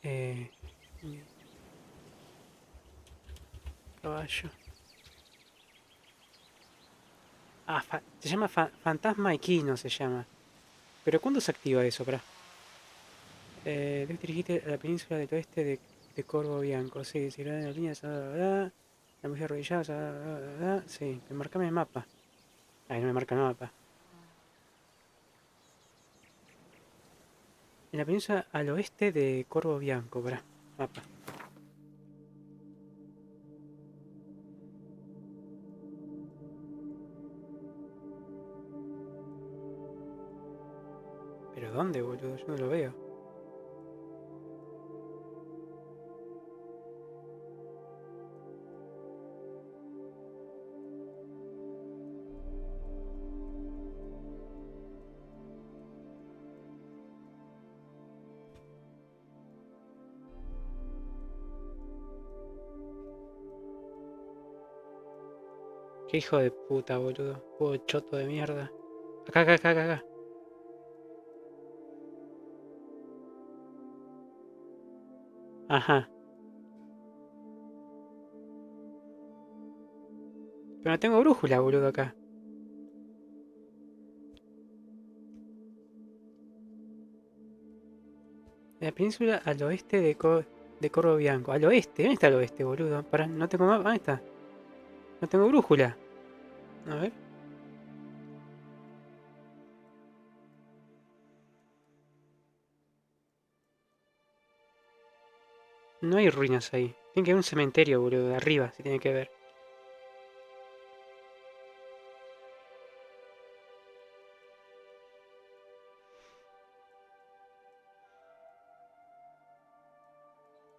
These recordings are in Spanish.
Eh, caballo. Ah, se llama fantasma equino, se llama. Pero ¿cuándo se activa eso? Pará. Debes dirigirte a la península del oeste de Corvo Bianco. Sí, si en la línea, la mujer arrodillada, sí, marcame el mapa. Ay, no me marca el mapa. En la península al oeste de Corvo Bianco, pará. Mapa. ¿Pero dónde, boludo? Yo no lo veo. Qué hijo de puta, boludo. Juego choto de mierda. Acá, acá, acá, acá, acá. Ajá. Pero no tengo brújula, boludo, acá. En la península al oeste de Corvo Bianco. Al oeste. ¿Dónde está el oeste, boludo? Pará, no tengo mapa. ¿Dónde está? No tengo brújula. A ver. No hay ruinas ahí. Tiene que haber un cementerio, boludo. De arriba, si tiene que ver.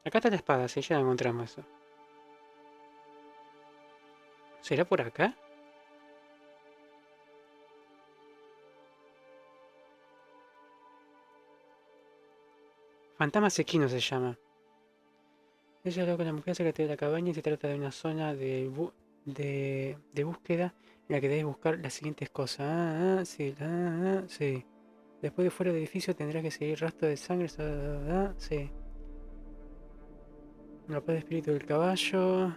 Acá está la espada, sí, ya la encontramos eso. ¿Será por acá? Fantasma Sequino se llama. Ella habla con la mujer cerca de la cabaña y se trata de una zona de búsqueda en la que debes buscar las siguientes cosas. Sí, sí. Después de fuera del edificio tendrás que seguir rastro de sangre. Sí. La paz de espíritu del caballo.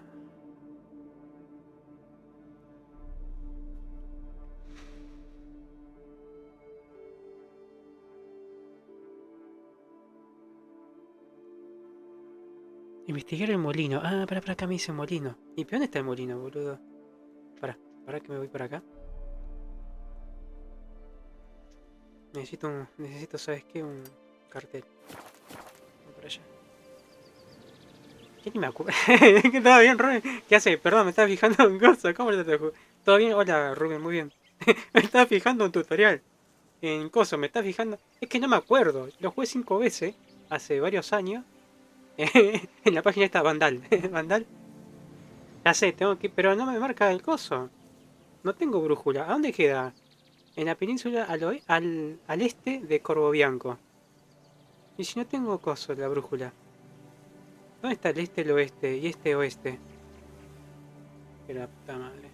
Investigar el molino. Ah, para acá me dice molino. ¿Y dónde está el molino, boludo? Para que me voy para acá. Necesito, ¿sabes qué? Un cartel. Voy para allá. ¿Qué ni me acuerdo? ¿Qué estaba bien, Rubén? ¿Qué hace? Perdón, me estaba fijando en cosas. ¿Cómo te juego? ¿Todo bien? Hola, Rubén, muy bien. Me estaba fijando en tutorial. En cosas, me estaba fijando. Es que no me acuerdo. Lo jugué 5 veces hace varios años. En la página está Vandal. Vandal. Ya sé, tengo que. Pero no me marca el coso. No tengo brújula. ¿A dónde queda? En la península al este de Corvo Bianco. Y si no tengo coso, la brújula. ¿Dónde está el este, el oeste y este oeste? Que la puta madre.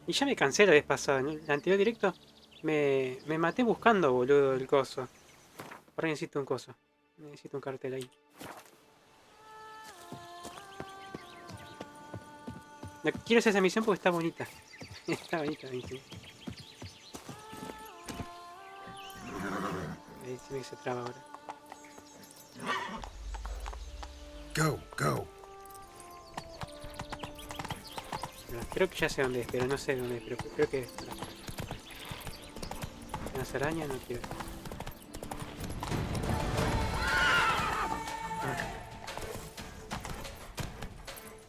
Y ya me cansé la vez pasada. En el anterior directo me maté buscando, boludo, el coso. Ahora necesito un coso. Necesito un cartel ahí. No quiero hacer esa misión porque está bonita. Está bonita la misión. Ahí se me se traba ahora. Go, go. Creo que ya sé dónde es, pero no sé dónde es. Pero creo que es. Las arañas no quiero.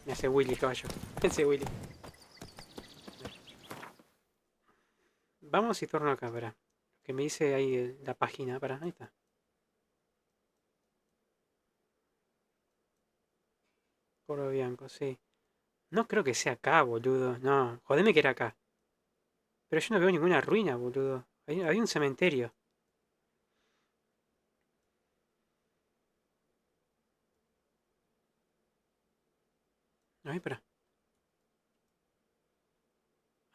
Me hace Willy, caballo. Me hace Willy. Vamos y torno acá, para. Que me dice ahí la página. Para, ahí está. Coro Bianco, sí. No creo que sea acá, boludo. No, jodeme que era acá. Pero yo no veo ninguna ruina, boludo. Hay un cementerio. No, espera.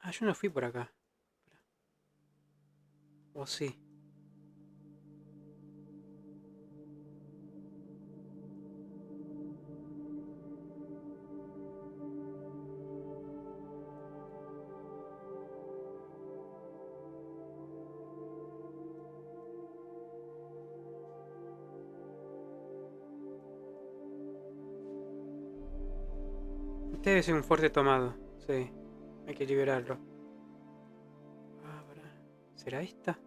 Ah, yo no fui por acá. O sí. Este debe ser un fuerte tomado. Sí. Hay que liberarlo. Ahora. ¿Será esta?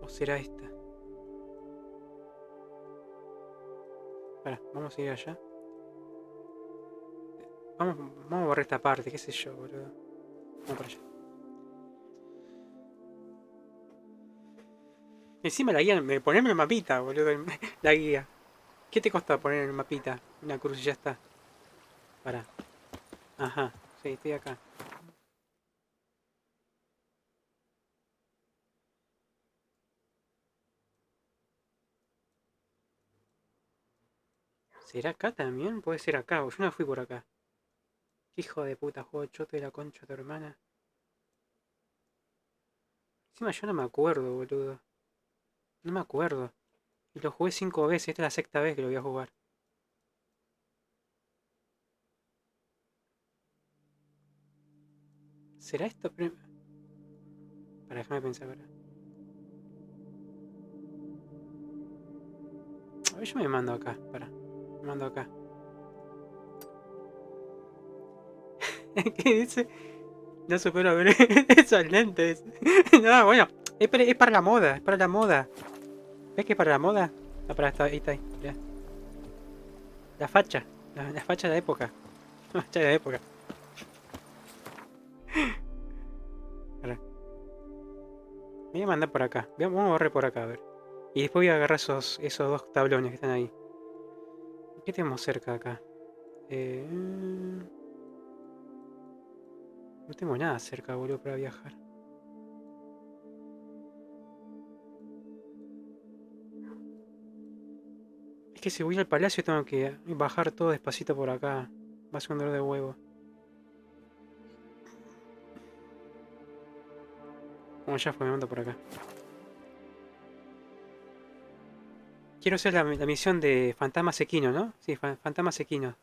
¿O será esta? Pará, vamos a ir allá. Vamos a borrar esta parte, qué sé yo, boludo. Vamos para allá. Encima la guía, poneme el mapita, boludo. La guía. ¿Qué te costó poner el mapita? Una cruz y ya está. Pará. Ajá, sí, estoy acá. ¿Será acá también? Puede ser acá, yo no fui por acá. ¿Qué hijo de puta juego choto de la concha de tu hermana? Encima yo no me acuerdo, boludo. No me acuerdo. Y lo jugué 5 veces, esta es la sexta vez que lo voy a jugar. ¿Será esto? Para, déjame pensar, para. A ver, yo me mando acá, para. Me mando acá. ¿Qué dice? No supero ver esos lentes. No, bueno. Es para la moda, es para la moda. ¿Ves que es para la moda? No, para ahí está ahí. Mirá. La facha. La facha de la época. La facha de la época. Pará. Me voy a mandar por acá. Vamos a borrar por acá, a ver. Y después voy a agarrar esos 2 tablones que están ahí. ¿Qué tenemos cerca acá? No tengo nada cerca, boludo, para viajar. Es que si voy al palacio tengo que bajar todo despacito por acá. Va a ser un dolor de huevo. Como ya fue, me mando por acá. Quiero hacer la misión de fantasma sequino, ¿no? Sí, fantasma sequino.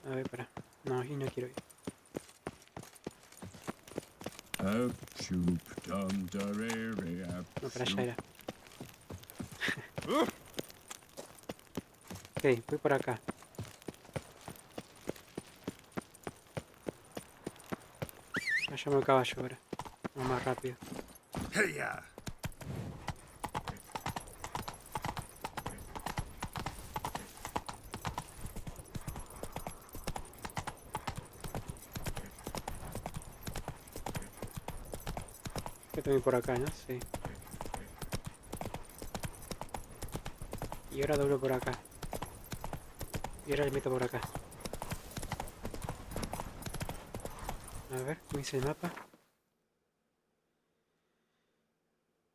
A ver, para. No, y no quiero ir. No, para allá era. Ok, voy por acá. Vayamos al caballo ahora. Vamos más rápido. Hey-ya! Yo también por acá, ¿no? Sí. Y ahora doblo por acá. Y ahora le meto por acá. A ver, ¿me dice el mapa?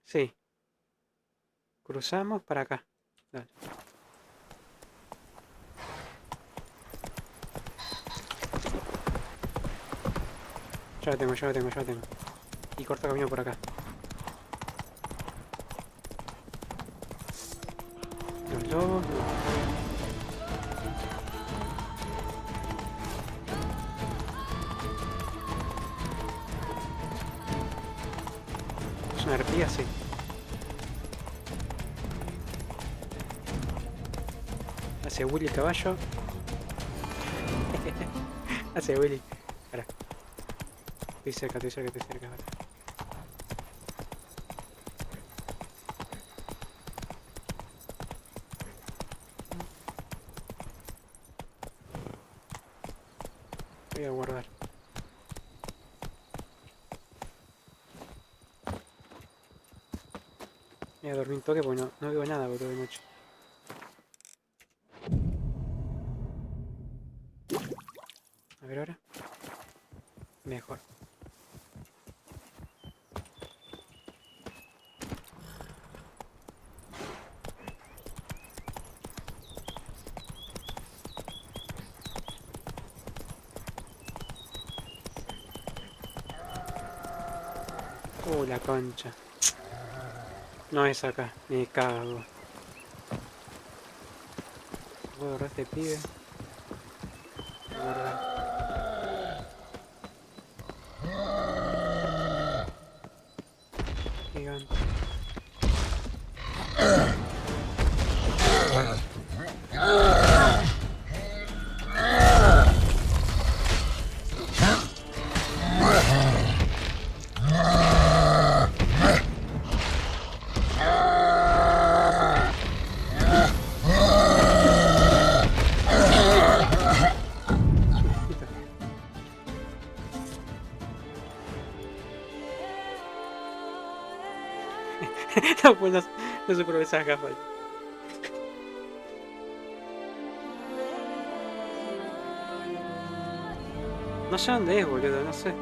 Sí. Cruzamos para acá. Dale. Ya lo tengo, ya lo tengo, ya lo tengo. Y corto camino por acá. Los lobos. Es una arpía, sí. Hace Willy el caballo. Hace Willy. Ahora. Estoy cerca, estoy cerca, estoy cerca. Vale. Voy a guardar. Voy a dormir un toque porque no veo nada, boludo, de noche. A ver ahora. Mejor. La concha. No es acá, me cago. Voy a agarrar este pibe. Voy a guardar. Gigante. No, pues no, no supero esas gafas. No sé dónde es, boludo, no sé.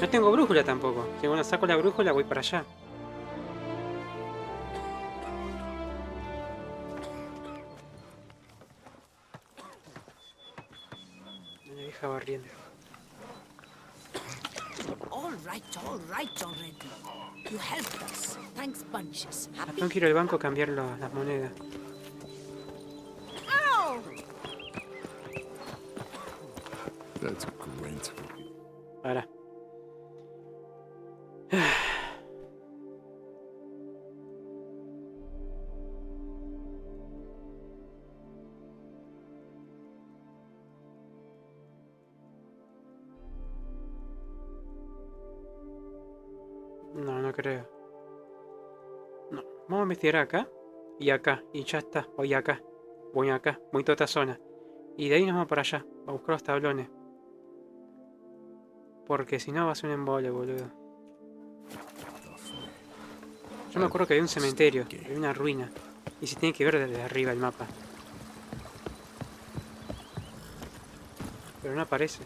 No tengo brújula tampoco. Si bueno, saco la brújula voy para allá. La vieja barriendo. All right already. You helped us. Thanks bunches. Ah, Happy? tengo que ir al banco a cambiar las monedas. Ow! That's great. Ahora. No, no creo. No. Vamos a investigar acá. Y acá. Y ya está. Voy acá. Voy acá. Voy a toda esta zona. Y de ahí nos vamos para allá. A buscar los tablones. Porque si no va a ser un embole, boludo. Yo me acuerdo que había un cementerio. Había una ruina. Y se tiene que ver desde arriba el mapa. Pero no aparece.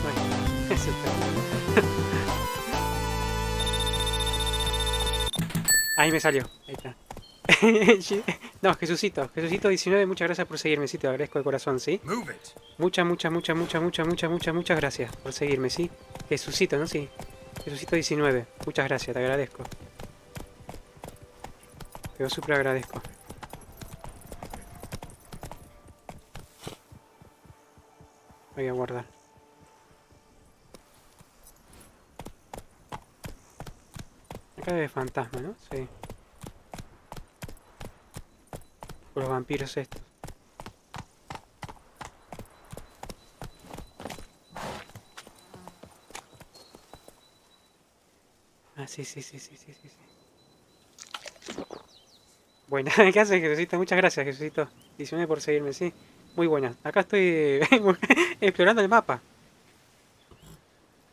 Ay, ese está. Ahí me salió. Ahí está. No, Jesucito. Jesucito 19, muchas gracias por seguirme, sí, te agradezco de corazón, ¿sí? Move it. Muchas gracias por seguirme, ¿sí? Jesucito, ¿no? Sí. Jesucito 19, muchas gracias, te agradezco. Te lo súper agradezco. Voy a guardar. Acá debe fantasma, ¿no? Sí. Por los vampiros estos. Ah, sí. Buena, ¿qué haces, Jesucito? Muchas gracias, Jesucito 19 por seguirme, sí. Muy buena. Acá estoy explorando el mapa.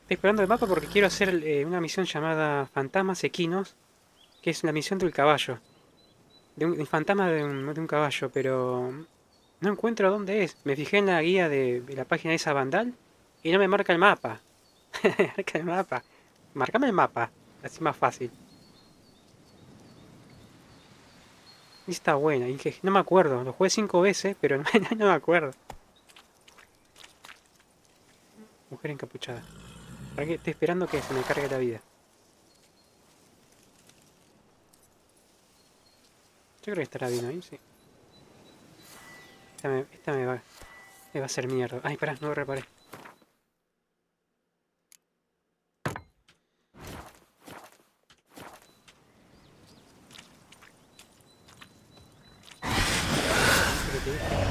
Estoy explorando el mapa porque quiero hacer una misión llamada Fantasmas Equinos, que es la misión del caballo. De un fantasma de un caballo, pero no encuentro dónde es. Me fijé en la guía de la página de esa Vandal y no me marca el mapa. Marca el mapa. Marcame el mapa, así más fácil. Y está buena, y que no me acuerdo. Lo jugué 5 veces, pero no me acuerdo. Mujer encapuchada. ¿Para qué? Estoy esperando que se me cargue la vida. Yo creo que estará bien ahí, sí. Esta me va a hacer mierda. Ay, pará, no lo reparé. Creo que-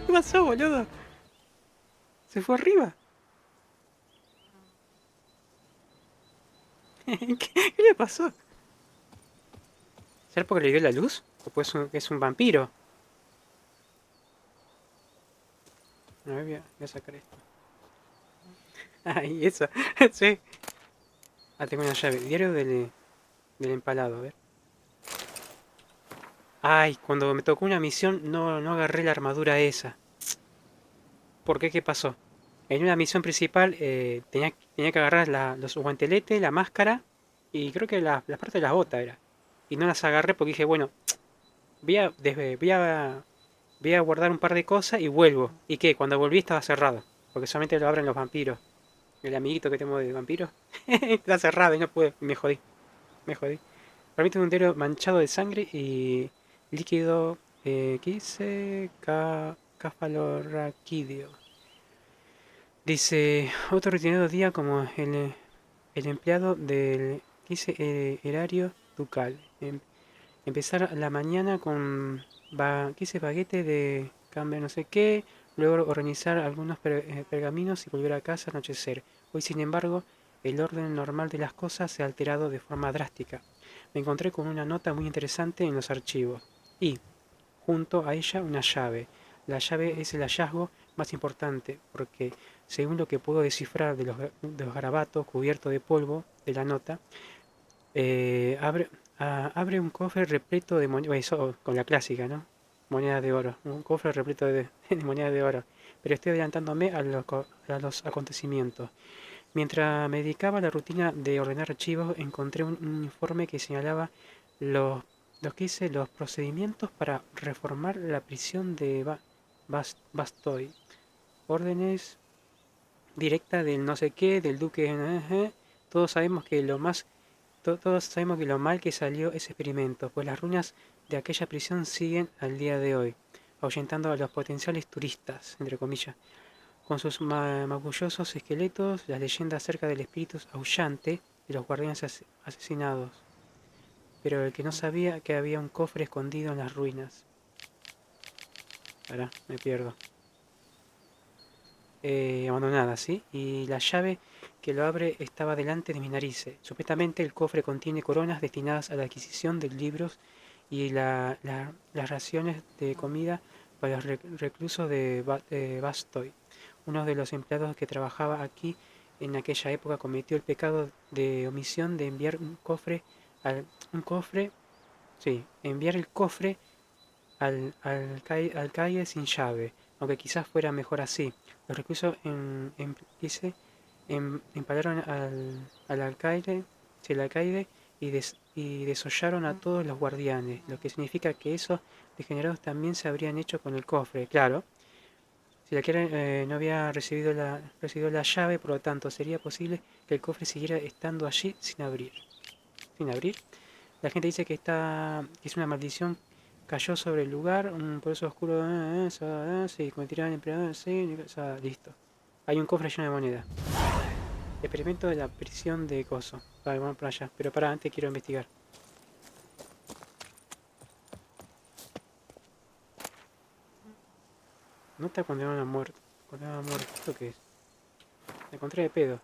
¿Qué pasó, boludo? Se fue arriba. ¿Qué le pasó? ¿Será porque le dio la luz? ¿O pues es un vampiro? A ver, voy a sacar esto. Ay, eso. Sí. Ah, tengo una llave. Diario del empalado, a ver. Ay, cuando me tocó una misión no agarré la armadura esa. ¿Por qué? ¿Qué pasó? En una misión principal tenía que agarrar los guanteletes, la máscara y creo que la parte de las botas era. Y no las agarré porque dije, bueno, voy a guardar un par de cosas y vuelvo. ¿Y qué? Cuando volví estaba cerrado. Porque solamente lo abren los vampiros. El amiguito que tengo de vampiro. Está cerrado y no pude. Me jodí. Me jodí. Permite un diario manchado de sangre y líquido. ¿Qué dice? Cafalorraquídeo. Dice, otro rutinado día como el empleado del, dice, erario ducal. Empezar la mañana con, ¿qué dice? Baguete de cambio no sé qué, luego organizar algunos pergaminos y volver a casa al anochecer. Hoy, sin embargo, el orden normal de las cosas se ha alterado de forma drástica. Me encontré con una nota muy interesante en los archivos y, junto a ella, una llave. La llave es el hallazgo más importante porque, según lo que puedo descifrar de los garabatos cubiertos de polvo de la nota, abre un cofre repleto de monedas, eso con la clásica, ¿no? Monedas de oro, un cofre repleto de monedas de oro. Pero estoy adelantándome a los acontecimientos. Mientras me dedicaba a la rutina de ordenar archivos, encontré un informe que señalaba los, los procedimientos para reformar la prisión de Bastoy. Órdenes directas del no sé qué, del duque. Todos sabemos que todos sabemos que lo mal que salió ese experimento, pues las ruinas de aquella prisión siguen al día de hoy, ahuyentando a los potenciales turistas, entre comillas, con sus magullosos esqueletos, las leyendas acerca del espíritu aullante de los guardianes asesinados. Pero el que no sabía que había un cofre escondido en las ruinas. Ahora, me pierdo. Abandonada, ¿sí? Y la llave que lo abre estaba delante de mis narices. Supuestamente el cofre contiene coronas destinadas a la adquisición de libros y las raciones de comida para los reclusos de Bastoy. Uno de los empleados que trabajaba aquí en aquella época cometió el pecado de omisión de enviar un cofre, sí, enviar el cofre al calle sin llave, aunque quizás fuera mejor así. Los reclusos empalaron al alcaide, sí, el alcaide y desollaron a todos los guardianes, lo que significa que esos degenerados también se habrían hecho con el cofre, claro. Si la quieren, no había recibido la llave, por lo tanto sería posible que el cofre siguiera estando allí sin abrir. Sin abrir. La gente dice que es una maldición, cayó sobre el lugar, un pozo oscuro, sí, convertirá en emperador, sí, listo. Hay un cofre lleno de moneda. Experimento de la prisión de Coso. Vale, vamos para allá. Pero para antes quiero investigar. No está condenado a muerte. Condenado a muerte. ¿Esto qué es? La encontré de pedo.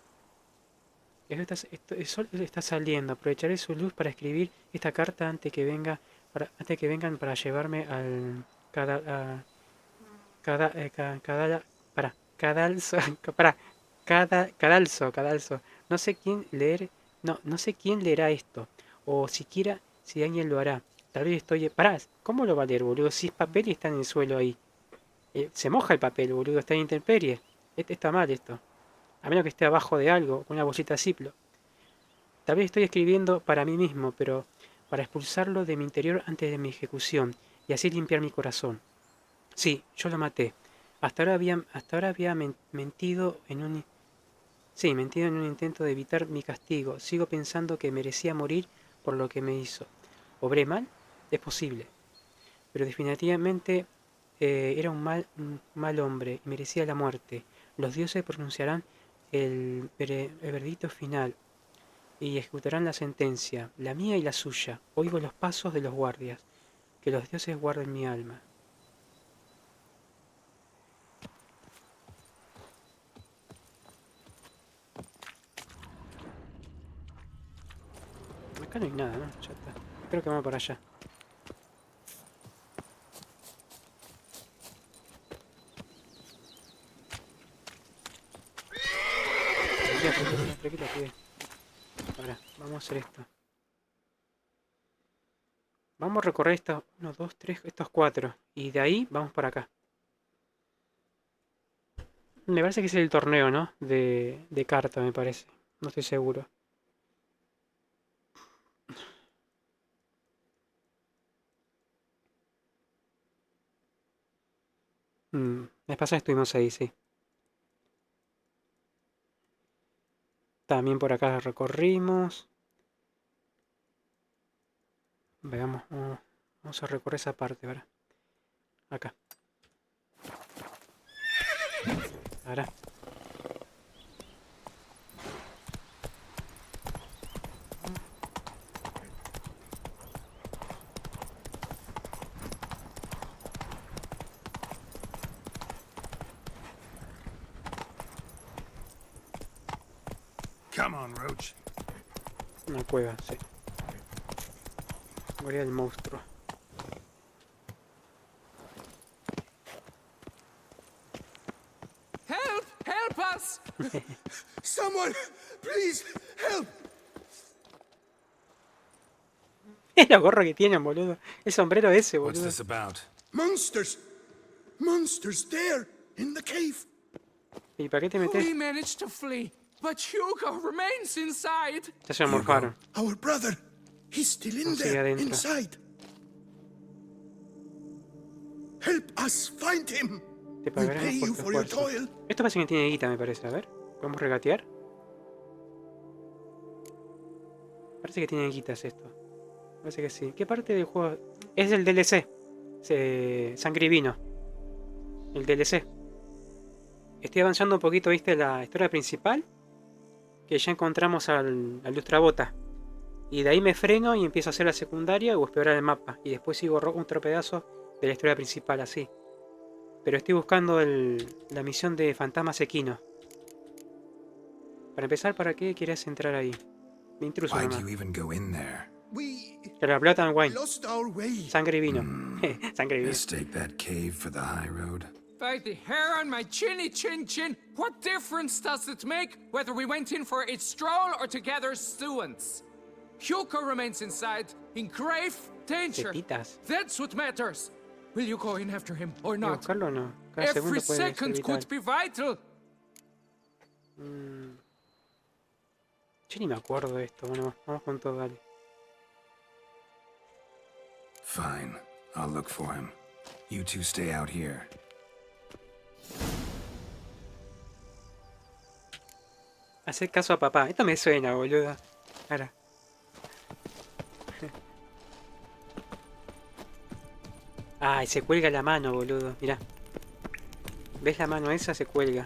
El sol está saliendo. Aprovecharé su luz para escribir esta carta antes que vengan para llevarme al cada, para, cadalso, para, cadalso. No sé quién leer, no sé quién leerá esto, o siquiera si alguien lo hará. Tal vez estoy, pará, ¿cómo lo va a leer, boludo? Si es papel y está en el suelo ahí. Se moja el papel, boludo, está en intemperie. Este está mal esto. A menos que esté abajo de algo, con una bolsita Ziploc. Tal vez estoy escribiendo para mí mismo, pero para expulsarlo de mi interior antes de mi ejecución, y así limpiar mi corazón. Sí, yo lo maté. Hasta ahora había mentido en un... Sí, mentido en un intento de evitar mi castigo. Sigo pensando que merecía morir por lo que me hizo. ¿Obré mal? Es posible. Pero definitivamente era un mal hombre y merecía la muerte. Los dioses pronunciarán el veredicto final y ejecutarán la sentencia, la mía y la suya. Oigo los pasos de los guardias. Que los dioses guarden mi alma. Acá no hay nada, ¿no? Ya está. Creo que vamos para allá. Tranquila, pibe. Ahora, vamos a hacer esto. Vamos a recorrer estos 1, 2, 3, estos 4. Y de ahí vamos para acá. Me parece que es el torneo, ¿no? De carta, me parece. No estoy seguro. La vez pasada estuvimos ahí, sí. También por acá recorrimos. Veamos, vamos a recorrer esa parte, ¿verdad? Acá. Ahora. Come on, Roach. Una cueva, sí. Moría el monstruo. Help! Help us! Someone, please help. Es la gorra que tienen, boludo. El sombrero ese, What's boludo. this about? Monsters. Monsters there in the cave. ¿Y para qué te metes? We managed to flee, but Hugo remains inside. Ya se morfaron. Our brother. He's still in Sigue there, adentro. inside. Help us find him. Te We'll pagaremos pay por you tu for your esfuerzo. toil. Esto parece que tiene guita, me parece. A ver. ¿Podemos regatear? Parece que tiene guitas esto. Parece que sí. ¿Qué parte del juego? Es el DLC. Sangre y vino. El DLC. Estoy avanzando un poquito, viste, la historia principal. Que ya encontramos al lustrabota. Y de ahí me freno y empiezo a hacer la secundaria o explorar el mapa. Y después sigo otro pedazo de la historia principal, así. Pero estoy buscando la misión de fantasmas equinos. Para empezar, ¿para qué quieres entrar ahí? Me intruso Why'd nomás. you even go in there? We Que la plata and wine. lost our way. Sangre y vino. Sangre y vino. Mistake that cave for the high road. By the hair on my chinny chin chin, what difference does it make whether we went in for a stroll or to gather students? Hugo remains inside, in grave danger. Tetitas. That's what matters. Will you go in after him or ¿Voy a not? buscarlo o no? Cada Every segundo puede ser second vital. could be vital. Yo ni me acuerdo de esto. Bueno, vamos con todo, dale. Fine, I'll look for him. You two stay out here. Hacer caso a papá. Esto me suena, boludo. Ahora. Ay, se cuelga la mano, boludo. Mirá. ¿Ves la mano esa? Se cuelga.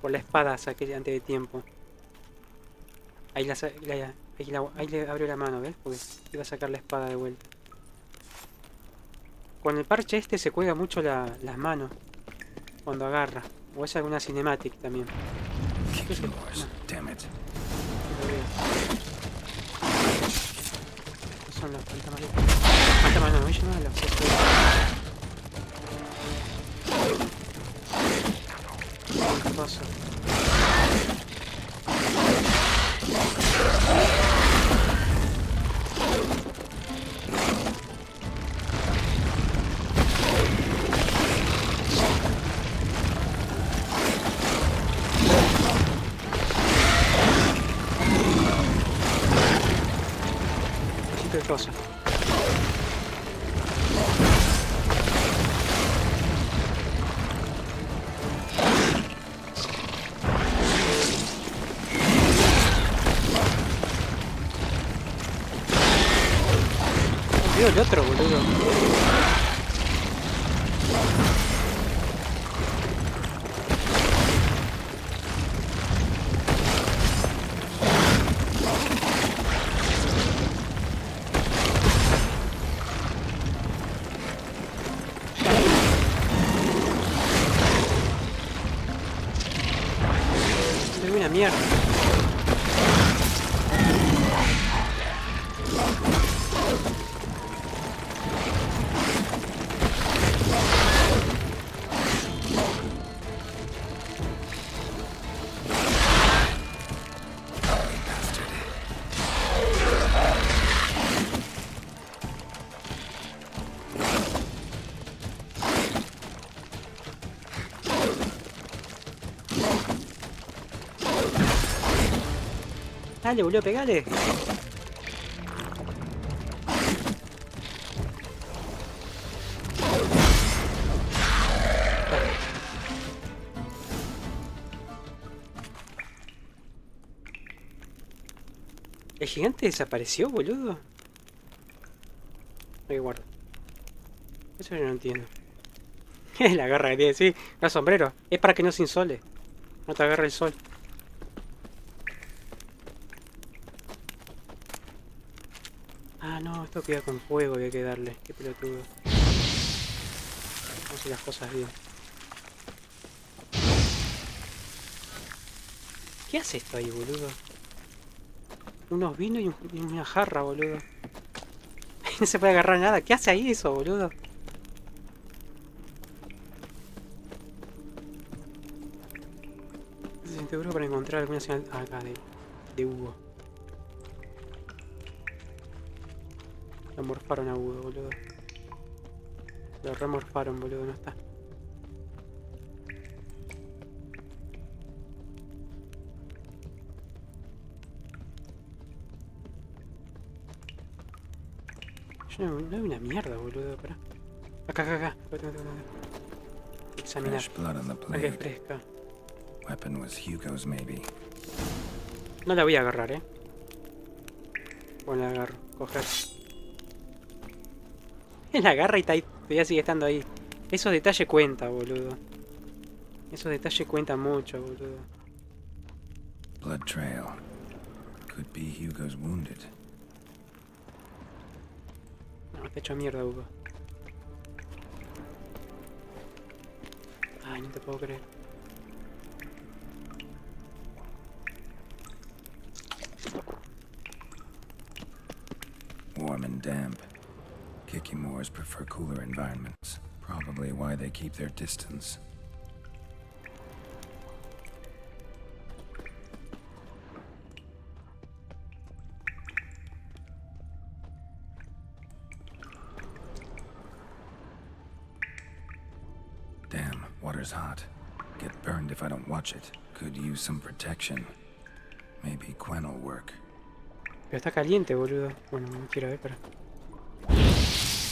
Por la espada saqué antes de tiempo. Ahí ahí le abrió la mano, ¿ves? Porque iba a sacar la espada de vuelta. Con el parche este se cuelga mucho las manos. Cuando agarra. O es alguna cinematic también. Keep yours, damn it. No lo veo. ¿Qué son los fantasmas? Fantasmas no, ellos no los ¿qué pasa? ¿Qué cosa? Veo el otro, boludo. Soy una mierda. Dale, boludo, pegale. ¿El gigante desapareció, boludo? Ahí guardo. Eso yo no entiendo. La garra que tiene, sí. El sombrero. Es para que no se insole. No te agarre el sol. Ah, no, esto queda con fuego y hay que darle. Qué pelotudo. Vamos a hacer las cosas bien. ¿Qué hace esto ahí, boludo? unos vinos y una jarra, boludo. No se puede agarrar nada. ¿Qué hace ahí eso, boludo? Se siente duro para encontrar alguna señal acá de Hugo. Lo morfaron a Hugo, boludo. Lo remorfaron, boludo, no está. Yo no veo una mierda, boludo, pará. Acá. Examinar. Fresh blood on the Ok, blade. fresca. Weapon was Hugo's, maybe. No la voy a agarrar, Bueno, la agarro. Coger. La agarra y está ahí. Todavía sigue estando ahí. Esos detalles cuentan, boludo. Esos detalles cuentan mucho, boludo. Blood trail. Could be Hugo's wounded. No, está hecho mierda, Hugo. Ay, no te puedo creer. Warm and damp. Kikimores prefer cooler environments. Probably why they keep their distance. Damn, water's hot. Get burned if I don't watch it. Could use some protection. Maybe Quen will work. Pero está caliente, boludo. Bueno, no quiero ver, para.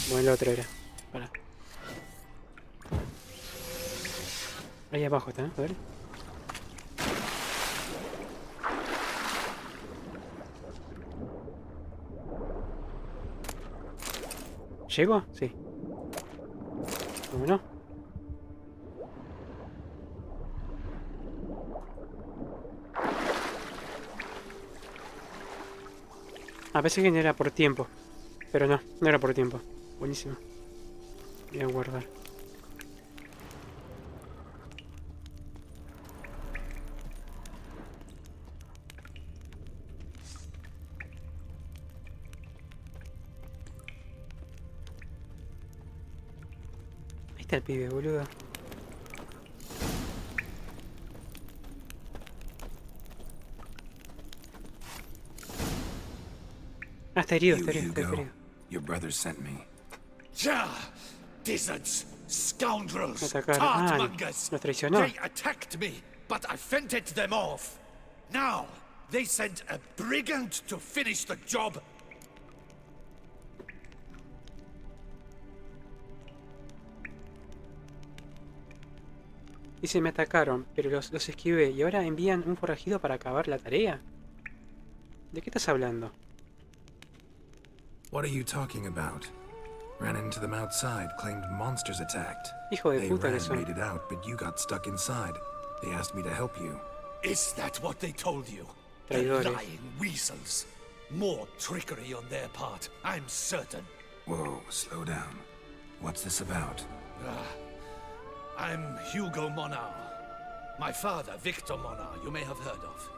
Bueno, el otro era. Para. Ahí abajo está, ¿no? A ver. ¿Llego? Sí. ¿Cómo no? Ah, pensé que no era por tiempo. Pero no era por tiempo. Buenísimo. Voy a guardar. Ahí está el pibe, boludo. Ah, está herido, está herido, está Hugo. herido. Your brother sent me. Ja! Dizzards! Scoundrels! Me atacaron. Ah, Tartmongers! nos traicionó. They attacked me, but I fended them off. Now, they sent a brigand to finish the job. Dice, me atacaron, pero los esquivé y ahora envían un forajido para acabar la tarea. ¿De qué estás hablando? What are you talking about? Ran into them outside, claimed monsters attacked. Hijo de They puta que ran, son. made it out, but you got stuck inside. They asked me to help you. Is that what they told you? The Traidores. lying weasels. More trickery on their part, I'm certain. Whoa, slow down. What's this about? I'm Hugo Monar. My father, Victor Monar, you may have heard of.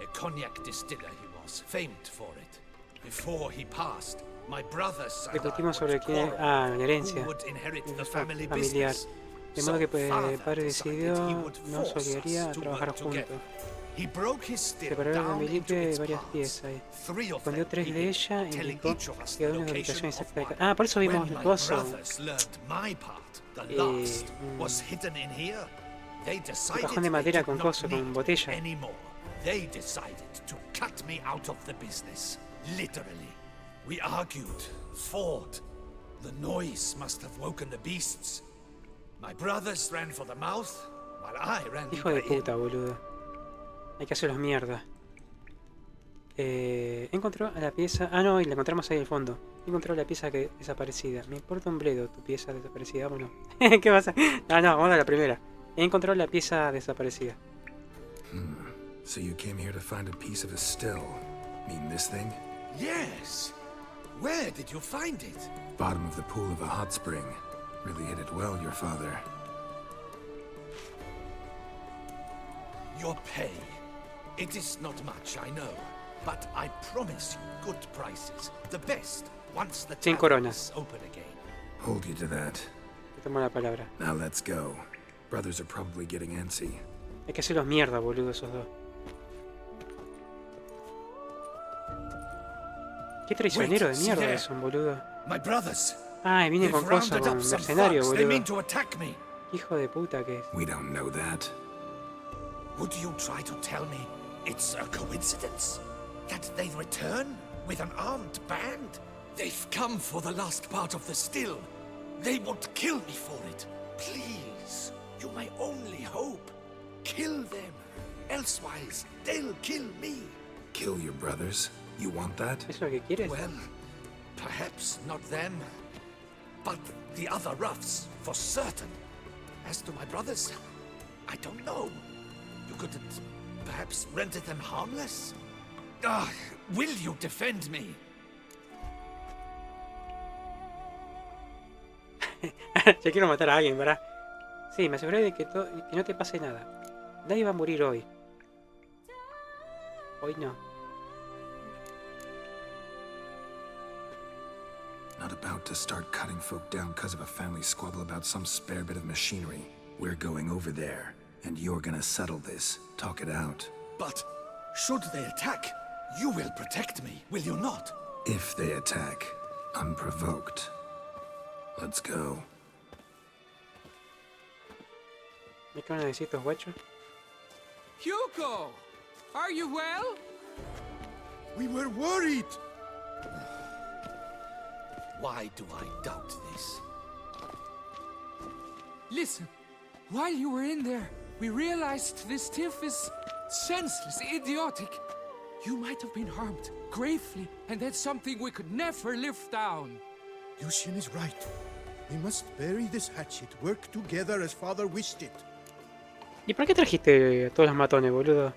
A cognac distiller he was, famed for it. Before he passed, my brothers and I Discutimos sobre would quién. quarrel Ah, la who herencia. would inherit the family Familiar. business. De modo que So father padre decided decidió he would nos force obligaría a us to trabajar work together. juntos. He broke his still Separaron el down into Felipe de its varias parts. piezas. Three of Escondió them tres he de hid, ella e telling indicó each of us que the una ubicación location exacta of de one. cada... Ah, por eso vimos When el my coso. brothers learned my part, the last, was hidden in here, they decided cajón de they madera did con not coso, con need botella. anymore. They decided to cut me out of the business, literally. We argued, fought. The noise must have woken the beasts. My brothers ran for the mouth, while I ran Hijo de deeper in. puta, boludo. Hay que hacerlos mierda. Encontró a la pieza... Ah, no, y la encontramos ahí al fondo. Encontró la pieza que desaparecida. Me importa un bledo tu pieza desaparecida, vámonos. ¿Qué pasa? Ah, no, vamos a la primera. Encontró la pieza desaparecida. So you came here to find a piece of a still. Mean this thing? Yes. Where did you find it? Bottom of the pool of a hot spring. Really hit it well, your father. Your pay. It is not much, I know. but I promise you good prices. The best once the 100 coronas. taverns open again. Hold you to that. Te tomo la palabra. Now let's go. Brothers are probably getting antsy. Hay que hacerlos mierda, boludo, esos dos. Qué traicionero de mierda que son, boludo. My brothers. Ay, viene con They've cosas, rounded con up some mercenario, thugs. They mean boludo. to attack me. Hijo de puta que es. We don't know that. Would you try to tell me it's a coincidence that they return with an armed band? They've come for the last part of the still. They won't kill me for it. Please, you're my only hope. Kill them. Elsewise, they'll kill me. Kill your brothers? You want that? ¿Eso es lo que quieres? Well, perhaps not them, but the other roughs, for certain. As to my brothers, I don't know. You couldn't perhaps render them harmless? Will you defend me? Yo quiero matar a alguien, ¿verdad? Sí, me aseguré de que no te pase nada. Nadie va a morir hoy. Hoy no. Not about to start cutting folk down because of a family squabble about some spare bit of machinery. We're going over there, and you're gonna settle this. Talk it out. But should they attack, you will protect me, will you not? If they attack, unprovoked. Let's go. ¿Me qué van a decir estos guachos? Hugo! Are you well? We were worried. Why do I doubt this? Listen, while you were in there, we realized this tiff is senseless, idiotic. You might have been harmed, gravely, and that's something we could never live down. Lucian is right. We must bury this hatchet, work together as father wished it. ¿Y por qué trajiste a todos los matones, boludo?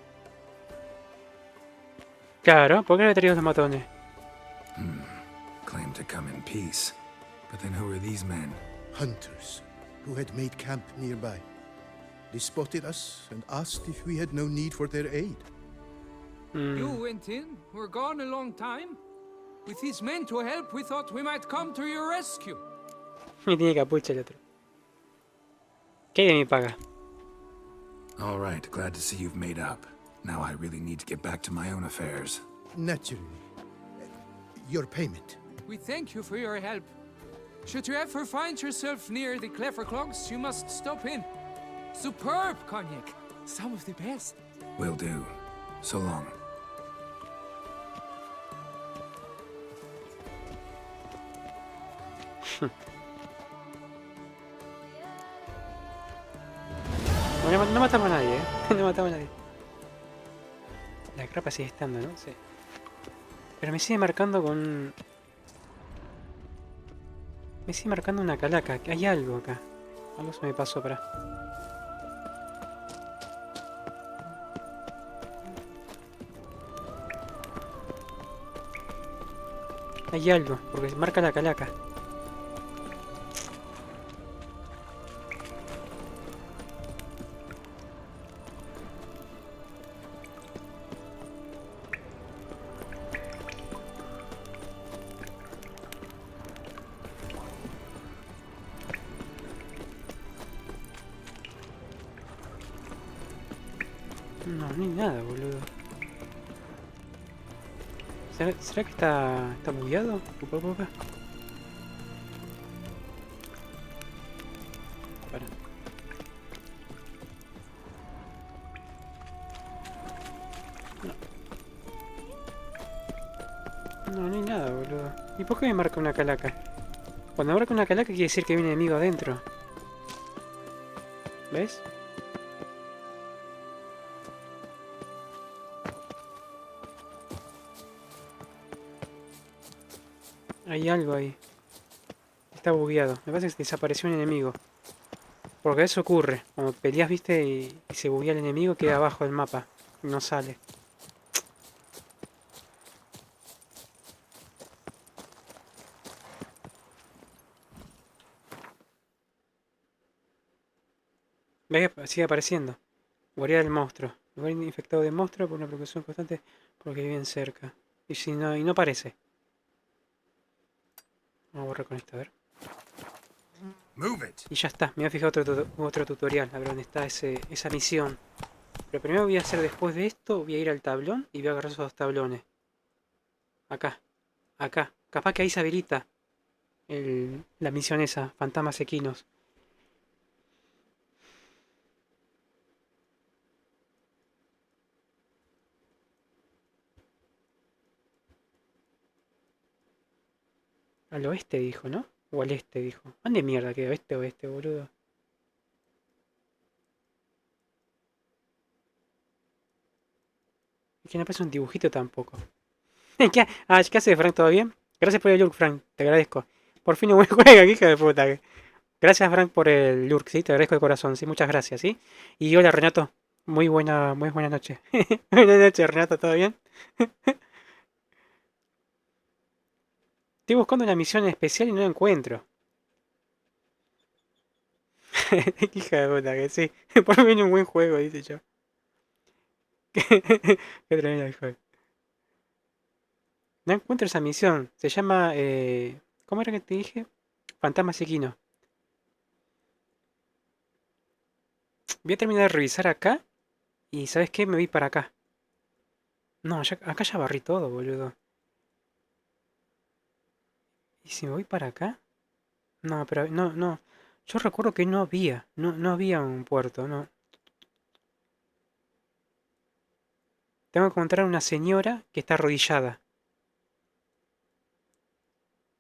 Claro, ¿por qué no le traído los matones? Claim to come in peace. But then who are these men? Hunters who had made camp nearby. They spotted us and asked if we had no need for their aid. You went in, were gone a long time. With these men to help, we thought we might come to your rescue. Me tiene capucha el otro. ¿Qué hay de mi paga? All right, glad to see you've made up. Now I really need to get back to my own affairs. Naturally. Your payment. We thank you for your help. Should you ever find yourself near the Clever Clogs, you must stop in. Superb cognac. Some of the best. Will do. So long. No matamos a nadie, no matamos a nadie. La grapa sigue estando, ¿no? Sí. Pero me sigue marcando con... Me sigue marcando una calaca. Hay algo acá. Algo se me pasó para... Hay algo, porque marca la calaca. No, no hay nada, boludo. ¿Será que está bugueado? Para. No, no hay nada, boludo. ¿Y por qué me marca una calaca? Cuando marca una calaca quiere decir que hay un enemigo adentro. ¿Ves? Hay algo ahí. Está bugueado. Me parece que desapareció un enemigo. Porque eso ocurre. Cuando peleas, viste, y se buguea el enemigo, queda abajo del mapa. Y no sale. ¿Ves? Sigue apareciendo. Guardia del monstruo. Lugar infectado de monstruos por una preocupación constante porque viven cerca. Y si no, y no parece. Vamos a borrar con esto, a ver. Move it. Y ya está, me voy a fijar otro tutorial, a ver dónde está esa misión. Pero primero voy a hacer después de esto, voy a ir al tablón y voy a agarrar esos dos tablones. Acá, acá. Capaz que ahí se habilita la misión esa, fantasmas equinos. Al oeste dijo, ¿no? O al este dijo. ¿Dónde mierda queda? ¿Oeste o oeste, boludo? Es que no aparece un dibujito tampoco. ¿Qué hace, Frank? ¿Todo bien? Gracias por el lurk, Frank. Te agradezco. Por fin un buen juego, hija de puta. Gracias, Frank, por el lurk, ¿sí? Te agradezco de corazón, sí. Muchas gracias, ¿sí? Y hola, Renato. Muy buena noche. Buenas noches, Renato. ¿Todo bien? Estoy buscando una misión especial y no la encuentro. Hija de puta, que sí. Por fin un buen juego, dice yo. Qué tremendo el juego. No encuentro esa misión. Se llama... ¿cómo era que te dije? Fantasmas Equino. Voy a terminar de revisar acá. Y ¿sabes qué? Me voy para acá. No, acá ya barrí todo, boludo. ¿Y si me voy para acá? No, pero no. Yo recuerdo que no había. No había un puerto, no. Tengo que encontrar una señora que está arrodillada.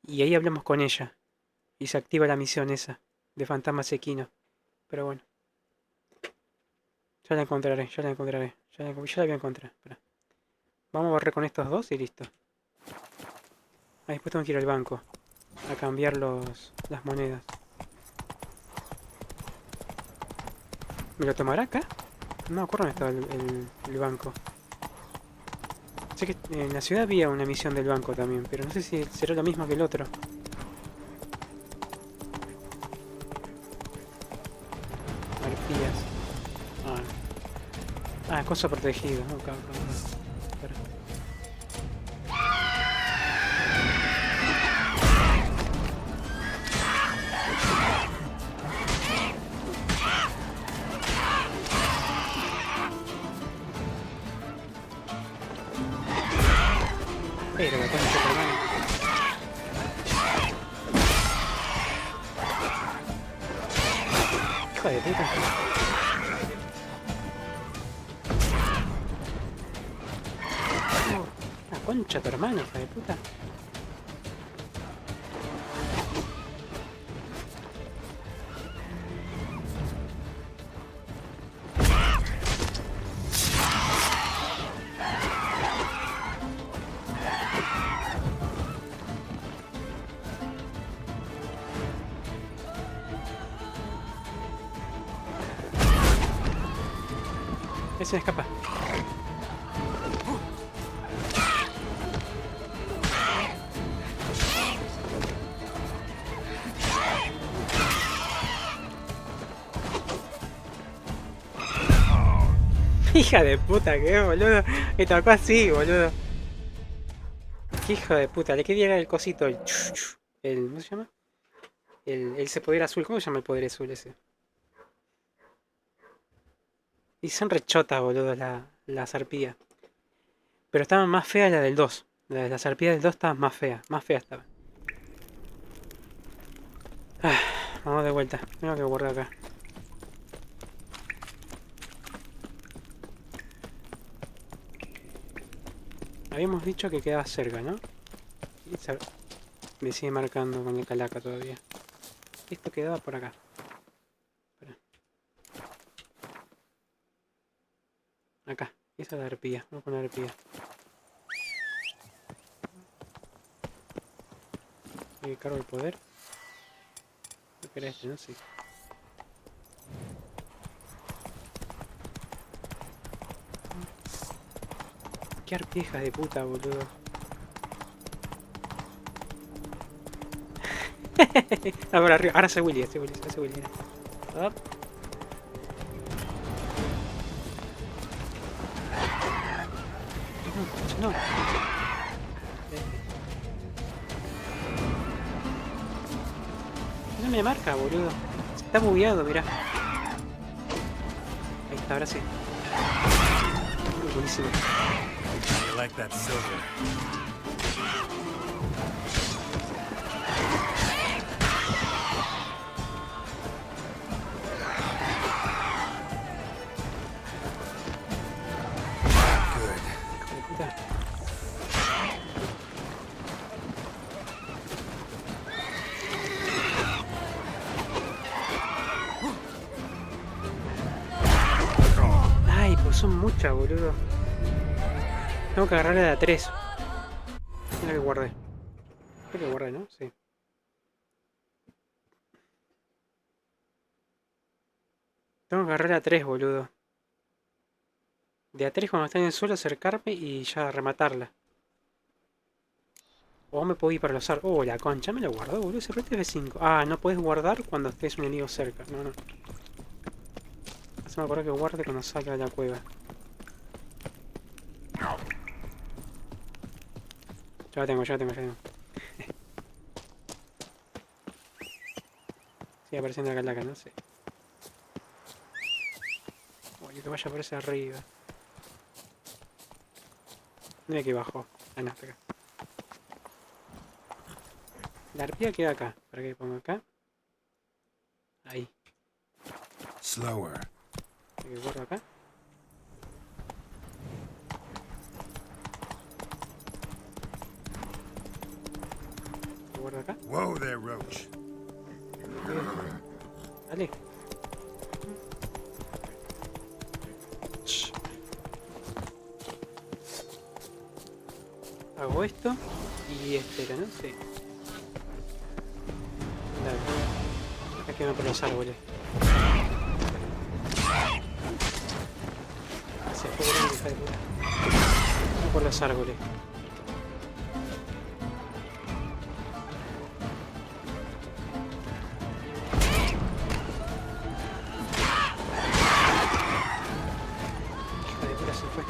Y ahí hablamos con ella. Y se activa la misión esa. De fantasmas equinos. Pero bueno. Ya la encontraré. Ya la voy a encontrar. Espera. Vamos a barrer con estos dos y listo. Ah, después tengo que ir al banco. A cambiar las monedas. ¿Me lo tomará acá? No me acuerdo dónde estaba el banco. Sé que en la ciudad había una misión del banco también, pero no sé si será lo mismo que el otro. Arpías. Cosa protegida. No, cabrón. Espera. Pero la concha de tu hermano. Hijo de puta. La concha de tu hermano, hija de puta. Se me escapa. Hija de puta, que boludo. Me tocó así, boludo. Qué hijo de puta. Le quería el cosito, ¿cómo se llama? Ese poder azul. ¿Cómo se llama el poder azul ese? Y son rechotas, boludo, las arpías. Pero estaban más feas las del 2. Las arpías del 2 estaban más feas. Más feas estaban. Vamos de vuelta. Tengo que guardar acá. Habíamos dicho que quedaba cerca, ¿no? Me sigue marcando con el calaca todavía. Esto quedaba por acá. Acá, esa es la arpía. Vamos con la arpía. Cargo el poder. ¿Qué era este? No sé. Qué arpiejas de puta, boludo. Ahora arriba. Ahora hace Willy. Hace Willy. Up. No. No me marca, boludo. Está bugueado, mirá. Ahí está, ahora sí. Buenísimo. You like that silver? Hijo de puta. Ay, pues son muchas, boludo. Tengo que agarrarle de a 3. Mira que guardé. Creo que guardé, ¿no? Sí. Tengo que agarrarle a 3, boludo. De a 3 cuando está en el suelo acercarme y ya rematarla. O me puedo ir para los arcos. Oh, la concha, me lo guardo, boludo. Ese rete es 5. Ah, no puedes guardar cuando estés un enemigo cerca. No, no. Se me acuerdo que guarde cuando salga de la cueva. Ya lo tengo, ya lo tengo, ya lo tengo. Sigue apareciendo la calaca, no sé. Oye, que vaya por ese arriba. Mira aquí abajo. Ah, no, está acá. La arpía queda acá. ¿Para qué pongo acá? Ahí. Slower. ¿Qué guardo acá? ¿Qué guardo acá? Whoa there, Roach. Dale. Shh. Hago esto y espera, ¿no? Sí. Dale. Acá quedan por los árboles. Se fue grande, hija de puta. No por los árboles. Hija de puta se fue.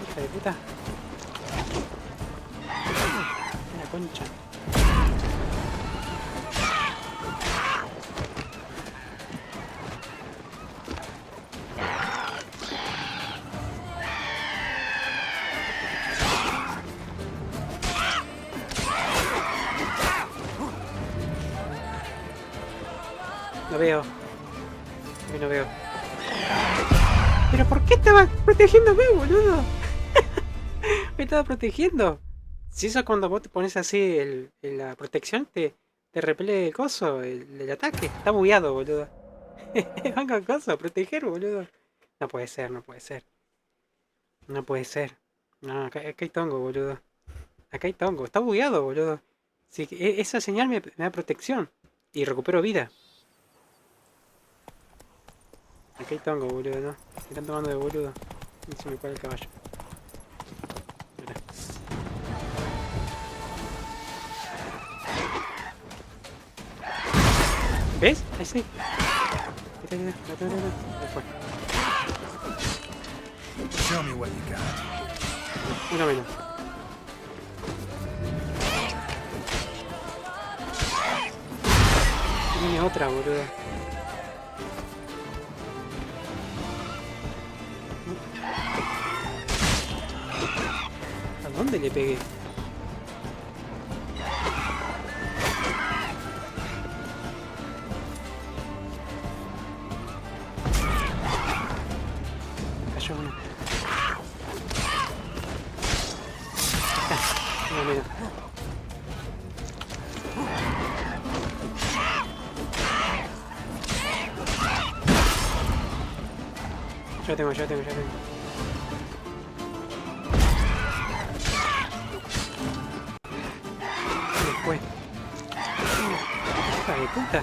Hija de puta. La concha. No veo. Hoy no veo. ¿Pero por qué estaba protegiéndome, boludo? Me estaba protegiendo. Si eso cuando vos te pones así la protección, te repele el coso, el ataque. Está bugueado, boludo. Venga, coso, proteger, boludo. No puede ser, no puede ser. No puede ser. No, acá hay tongo, boludo. Acá hay tongo. Está bugueado, boludo. Sí, esa señal me da protección. Y recupero vida. Acá hay tongo, boludo, ¿no? Me están tomando de boludo. Y se me cuela el caballo. Mirá. ¿Ves? Ahí sí. Mira, ahí fue. Show me what you got. Uno menos. Tiene otra, boludo. ¿A dónde le pegué? Cayó uno. Acá. Uno menos. Ya tengo. Después. Hija de puta.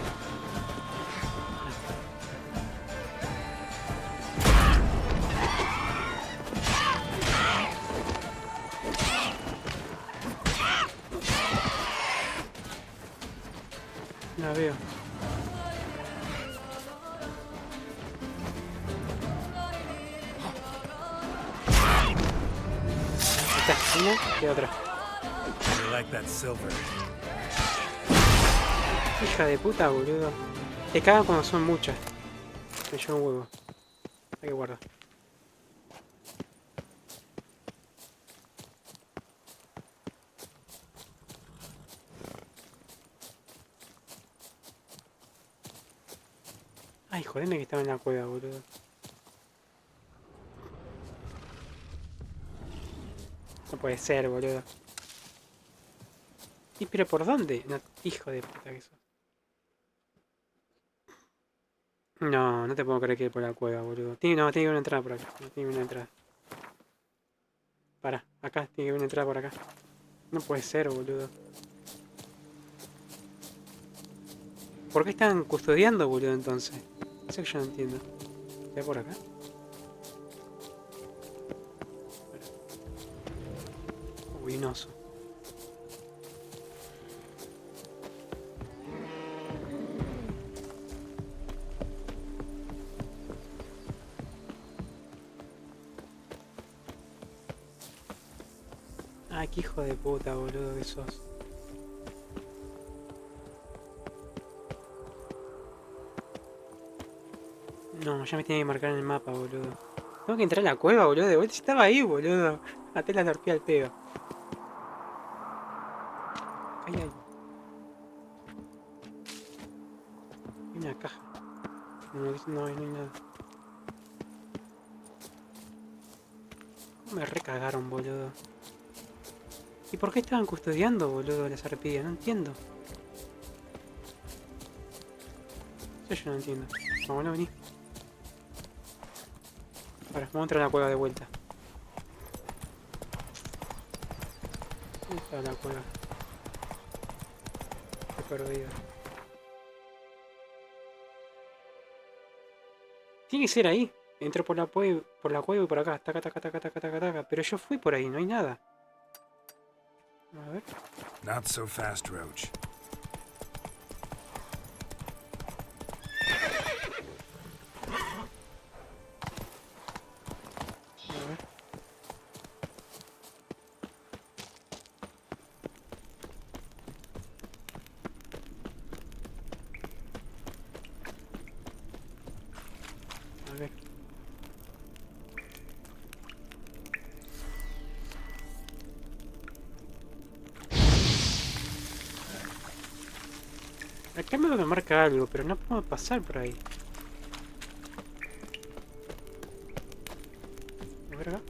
No la veo. Ahí está, una y otra. I like that silver. Hija de puta, boludo. Te cagan cuando son muchas. Me llevo un huevo. Hay que guardar. Ay, jodeme que estaba en la cueva, boludo. No puede ser, boludo. ¿Y pero por dónde? No, hijo de puta que sos. No, no te puedo creer que ir por la cueva, boludo. No, tiene que haber una entrada por acá. No tiene que haber una entrada. Para, acá, tiene que haber una entrada por acá. No puede ser, boludo. ¿Por qué están custodiando, boludo, entonces? Eso que yo no entiendo. ¿Ya por acá? Uy, un oso. Ay, qué hijo de puta, boludo, que sos. No, ya me tiene que marcar en el mapa, boludo. Tengo que entrar a la cueva, boludo, de vuelta. Estaba ahí, boludo. Maté la torpía al pedo. Ay, ay. Hay una caja. No hay nada. Me recagaron, boludo. ¿Y por qué estaban custodiando, boludo, las arpías? No entiendo. Eso yo no entiendo. Vamos, no, vení. Ahora, vamos a entrar a la cueva de vuelta. ¿Dónde está la cueva? Estoy perdido. Tiene que ser ahí. Entro por la cueva y por acá. Taca, taca, taca, taca, taca, taca. Pero yo fui por ahí, no hay nada. A ver. Not so fast, Roach. A ver. A ver. Acá me marca algo, pero no puedo pasar por ahí. A ver acá.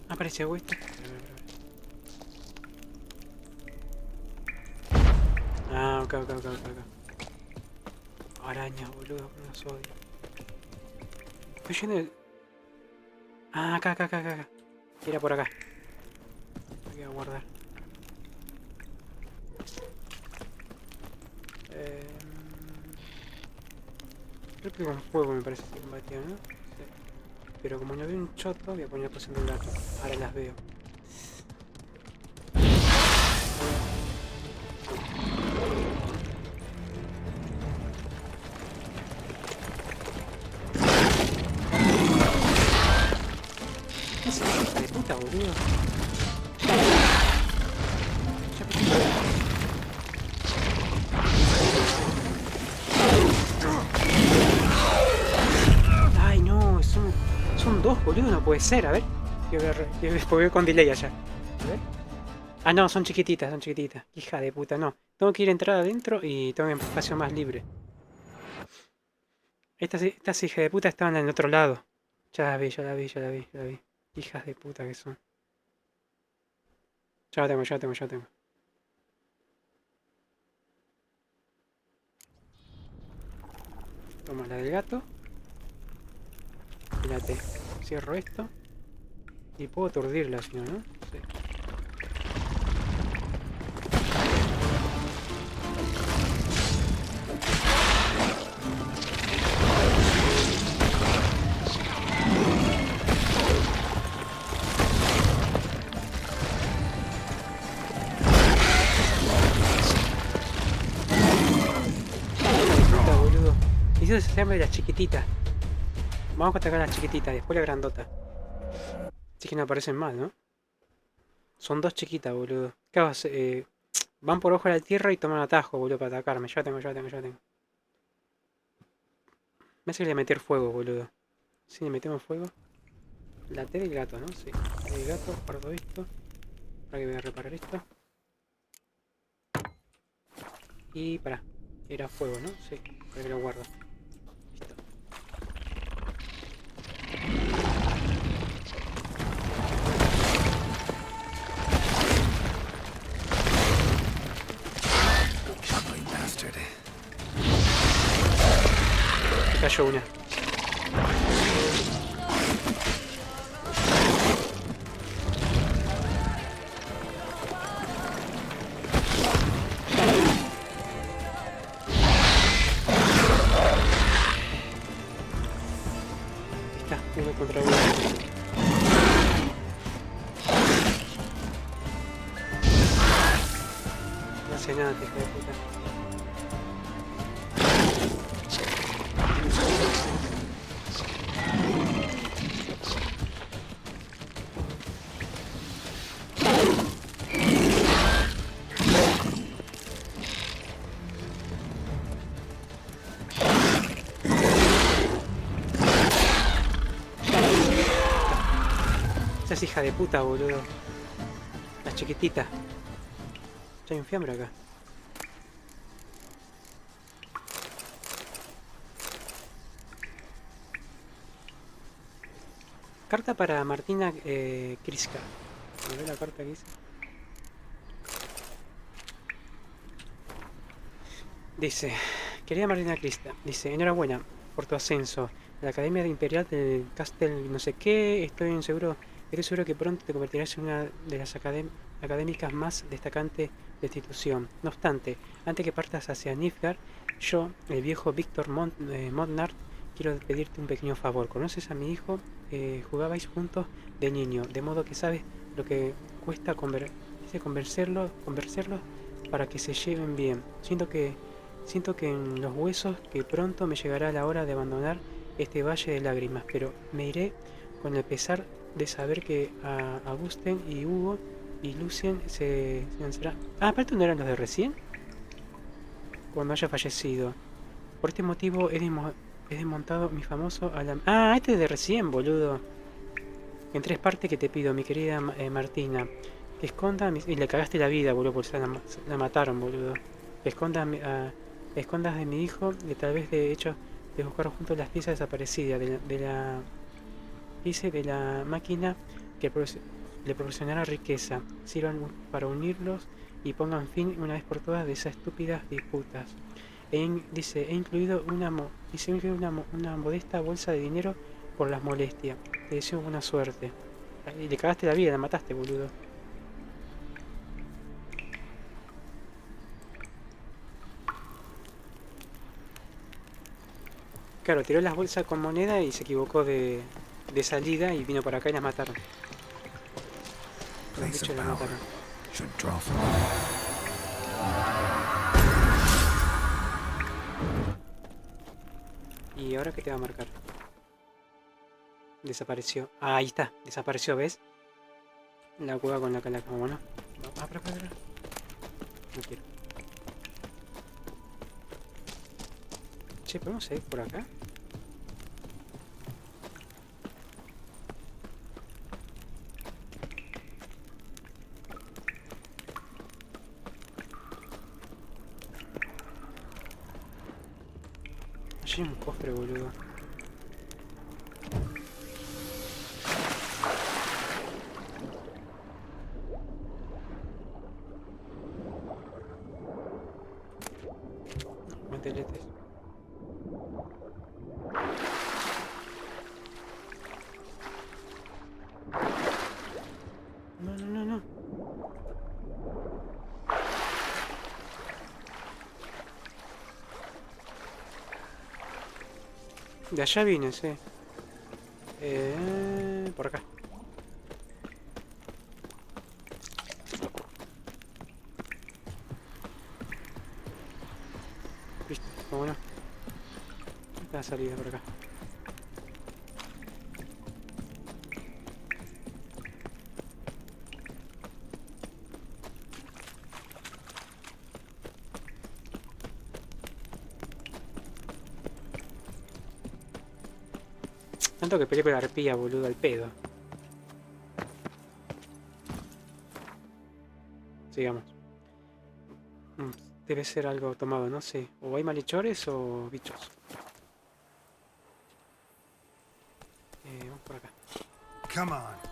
Apareció esto. Ah, ok. Araña, boludo, no las odio. Estoy lleno de... Ah, acá. Era por acá. Voy a guardar. Creo que con fuego me parece que combatió, ¿no? Sí. Pero como no veo un choto, voy a poner la poción del gato. Ahora las veo. ¿Qué es esa hija de puta, boludo? Ay, no, son dos, boludo, no puede ser, a ver. Voy con delay allá. A ver. Ah, no, son chiquititas. Hija de puta, no. Tengo que ir a entrar adentro y tengo un espacio más libre. Estas hijas de puta estaban en el otro lado. Ya la vi. Hijas de puta que son. Ya la tengo. Toma la del gato. Espérate, cierro esto. Y puedo aturdirla si no, ¿no? Sí. Necesito deshacerme de las chiquititas. Vamos a atacar a las chiquititas, después la grandota. Así que no aparecen más, ¿no? Son dos chiquitas, boludo. ¿Qué vas? Van por ojo de la tierra y toman atajo, boludo, para atacarme. Ya tengo. Me hace que le meter fuego, boludo. Si le metemos fuego. La T del gato, ¿no? Sí. El gato, guardo esto. Ahora que voy a reparar esto. Y para. Era fuego, ¿no? Sí. Para que lo guardo. Listo. Ugly bastard. Me cayó una. Está, uno contra uno. No hace nada, hijo de puta. Esas hijas de puta, boludo. Las chiquititas. Ya hay un fiambre acá. Carta para Martina Kriska. ¿Me ve la carta que dice? Dice, querida Martina Krista, dice, enhorabuena por tu ascenso a la Academia Imperial del Castel no sé qué, estoy seguro que pronto te convertirás en una de las académicas más destacantes de la institución. No obstante, antes que partas hacia Nilfgaard, yo, el viejo Víctor Montnard, quiero pedirte un pequeño favor. ¿Conoces a mi hijo? Jugabais juntos de niño, de modo que sabes lo que cuesta convencerlos para que se lleven bien. Siento que en los huesos que pronto me llegará la hora de abandonar este valle de lágrimas, pero me iré con el pesar de saber que a Augusten y Hugo y Lucien se lanzará. Ah, pero ¿no eran los de recién? Cuando haya fallecido. Por este motivo he desmontado mi famoso alam... Ah, este es de recién, boludo. En 3 partes que te pido, mi querida Martina. Que esconda... Y le cagaste la vida, boludo, porque la mataron, boludo. Que escondas de mi hijo, que tal vez de hecho de buscar juntos las piezas desaparecidas de la máquina que le proporcionará riqueza. Sirvan para unirlos y pongan fin una vez por todas de esas estúpidas disputas. Dice, he incluido una modesta bolsa de dinero por las molestias. Te deseo buena suerte. Y le cagaste la vida, la mataste, boludo. Claro, tiró las bolsas con moneda y se equivocó de salida y vino por acá y las mataron. De Place hecho, of las power. mataron. Should draw from ¿Y ahora qué te va a marcar? Desapareció. Ah, ahí está, desapareció, ¿ves? La cueva con la calaca, bueno. Para. No quiero. Che, ¿podemos ir por acá? Allí hay un cofre, boludo. Guanteletes. No. De allá vine, sí. Por acá. Listo, vámonos. la salida por acá. Tanto que peleé con la arpía, boludo, al pedo. Sigamos. Debe ser algo tomado, no sé. O hay malhechores o bichos. Vamos por acá. Come on.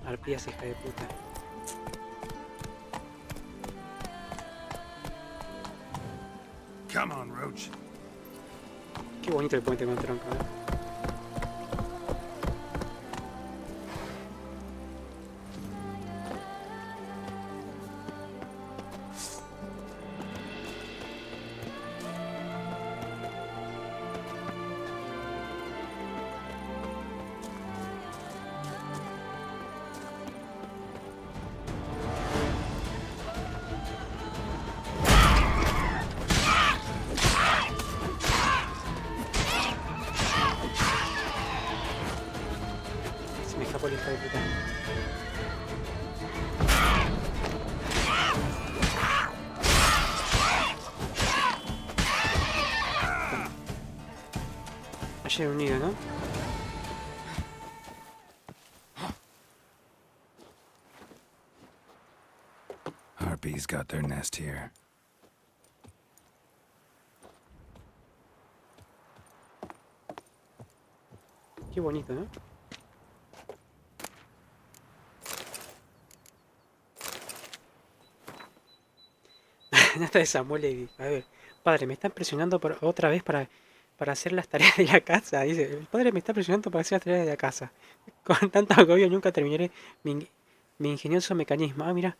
Arpías, hija de puta. Come on, Roach. Qué bonito el puente con tronco, ¿eh? Se me escapó el hija de puta. Ayer unido, ¿no? Harpies got their nest here. Qué bonito, ¿no? Nata de Samuel Levy. A ver, padre, me están presionando otra vez para hacer las tareas de la casa. Dice, el padre me está presionando para hacer las tareas de la casa. Con tanto agobio nunca terminaré mi ingenioso mecanismo. Ah, mira,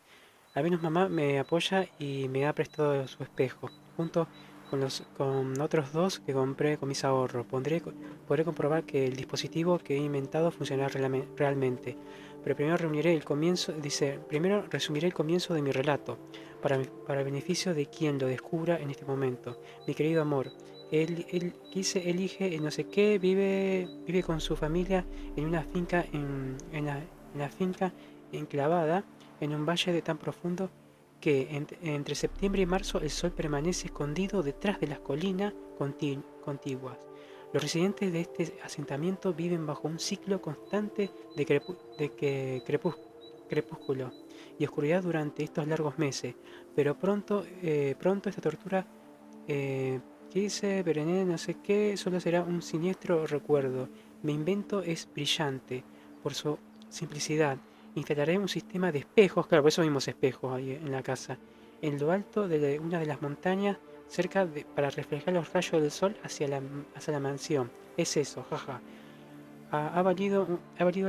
al menos mamá me apoya y me ha prestado su espejo. Junto con otros dos que compré con mis ahorros. Podré comprobar que el dispositivo que he inventado funcionará realmente. Pero primero resumiré el comienzo de mi relato, para el beneficio de quien lo descubra en este momento. Mi querido amor, él elige no sé qué, vive con su familia en una finca en la finca enclavada en un valle tan profundo que entre septiembre y marzo el sol permanece escondido detrás de las colinas contiguas. Los residentes de este asentamiento viven bajo un ciclo constante de crepúsculo y oscuridad durante estos largos meses, pero pronto esta tortura que dice Berené no sé qué solo será un siniestro recuerdo. Mi invento es brillante por su simplicidad. Instalaré un sistema de espejos, claro, por eso vimos espejos ahí en la casa, en lo alto de una de las montañas para reflejar los rayos del sol hacia la mansión. Es eso, jaja. Ha valido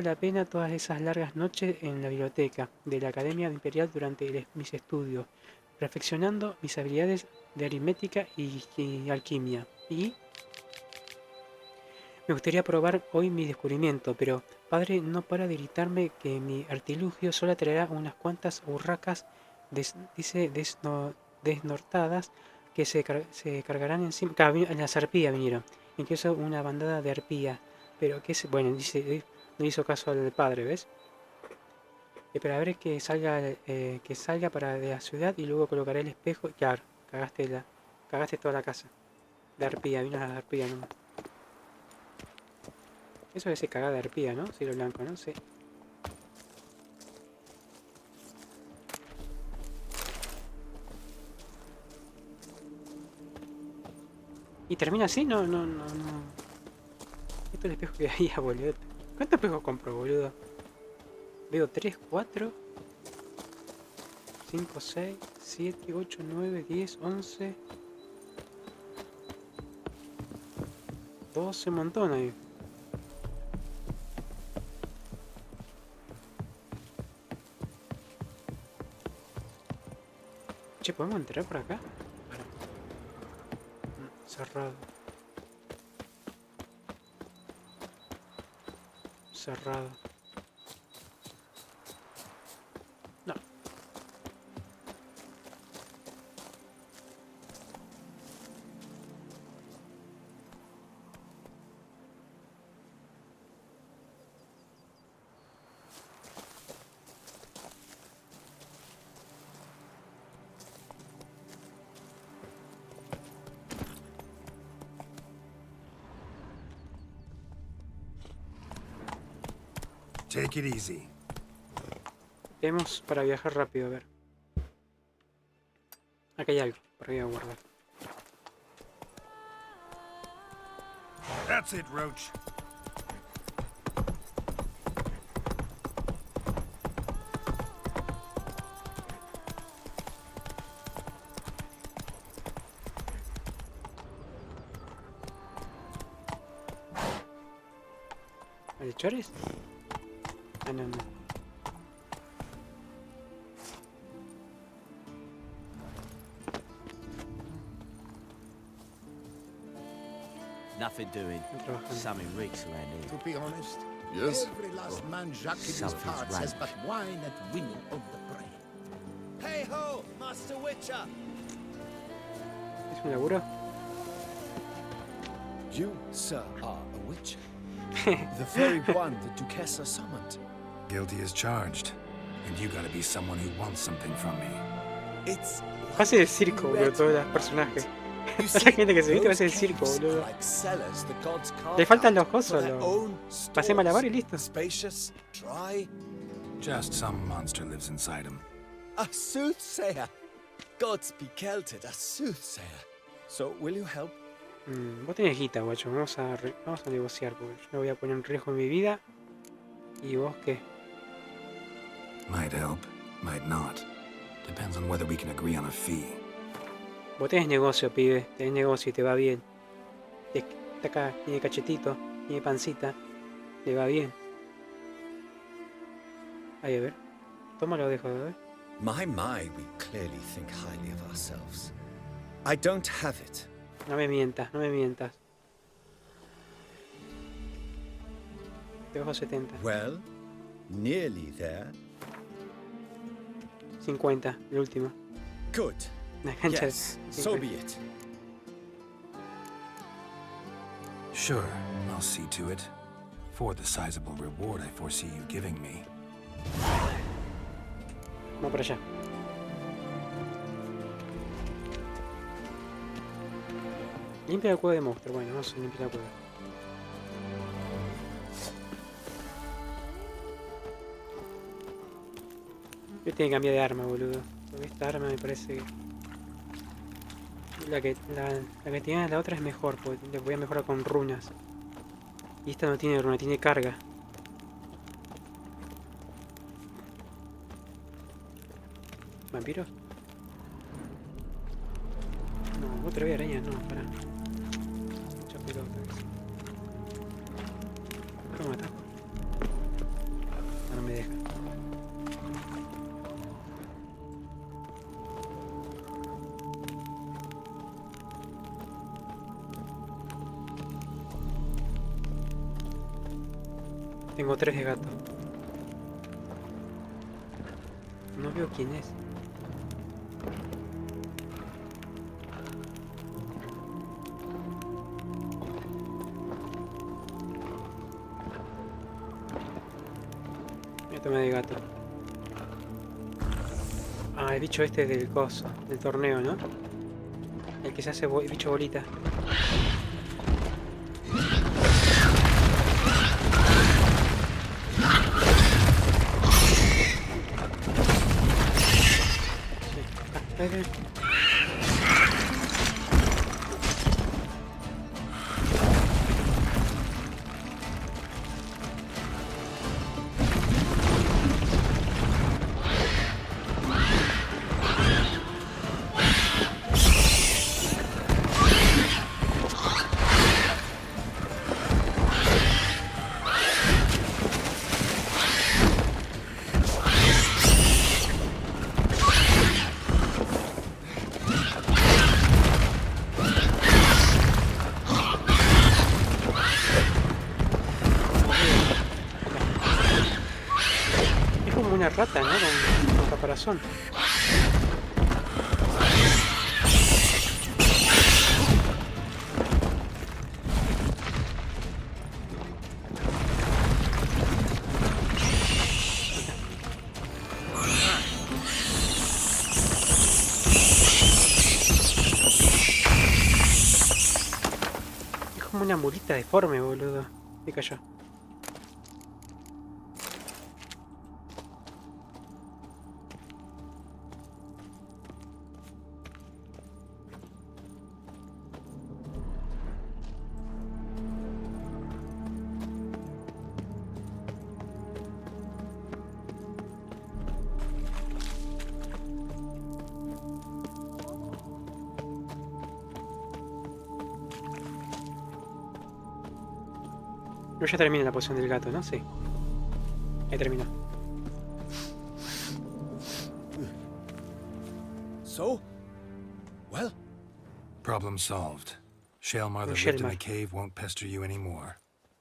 la pena todas esas largas noches en la biblioteca de la Academia Imperial durante mis estudios, perfeccionando mis habilidades de aritmética y alquimia. Y me gustaría probar hoy mi descubrimiento, pero padre no para de gritarme que mi artilugio solo traerá unas cuantas urracas desnortadas que se cargarán encima. Claro, en las arpías vinieron, incluso una bandada de arpías. Pero bueno, dice, no hizo caso al padre, ¿ves? Pero a ver que salga para de la ciudad y luego colocaré el espejo. Claro, cagaste toda la casa. De arpía, vino la arpía, ¿no? Eso es cagada de arpía, ¿no? Cielo blanco, ¿no? Sí. ¿Y termina así? No. Esto es el espejo que había, boludo. ¿Cuántos espejos compro, boludo? Veo 3, 4, 5, 6, 7, 8, 9, 10, 11. 12 montón ahí. Che, ¿podemos entrar por acá? Para. Cerrado. Cerrado. No. Take it easy. Tenemos para viajar rápido, a ver. Acá hay algo, por ahí voy a guardar. That's it, Roach. ¿Malhechores? Ah, no, no. Nothing doing. Están trabajando. Something reeks around here. To be honest, Yes? every last man Jacques in his Something's parts has right. but wine and women on the brain. Hey ho, Master Witcher! ¿Es un laburo? You, sir, are a witcher. The very one that Duquesa summoned. Guilty as charged. And you gotta be someone who wants something from me. It's Pase de circo, boludo, todos los personajes. La gente que se viste parece el circo, boludo. Le faltan los cosos, pasé malabar y listo. Spacious, dry, Just some monster lives inside him. a soothsayer. Gods be kelted, a soothsayer. So, will you help? Vos tenés guita, guacho. Vamos a negociar, porque yo me voy a poner en riesgo mi vida. ¿Y vos qué? Might help, might not. Depends on whether we can agree on a fee. Vos tenés negocio, pibe. Tenés negocio y te va bien. Está acá, tiene cachetito, tiene pancita. Le va bien. Ahí, a ver. Tómalo, dejo de ver. My, we clearly think highly of ourselves. I don't have it. No me mientas, no me mientas. Te bajo 70. Well, nearly there. 50, el último. Good. Una cancha Yes, de so 50. be it. Sure, I'll see to it. For the sizable reward I foresee you giving me. Vamos para allá. Limpia la cueva de monstruo. Bueno, vamos a limpiar la cueva. Yo tengo que cambiar de arma, boludo. Porque esta arma me parece que... La que tiene la otra es mejor, porque le voy a mejorar con runas. Y esta no tiene runa, tiene carga. ¿Vampiros? No, otra vez araña, no, pará. Mucha pelota eso. ¿Cómo matar? No me deja. Tengo 3 de gato. No veo quién es. Voy a tomar de gato. Ah, el bicho este del coso, del torneo, ¿no? El que se hace bicho bolita. una rata, ¿no? Con caparazón. Es como una mulita deforme, boludo. Me cayó. Yo ya terminé la poción del gato, ¿no? Sí. Ahí terminó. So? Well? Problem solved. Shalmar that lived in the cave won't pester you anymore.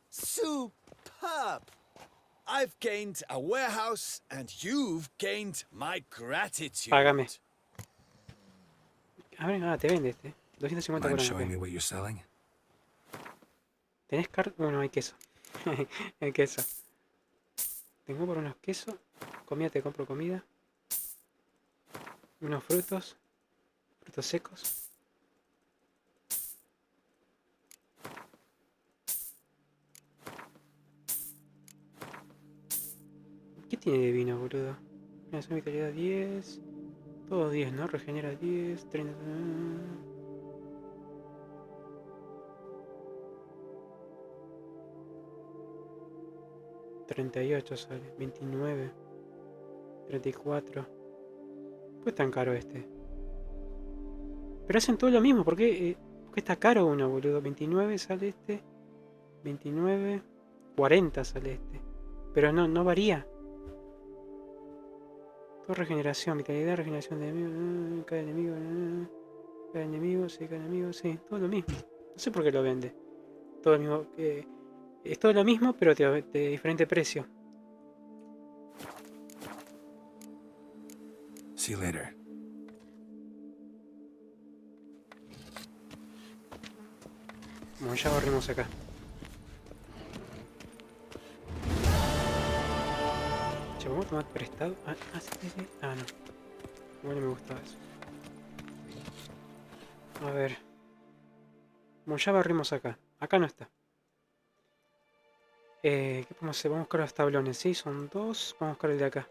Superb! I've gained a warehouse, and you've gained my gratitude. Págame. A ver, te vende este. 250 Mind por showing me año. what you're selling? ¿Tenés carne? Bueno, hay queso. Hay queso. Tengo por unos quesos. Comida, te compro comida. Unos frutos. Frutos secos. ¿Qué tiene de vino, boludo? Una vitalidad 10. Todo 10, ¿no? Regenera 10, 30... 38 sale, 29, 34. ¿Por qué es tan caro este? Pero hacen todo lo mismo, ¿por qué está caro uno, boludo? 29 sale este, 29, 40 sale este. Pero no varía. Todo regeneración, vitalidad, regeneración de enemigos, cada enemigo, sí, todo lo mismo. No sé por qué lo vende. Todo lo mismo, es todo lo mismo, pero de diferente precio. See you later. Bueno, ya barrimos acá. Che, ¿vamos a tomar prestado? Sí. Ah, no. Bueno, me gustaba eso. A ver. Bueno, ya barrimos acá. Acá no está. ¿Qué podemos hacer? Vamos a buscar los tablones, ¿sí? Son dos. Vamos a buscar el de acá.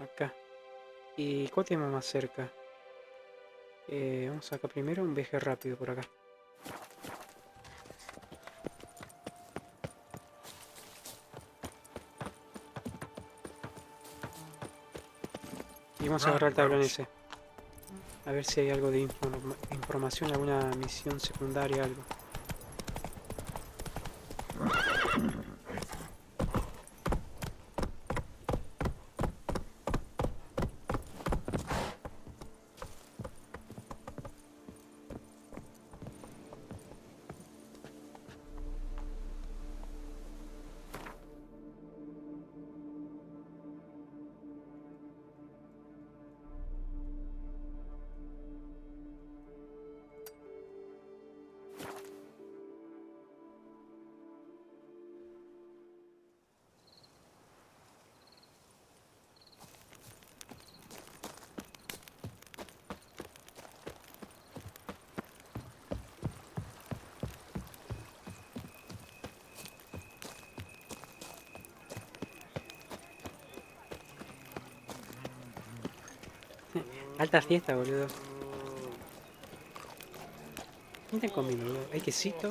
Acá. ¿Y cuál tenemos más cerca? Vamos acá primero, un viaje rápido por acá. Y vamos a agarrar el tablón ese. A ver si hay algo de información, alguna misión secundaria, algo. Alta fiesta, boludo. ¿Qué están comiendo, boludo? Hay quesito.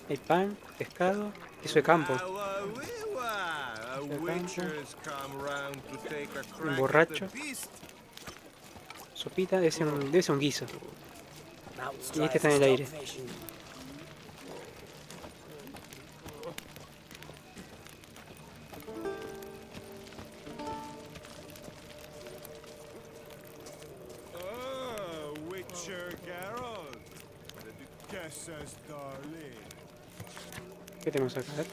Hay pan, pescado, queso de campo. Un borracho. Sopita, debe ser un guiso. Y este está en el aire. ¿Qué tenemos acá? A ver.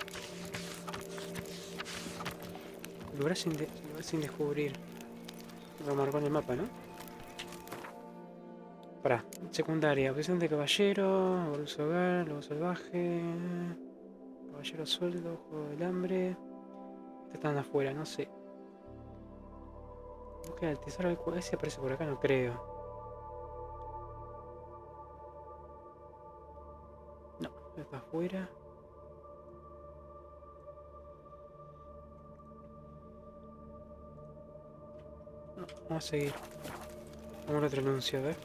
Lugar sin descubrir. Lo marcó en el mapa, ¿no? Pará. Secundaria. Obsesión de caballero. Bolso hogar. Lobo salvaje. Caballero sueldo. Juego del hambre. Están afuera, no sé. Búsqueda del tesoro. Ese aparece por acá, no creo. No, está afuera. No, vamos a seguir. Vamos al otro anuncio, a ver.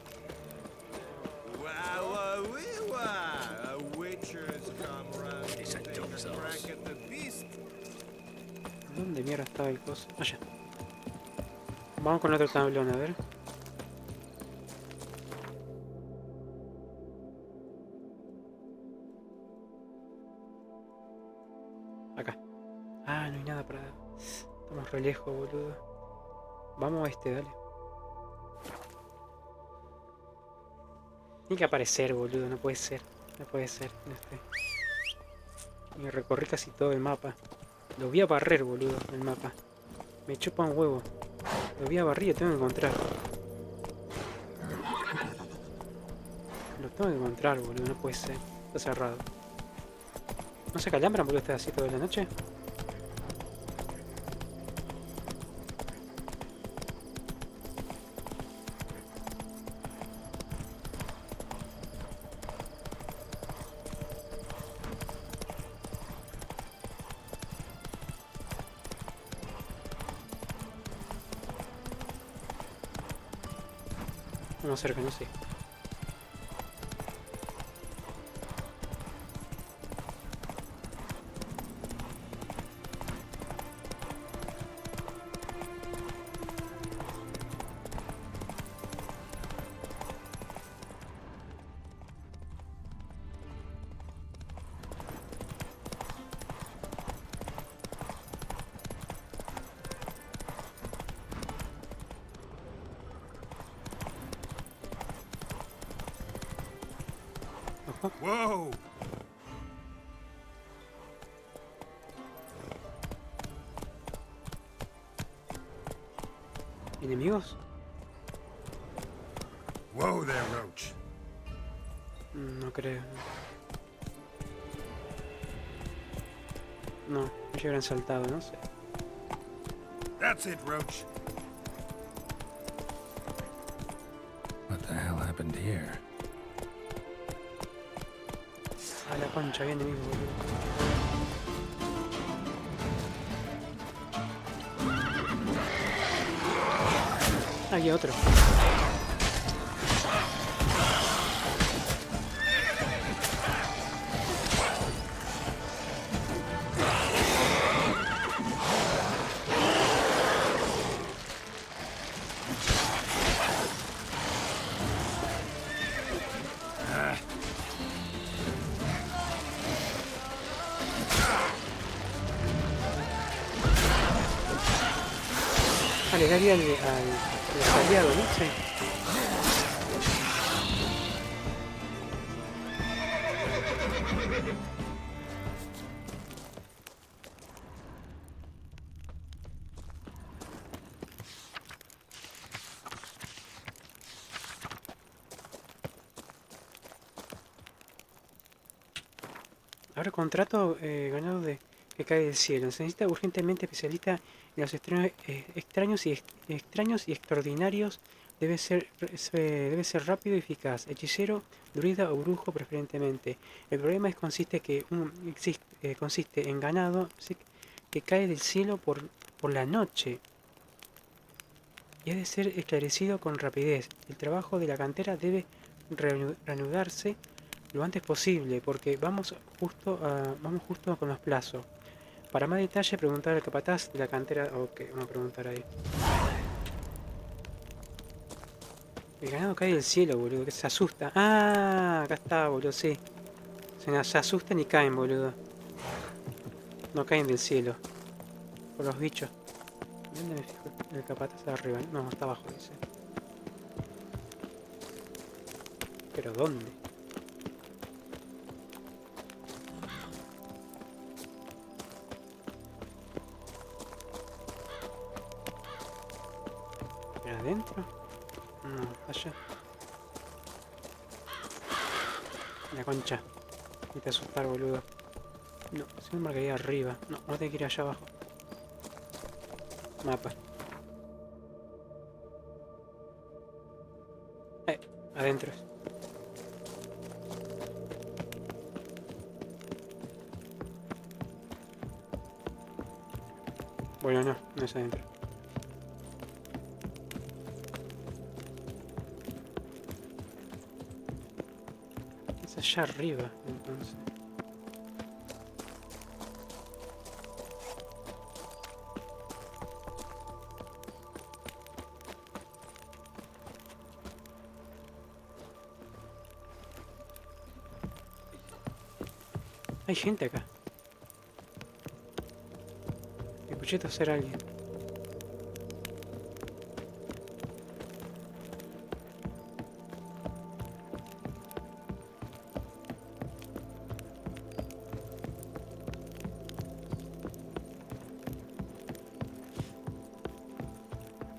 ¿Dónde mierda estaba el coso? Allá. Vamos con otro tablón, a ver. Acá. Ah, no hay nada para... Estamos re lejos, boludo. Vamos a este, dale. Tiene que aparecer, boludo. No puede ser. No puede ser. No esté. Y recorrí casi todo el mapa. Lo voy a barrer, boludo, el mapa. Me chupa un huevo. Lo voy a barrer y lo tengo que encontrar. Lo tengo que encontrar, boludo. No puede ser. Está cerrado. ¿No se calambran, boludo, este así toda la noche? No cerca, no sé. Whoa! ¿Enemigos? Whoa there, Roach. No creo. No, me hubieran saltado, no sé. That's it, Roach. What the hell happened here? A la concha, había enemigos, boludo. Había otro. Le daría al aliado, ¿no? Sí. Ahora contrato ganado que cae del cielo. Se necesita urgentemente especialista en los extraños y extraordinarios. Debe ser rápido y eficaz. Hechicero, druida o brujo preferentemente. El problema consiste en ganado que cae del cielo por la noche. Y ha de ser esclarecido con rapidez. El trabajo de la cantera debe reanudarse lo antes posible, porque vamos justo con los plazos. Para más detalle, preguntar al capataz de la cantera. Ok, vamos a preguntar ahí. El ganado cae del cielo, boludo, que se asusta. Ah, acá está, boludo, sí. Se asustan y caen, boludo. No caen del cielo. Por los bichos. ¿Dónde me fijo? El capataz de arriba. No, está abajo, dice. ¿Pero dónde? ¿Adentro? No, allá. La concha. Me te asustar, boludo. No, se me marcaría arriba. No, no tengo que ir allá abajo. Mapa. Adentro. Bueno, no, no es adentro. Es allá arriba, entonces. Hay gente acá. Escuché toser a alguien.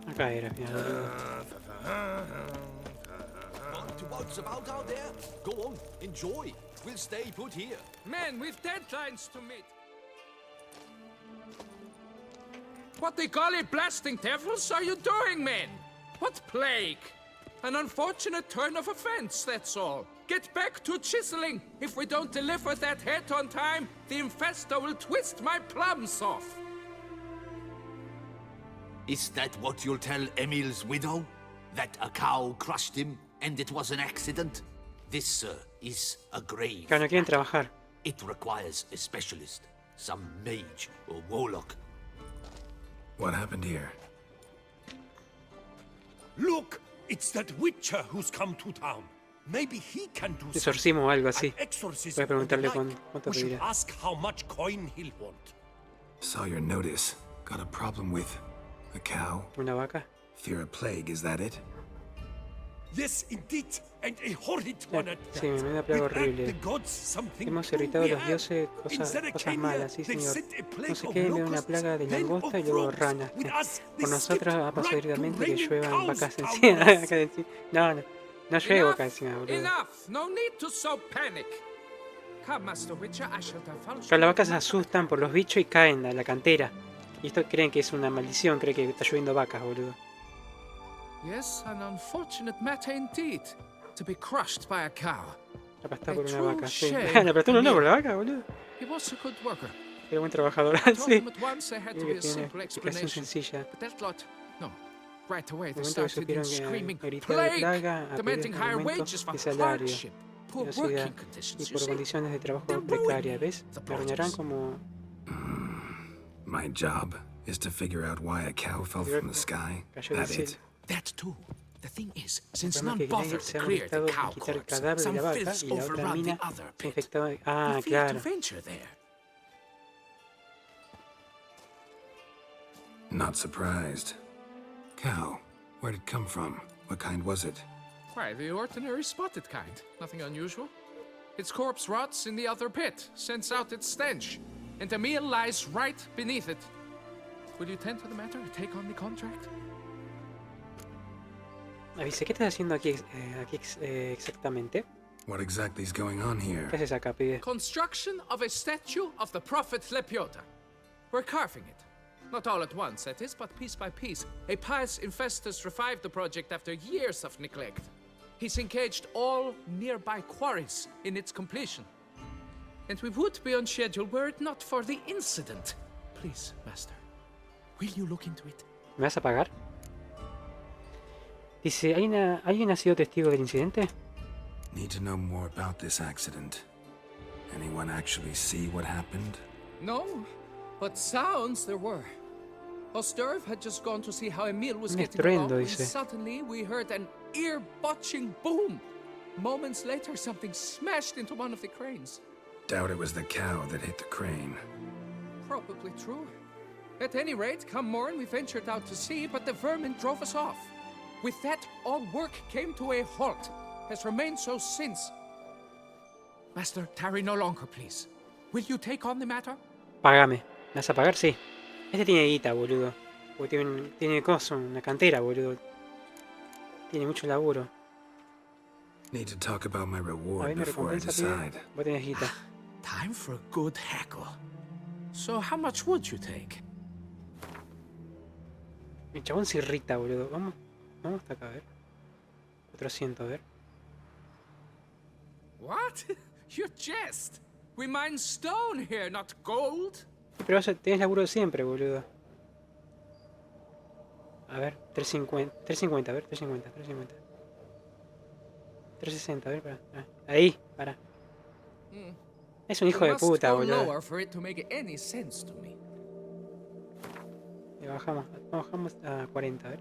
Acá era, mira, boludo. What's about out there? Go on, enjoy. We'll stay put here. Men, we've deadlines to meet. What the golly blasting devils are you doing, men? What plague? An unfortunate turn of offense, that's all. Get back to chiseling. If we don't deliver that head on time, the infestado will twist my plums off. Is that what you'll tell Emil's widow? That a cow crushed him and it was an accident? This, sir, is a grave. Que no quieren trabajar. It requires a specialist, some mage or warlock. What happened here? Look, it's that witcher who's come to town. Maybe he can do something. Exorcismo o algo así. An exorcism Voy a preguntarle or the like. cuánto We should pedirá. ask how much coin he'll want. Saw your notice. Got a problem with a cow? Una vaca. Fear a plague, is that it? Yes, indeed, and a horrid one at Sí, me da that. plaga We grant horrible. the gods something Hemos new irritado a we los have. dioses, In cosas malas, sí Zeracania, they señor. sent a plague No sé of qué, envió una locusts, plaga de then langosta y of luego frogs. ranas. With us, they Por nosotros skipped ha pasado right to directamente que raining lluevan cows vacas out encima. of us. Acá encima. No, no. No lluevo acá encima, boludo. Enough! No need to so panic. Come, Master Witcher, I shall divulge. Claro, las vacas se asustan por los bichos y caen a la cantera. Y esto creen que es una maldición, creen que está lloviendo vacas, boludo. Yes, an unfortunate matter indeed. To be crushed by a cow. Aplastada A por una true vaca. Sí. shame. La aplastó no por la vaca, boludo. He was a good worker. Era buen trabajador. I told Sí. him at once there had to Creo be que a tiene simple una explicación explanation. sencilla. But that lot, no. Right away En they el momento que started in supieron screaming, que gritar de plaga, plague, a pedir demanding higher aumento wages for de salario, hardship, poor velocidad working y conditions, you por see. condiciones de trabajo They're precarias, ruining ¿ves? the Me arruinarán produce. como... My job is to figure out why a cow fell from the sky. Cayó del That cielo. it. That too. The thing is, El since problema none es que bothered se to ha clear the molestado cow en quitar el corpse, cadáver de some la vaca filths y la otra overrun mina the other se pit. infectó... We Ah, fear to claro. venture there. Not surprised. Cow. Where'd it come from? What kind was it? Why, the ordinary spotted kind. Nothing unusual. Its corpse rots in the other pit, sends out its stench, and the meal lies right beneath it. Will you tend to the matter and take on the contract? Avise, ¿qué estás haciendo aquí, exactamente? What exactly is going on here? ¿Qué haces acá, pibe? Construction of a statue of the prophet Lepiota. We're carving it. Not all at once, that is, but piece by piece. A pious infestus revived the project after years of neglect. He's engaged all nearby quarries in its completion. And we would be on schedule were it not for the incident. Please, Master, will you look into it? ¿Me vas a pagar? Dice, ¿alguien ha sido testigo del incidente? Need to know more about this accident. Anyone actually see what happened? No, but sounds there were. Osterv had just gone to see how Emil was getting along when suddenly we heard an ear-botching boom. Moments later, something smashed into one of the cranes. Doubt it was the cow that hit the crane. Probably true. At any rate, come morn we ventured out to sea, but the vermin drove us off. With that, all work came to a halt. Has remained so since. Master, tarry no longer, please. Will you take on the matter? Págame. ¿Me vas a pagar? Sí. Este tiene guita, boludo. Porque tiene coso, una cantera, boludo. Tiene mucho laburo. Need to talk about my A reward ver, mi before I recompensa, pibe. decide. Vos tenés guita. Time for a good heckle. So how much would you take? El chabón se irrita, boludo. Vamos hasta acá, a ver. 400, a ver. What? You jest. We mine stone here, not gold. Sí, pero tenés laburo siempre, boludo. A ver, 350, a ver, 350. 360, a ver, para. Ahí, para. Es un hijo de puta, boludo. Le bajamos a 40, a ver.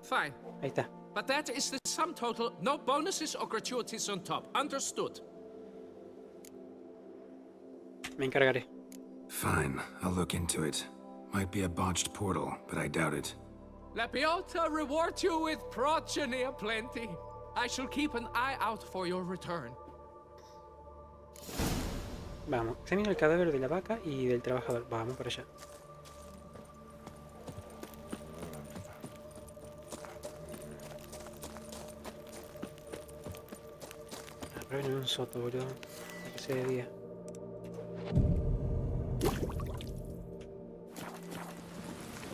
Fine. Ahí está. But that is the sum total, no bonuses or gratuities on top. Understood? Me encargaré. Fine, I'll look into it. Might be a botched portal, but I doubt it. La Piota reward you with progeny aplenty. I shall keep an eye out for your return. Vamos, examina el cadáver de la vaca y del trabajador. Vamos para allá. Pero en un soto, boludo. Para que sea de día.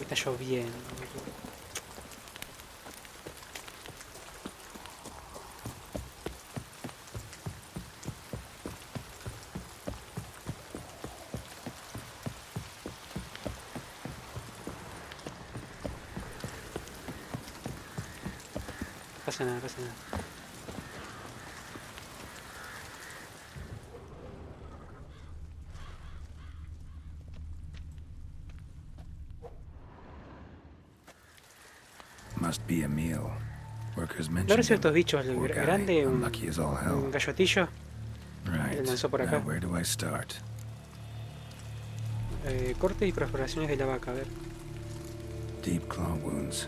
Está lloviendo. Pasa nada, pasa nada. Must be a meal. Workers ¿No mentioned recibo him. estos bichos? El Poor guy, grande, unlucky as all un hell. gallotillo. Right. lanzó por acá. Now where do I start? Cortes y perforaciones de la vaca, a ver. Deep claw wounds.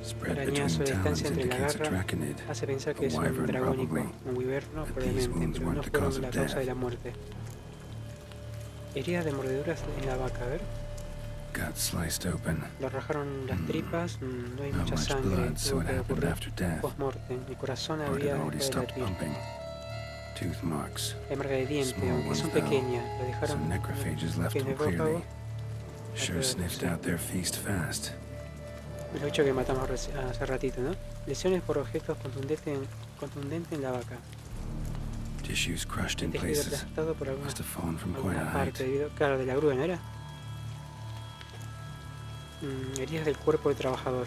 Spread Arañazo, between la talons distancia entre la indicates a garra draconid. hace pensar que A es un wyvern, dragónico, probably. un wyverno But these probablemente, wounds pero no weren't the cause fueron la of causa death. de la muerte. Heridas de mordeduras en la vaca, a ver. Got sliced open. Le rajaron las tripas, no hay Not mucha much sangre, blood, so tuvo it que happened ocurrir after death. post-mortem. El corazón Or it había already dejado de stopped latir. pumping. Tooth marks. Hay marca de diente, Small aunque son ones, though. pequeñas, lo Some dejaron necrophages left them pequeño clearly. Sure Sure sniffed out their feast fast. los bichos que matamos hace ratito, ¿no? Lesiones por objetos contundentes en la vaca. Tissues crushed in El tejido places. aplastado por alguna Must have fallen from quite a height. parte debido, claro, de la grúa, ¿no era? Heridas del cuerpo del trabajador.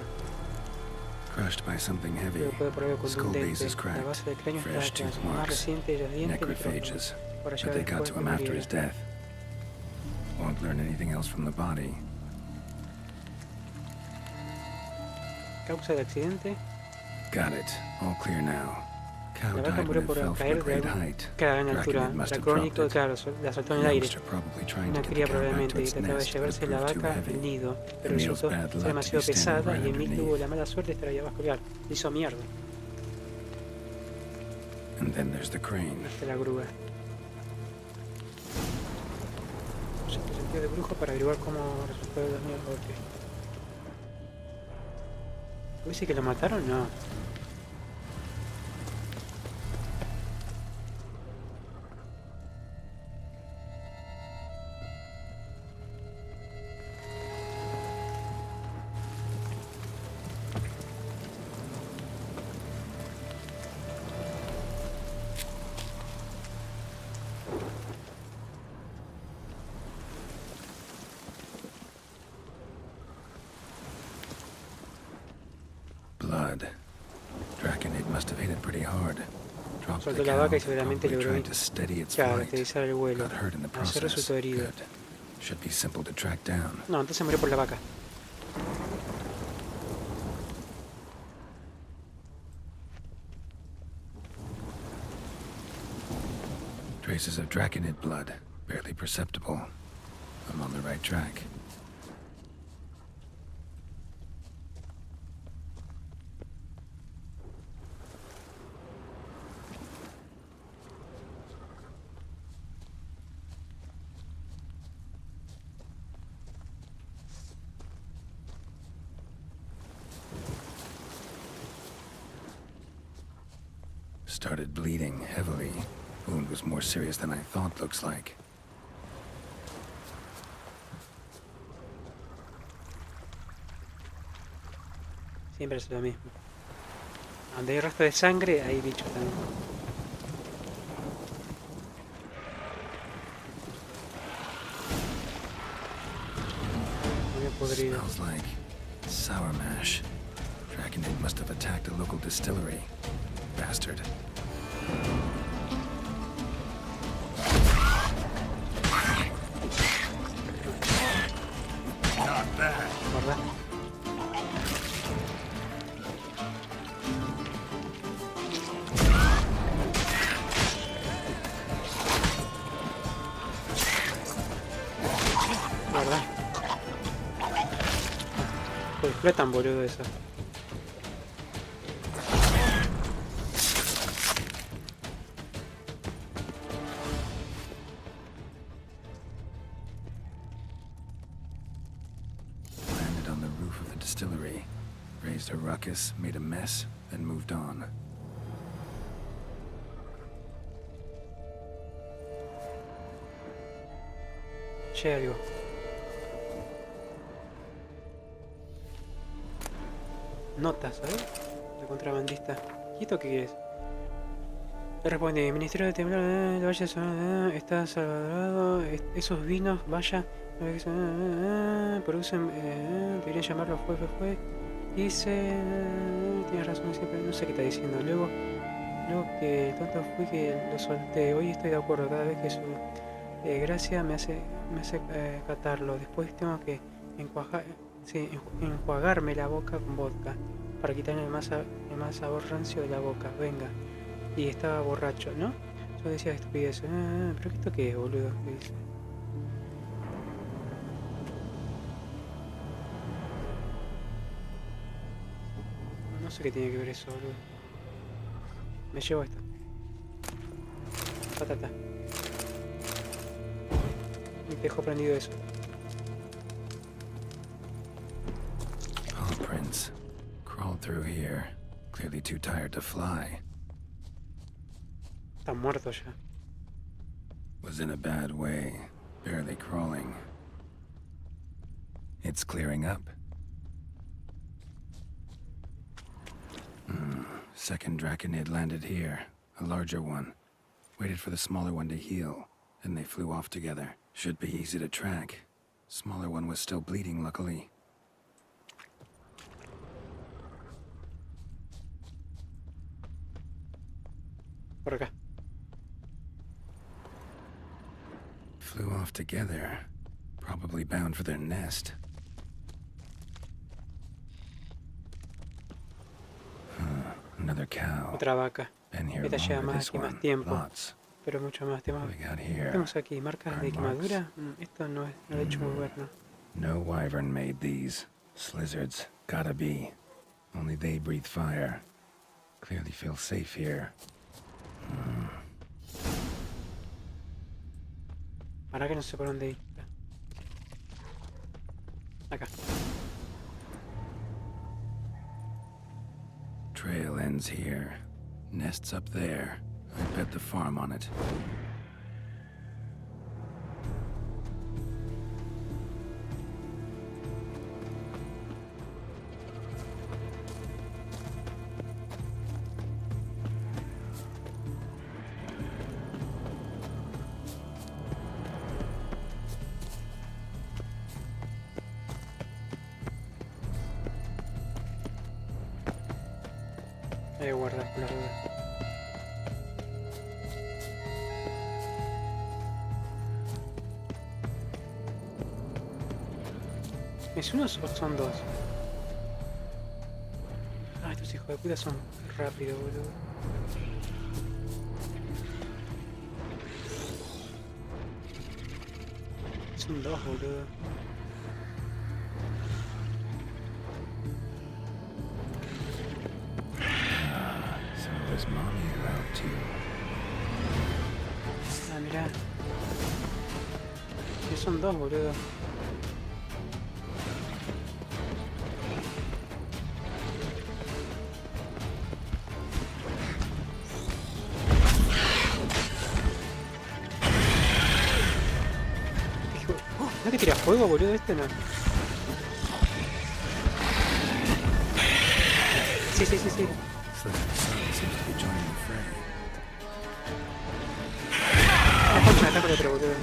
Crushed by something heavy. Pero puede por algo Skull base contundente. is La cracked. base del cráneo Fresh está tooth atrás. Más marks. reciente de los dientes Necrophages. para But llegar they got después to de him after morir. his death. Won't learn anything else from the body. Causa de accidente. Got it. All clear now. Cow La vaca died murió when it por fell from caer a de great algún height. gran altura. Draconid must Era have dropped crónico, it. claro, la soltó en el aire. Youngster probably trying Una to get cría the cow back to probablemente its trataba de nest, but llevarse it la proved too vaca heavy. al nido, pero Emil's resultó bad ser luck to demasiado be standing pesada right y Emil tuvo underneath. la mala suerte de estar ahí abajo. Claro, le hizo mierda And then there's the crane. hasta la grúa. Sentido de brujo para averiguar cómo resultó el daño del golpe. ¿Dice que lo mataron? No. Blood. Draconid must have hit it pretty hard. Dropped the Soltó la vaca y cow, seguramente probably logró tried to steady its claro, flight. utilizar el vuelo. Got hurt in the Hacer process. resultó herido. Good. Should be simple to track down. No, entonces murió por la vaca. Traces of Draconid blood. Barely perceptible. I'm on the right track. Started bleeding heavily. Wound was more serious than I thought, looks like. Siempre es lo mismo. Donde hay rastro de sangre, hay bichos también. Muy podrido. Smells like sour mash. Dragonid must have attacked a local distillery. Bastard. Not bad. ¿Verdad? ¿Verdad? Pues explotan, boludo, eso. Landed on the roof of the distillery. Raised a ruckus, made a mess, then moved on. Che, algo. Notas, ¿sabes? De contrabandista. ¿Y esto qué es? Le responde, Ministerio de Temblor de Valle está salvado. Esos vinos, vaya, producen, debería llamarlo fue. Dice, tienes razón, siempre no sé qué está diciendo. Luego que tonto fui que lo solté. Hoy estoy de acuerdo, cada vez que su gracia me hace catarlo. Después tengo que enjuagarme la boca con vodka para quitarme el más sabor rancio de la boca. Venga. Y estaba borracho, ¿no? Yo decía estupidez. ¿Pero esto qué es, boludo? ¿Qué dice? No sé qué tiene que ver eso, boludo. Me llevo esto. Patata. Y te dejo prendido eso. Paw prints. Crawled through here. Clearly too tired to fly. Está muerto ya. Was in a bad way. Barely crawling. It's clearing up. Second Draconid landed here. A larger one. Waited for the smaller one to heal. Then they flew off together. Should be easy to track. Smaller one was still bleeding, luckily. Por acá. Flew off together. Probably bound for their nest. Another cow. Otra vaca. Been here Esta lleva longer, más this y más one. tiempo. Lots. Pero mucho más. What we got here? Tenemos aquí marcas de quemadura. Esto no lo he hecho muy bueno. No wyvern made these. Slizzards. Gotta be. Only they breathe fire. Clearly feel safe here. Para que no sé por dónde ir. Acá. Trail ends here. Nests up there. I bet the farm on it. Guardar por las dudas. ¿Es uno o son dos? Ah, estos hijos de puta son rápidos, boludo. Son dos, boludo. There's mommy around too. Ah, mirá. Que son dos, boludo. ¿No es que tira fuego, boludo? Este no. Sí, sí, sí, sí. Ah, concha, me ataca el otro, boludo.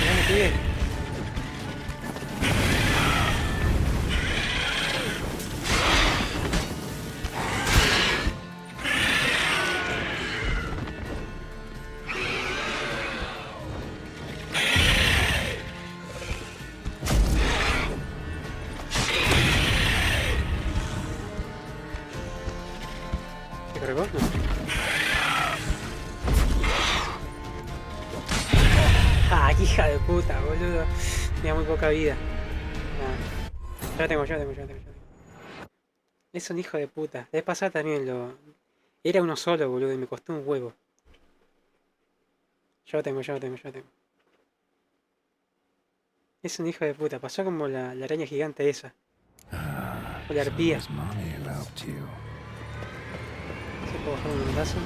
Ya me pide. ¿Se cargó? No. Ah, qué hija de puta, boludo. Tenía muy poca vida. Nah. Ya tengo. Es un hijo de puta. La vez pasada también lo... Era uno solo, boludo, y me costó un huevo. Ya lo tengo. Es un hijo de puta. Pasó como la araña gigante esa. O la arpía. ¿Se puede bajar un brazo?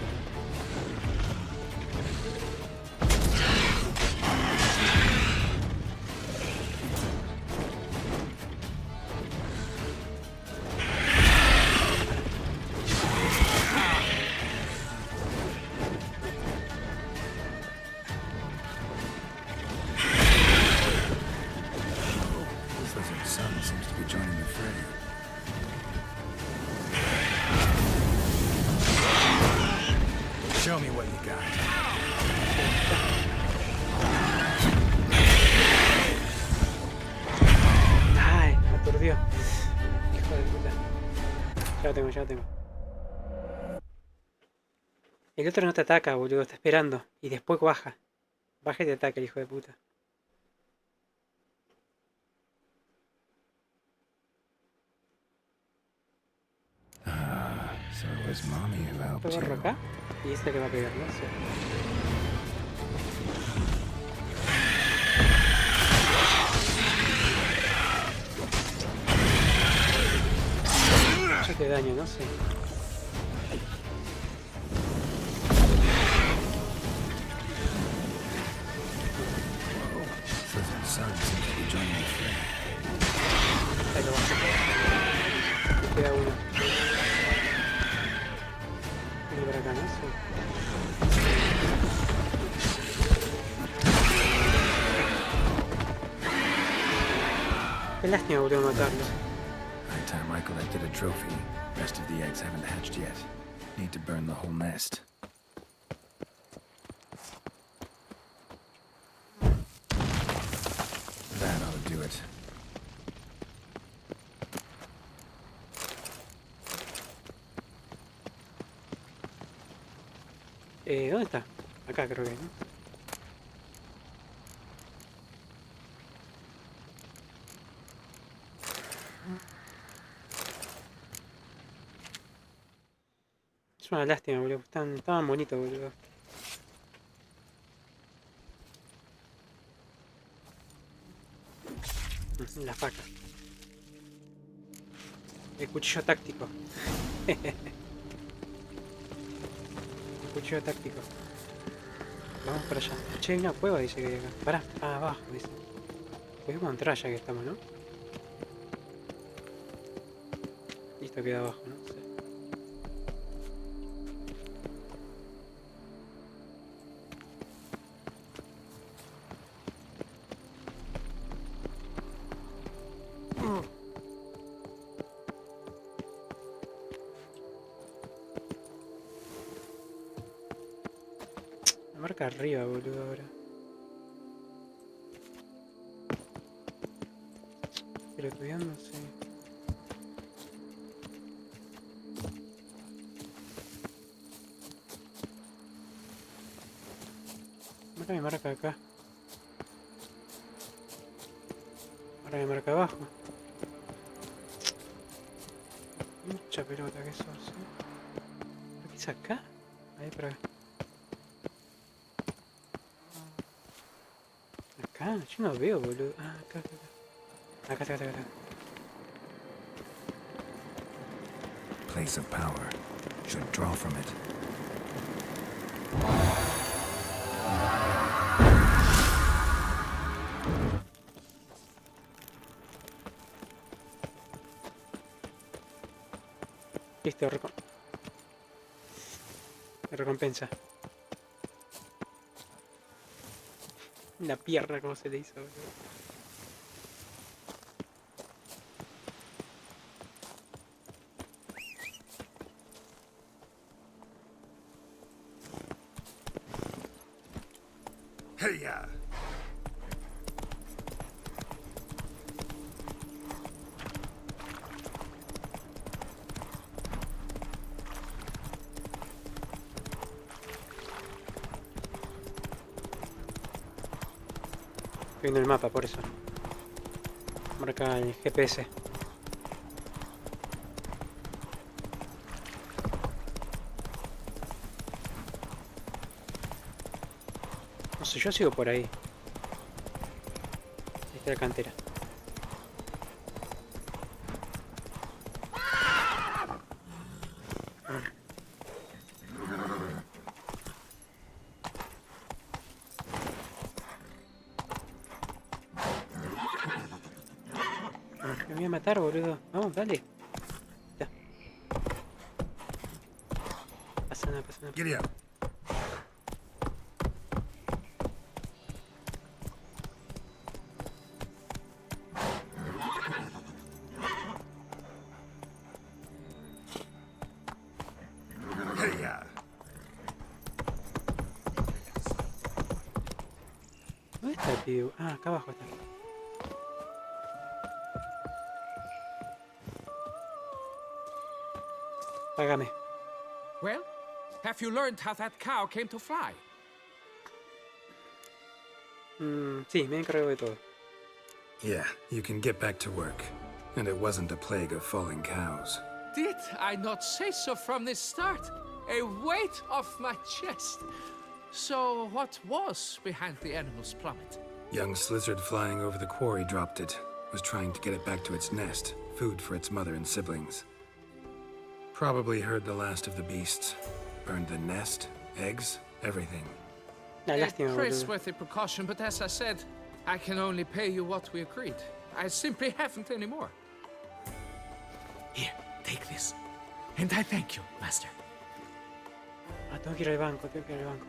Show me what you got. Ay, me aturdió. Hijo de puta. Ya lo tengo. El otro no te ataca, boludo, está esperando. Y después baja. Baja y te ataca, el hijo de puta. So it was mommy who helped Lo agarro you. acá. Y este le va a pegar, ¿no? Sí. Mucho de daño, ¿no? Sí. Frozen sun seems to be joining the fray. Ahí lo bajo. Me queda uno. Uno por acá, ¿no? Sí. Qué lástima, boludo, matarlo. By the time I collected a trophy, rest of the eggs haven't hatched yet. Need to burn the whole nest. That ought to do it. ¿Dónde está? Acá creo que, ¿no? Es una lástima, boludo. Estaban bonitos, boludo. La faca. El cuchillo táctico. El cuchillo táctico. Vamos para allá. Che, hay una cueva, dice que hay acá. Pará, abajo, dice. Podemos entrar ya que estamos, ¿no? Listo, queda abajo, ¿no? Sí. Marca arriba, boludo, ahora. Pero estudiando, sí. Ahora me marca acá. Ahora me marca abajo. Mucha pelota que sos, ¿eh? ¿Qué es acá? Ahí para acá. Acá, yo no veo, boludo. Ah, acá. Place of power. Should draw from it. Listo, recompensa. La pierna, ¿cómo se le hizo? Heya! Estoy viendo el mapa, por eso. Marca el GPS. No sé, yo sigo por ahí. Ahí está la cantera. Me voy a matar, boludo. Vamos, dale. Ya. Pasa nada, pasa nada. Giddy up. Heya! ¿Dónde está el tío? Ah, acá abajo está. Págame. Well, have you learned how that cow came to fly? Sí, me encargo de todo. Yeah, you can get back to work. And it wasn't a plague of falling cows. Did I not say so from the start? A weight off my chest. So what was behind the animal's plummet? Young lizard flying over the quarry dropped it. Was trying to get it back to its nest. Food for its mother and siblings. Probably heard the last of the beasts. Burned the nest, eggs, everything. La A lástima, boludo. praiseworthy precaution, but as I said, I can only pay you what we agreed. I simply haven't any more. Here, take this. And I thank you, Master. Ah, tengo que ir al banco, tengo que ir al banco.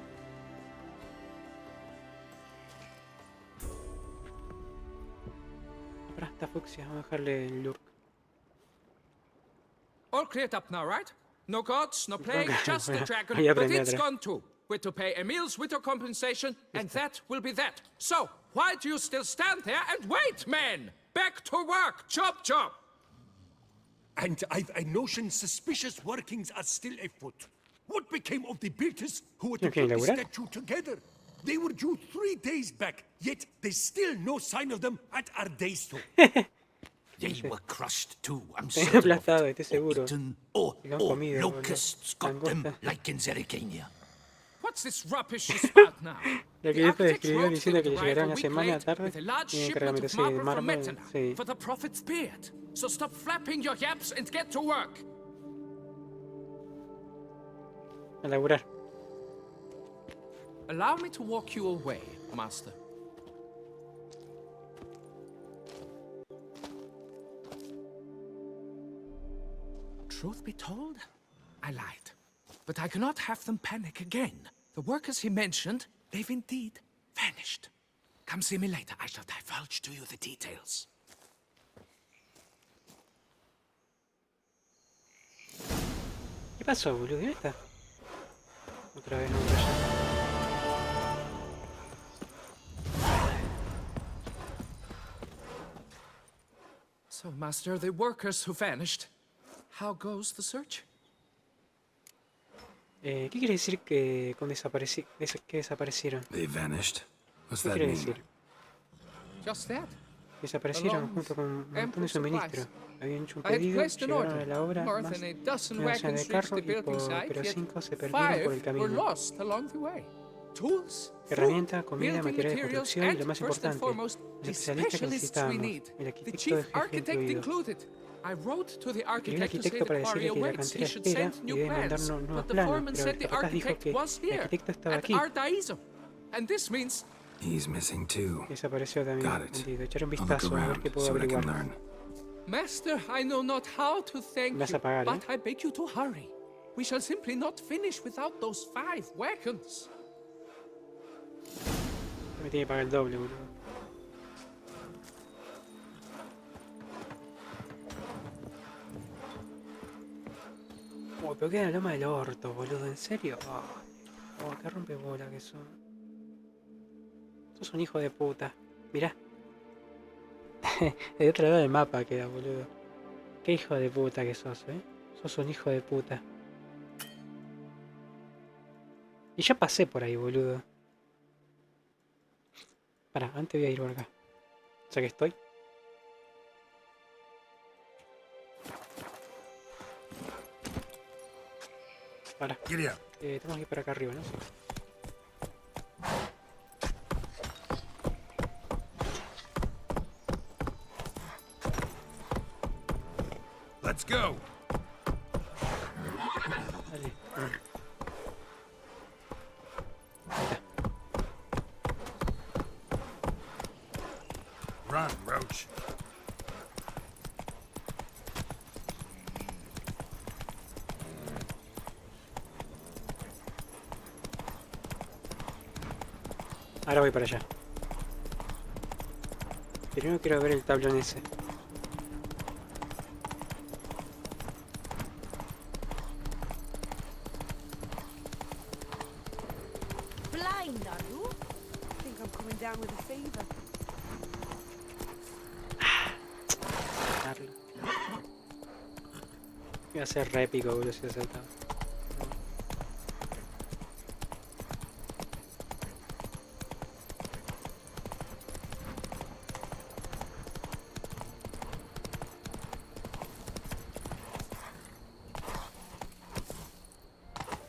Ahora está fucsia, vamos a dejarle el lurk. All cleared up now, right? No gods, no plague, just the dragon, Ahí but aprendí it's atrás. gone too. We're to pay Emil's widow compensation, and that will be that. So, why do you still stand there and wait, men? Back to work, chop chop! And I've a notion suspicious workings are still afoot. What became of the builders who were to Okay, put the laburar. statue together? They were due 3 days back, yet there's still no sign of them at our day store. They were crushed too, I'm Está certain of aplastado, it. estoy seguro. Eaten, Y lo han comido, boludo. locusts got them, Langosta. like in Zerikania. What's this rubbish you spout now? Lo The que este architects escribió wrote diciendo que them le to llegará arrive una a week semana late tarde with a large y shipment encargamiento of sí, de marble from mármol. Mettena Sí. for the prophet's beard. So stop flapping your yaps and get to work. A laburar. Allow me to walk you away, Master. Truth be told, I lied. But I cannot have them panic again. The workers he mentioned, they've indeed vanished. Come see me later. I shall divulge to you the details. ¿Qué pasó, boludo? ¿Dónde está? Otra vez, otra vez. So, Master, the workers who vanished, how goes the search? ¿Qué quiere decir que con que desaparecieron? They vanished. What's ¿Qué that quiere mean? decir? Just that. Desaparecieron Along junto con un montón ample de suministros. supplies. Habían hecho un I had pedido, placed an llegaron a order. la obra More más than a dozen una docena de wagons reached carros, the building site, pero yet 5 se perdieron por el 5 were camino. lost along the way. Tools, Herramientas, food, comida, building materiales de materials, construcción y lo and más first and importante, foremost, los the especialistas que specialists we necesitábamos, need. el The arquitecto chief de jefe architect incluido. included. I wrote to the Escribió al architect to say arquitecto the para quarry decirle que la awaits. He cantera should espera send y new debe mandar plans. nuevos But the planos, foreman pero said the el capataz dijo architect que was el here arquitecto estaba at aquí. Ardaizo. And this means He's missing too. Desapareció también. Got it. Entendido. Echar un I'll look vistazo a ver around, qué puedo see what I can averiguar. learn. Master, I know not how to thank Vas you, a pagar, but I beg you to hurry. We shall simply not finish without those 5 wagons. Me tiene que pagar el doble, boludo. Oh, pero queda en la loma del orto, boludo. ¿En serio? Oh, qué rompebola que son. Sos un hijo de puta. Mirá. De otro lado del mapa queda, boludo. Qué hijo de puta que sos, Sos un hijo de puta. Y ya pasé por ahí, boludo. Pará, antes voy a ir por acá. O sea que estoy. Pará. Tenemos que ir para acá arriba, ¿no? Sí. Let's go. Dale. Run, Roach. Ahora voy para allá. Primero quiero ver el tablón ese. Blind, are you? I think I'm coming down with a fever. Iba a ser re épico, boludo, si lo saltaba.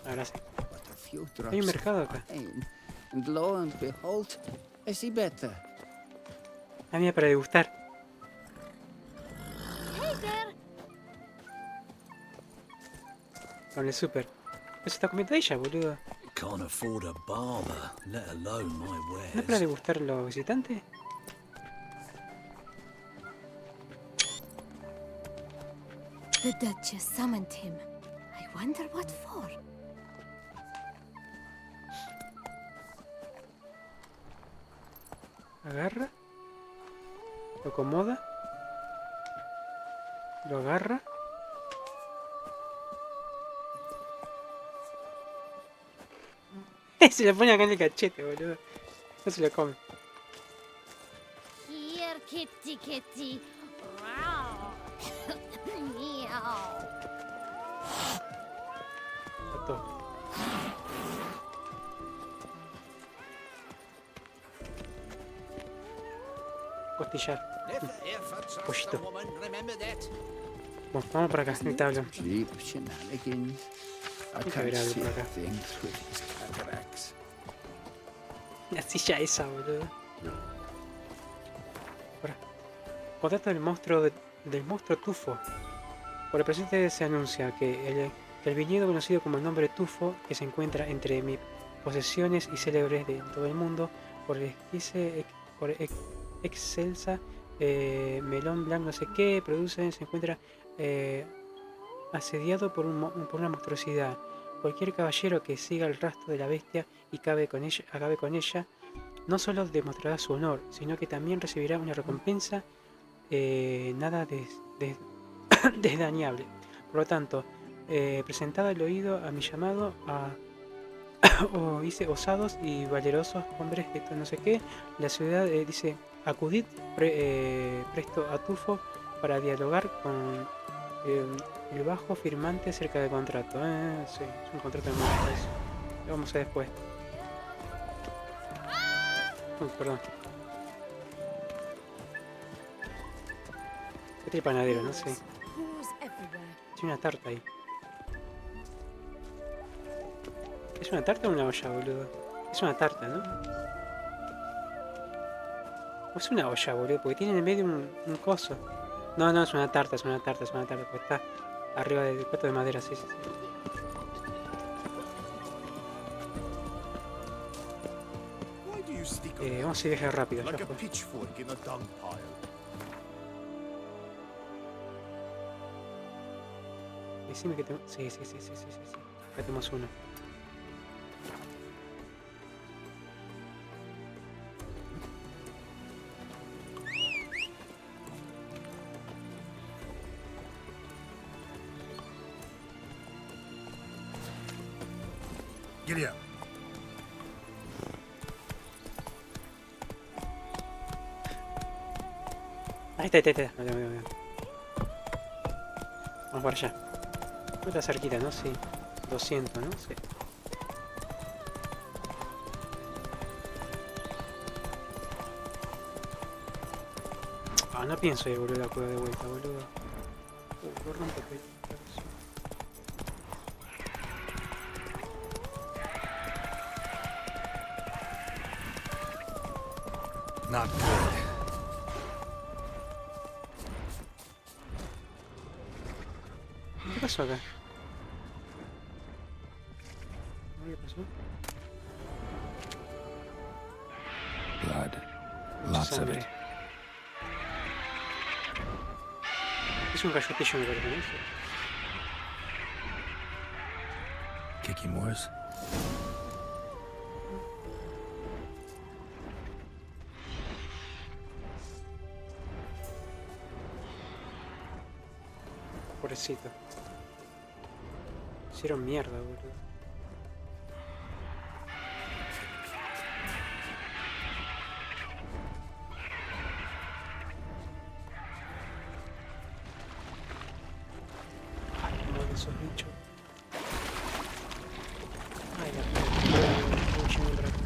Ahora sí. Hay un mercado acá. And lo and behold, I see better. Ah, mira, para degustar. Hey there! Con el super. Eso está comiendo ella, boludo. Can't afford a barber, let alone my ¿No es para wares. degustar los visitantes? The Duchess summoned him. I wonder what for. Agarra. Lo acomoda. Lo agarra. Se lo pone acá en el cachete, boludo. No se lo come. Here, kitty, kitty. Meow. Meow. Está todo. Costillar. Pollito. Bueno, vamos por acá, en el tablón. Cheap shenanigans. I Hay que can't ver algo see por a acá. thing through these cataracts. La silla esa, boludo. Ahora. Contrato del monstruo tufo. Por el presente se anuncia que el viñedo conocido como el nombre tufo, que se encuentra entre mis posesiones y célebres de todo el mundo, por excelsa melón blanco no sé qué, se encuentra asediado por una monstruosidad. Cualquier caballero que siga el rastro de la bestia y acabe con ella, no solo demostrará su honor, sino que también recibirá una recompensa nada desdañable. Por lo tanto, presentado el oído a mi llamado dice osados y valerosos hombres de esto no sé qué, la ciudad dice acudid presto a Tufo para dialogar con el bajo firmante cerca del contrato. Sí, es un contrato de monstruos. Lo vamos a ver después. Perdón. Este es el panadero, no sé. Tiene una tarta ahí. ¿Es una tarta o una olla, boludo? Es una tarta, ¿no? O es una olla, boludo, porque tiene en el medio un coso. No, no, es una tarta, es una tarta, es una tarta. Pues está arriba del cuarto de madera, sí, sí, sí. Why do you stick Vamos a ir viajar rápido. like Ya a fue. pitchfork in a dung pile? Decime que tengo... Sí, sí, sí, sí, sí, sí, sí. Acá tenemos uno. Giddy up. Ahí está, ahí está, ahí está. Vamos para allá. Está cerquita, ¿no? Sí. 200, ¿no? Sí. Ah, no pienso ir, boludo, a la cueva de vuelta, boludo. Lo rompo, Not good. ¿Qué pasó acá? ¿Qué pasó? Blood. Lots of Sangre. it. Es un gallotillo, me parece, ¿no? Kicky Moores. Pobrecito. Hicieron mierda, boludo. Ay, cómo de esos bichos. Ay, la puta. Uy, llegó por acá.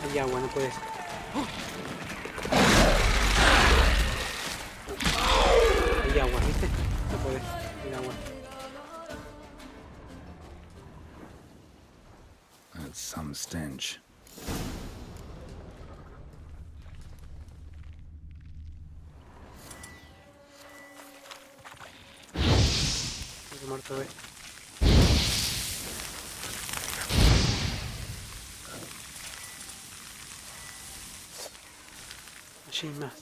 Hay agua, no puedes. Hay agua, ¿viste? No puedes. Hay agua. That's some stench. Estoy muerto de... Allí hay más.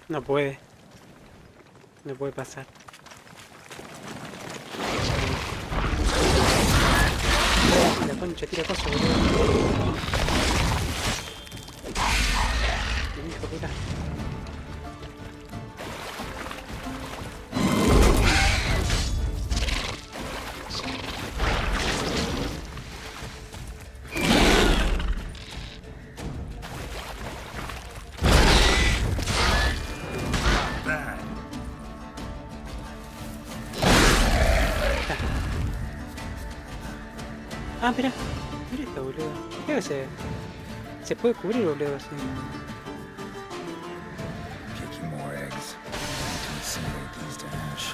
No puede. No puede pasar. La concha tira cosas, boludo. Mi hijo puta. Ah, mira. Mira esto, boludo. Creo que se puede cubrir, boludo, así. Kicky more eggs. To incinerate these to ash.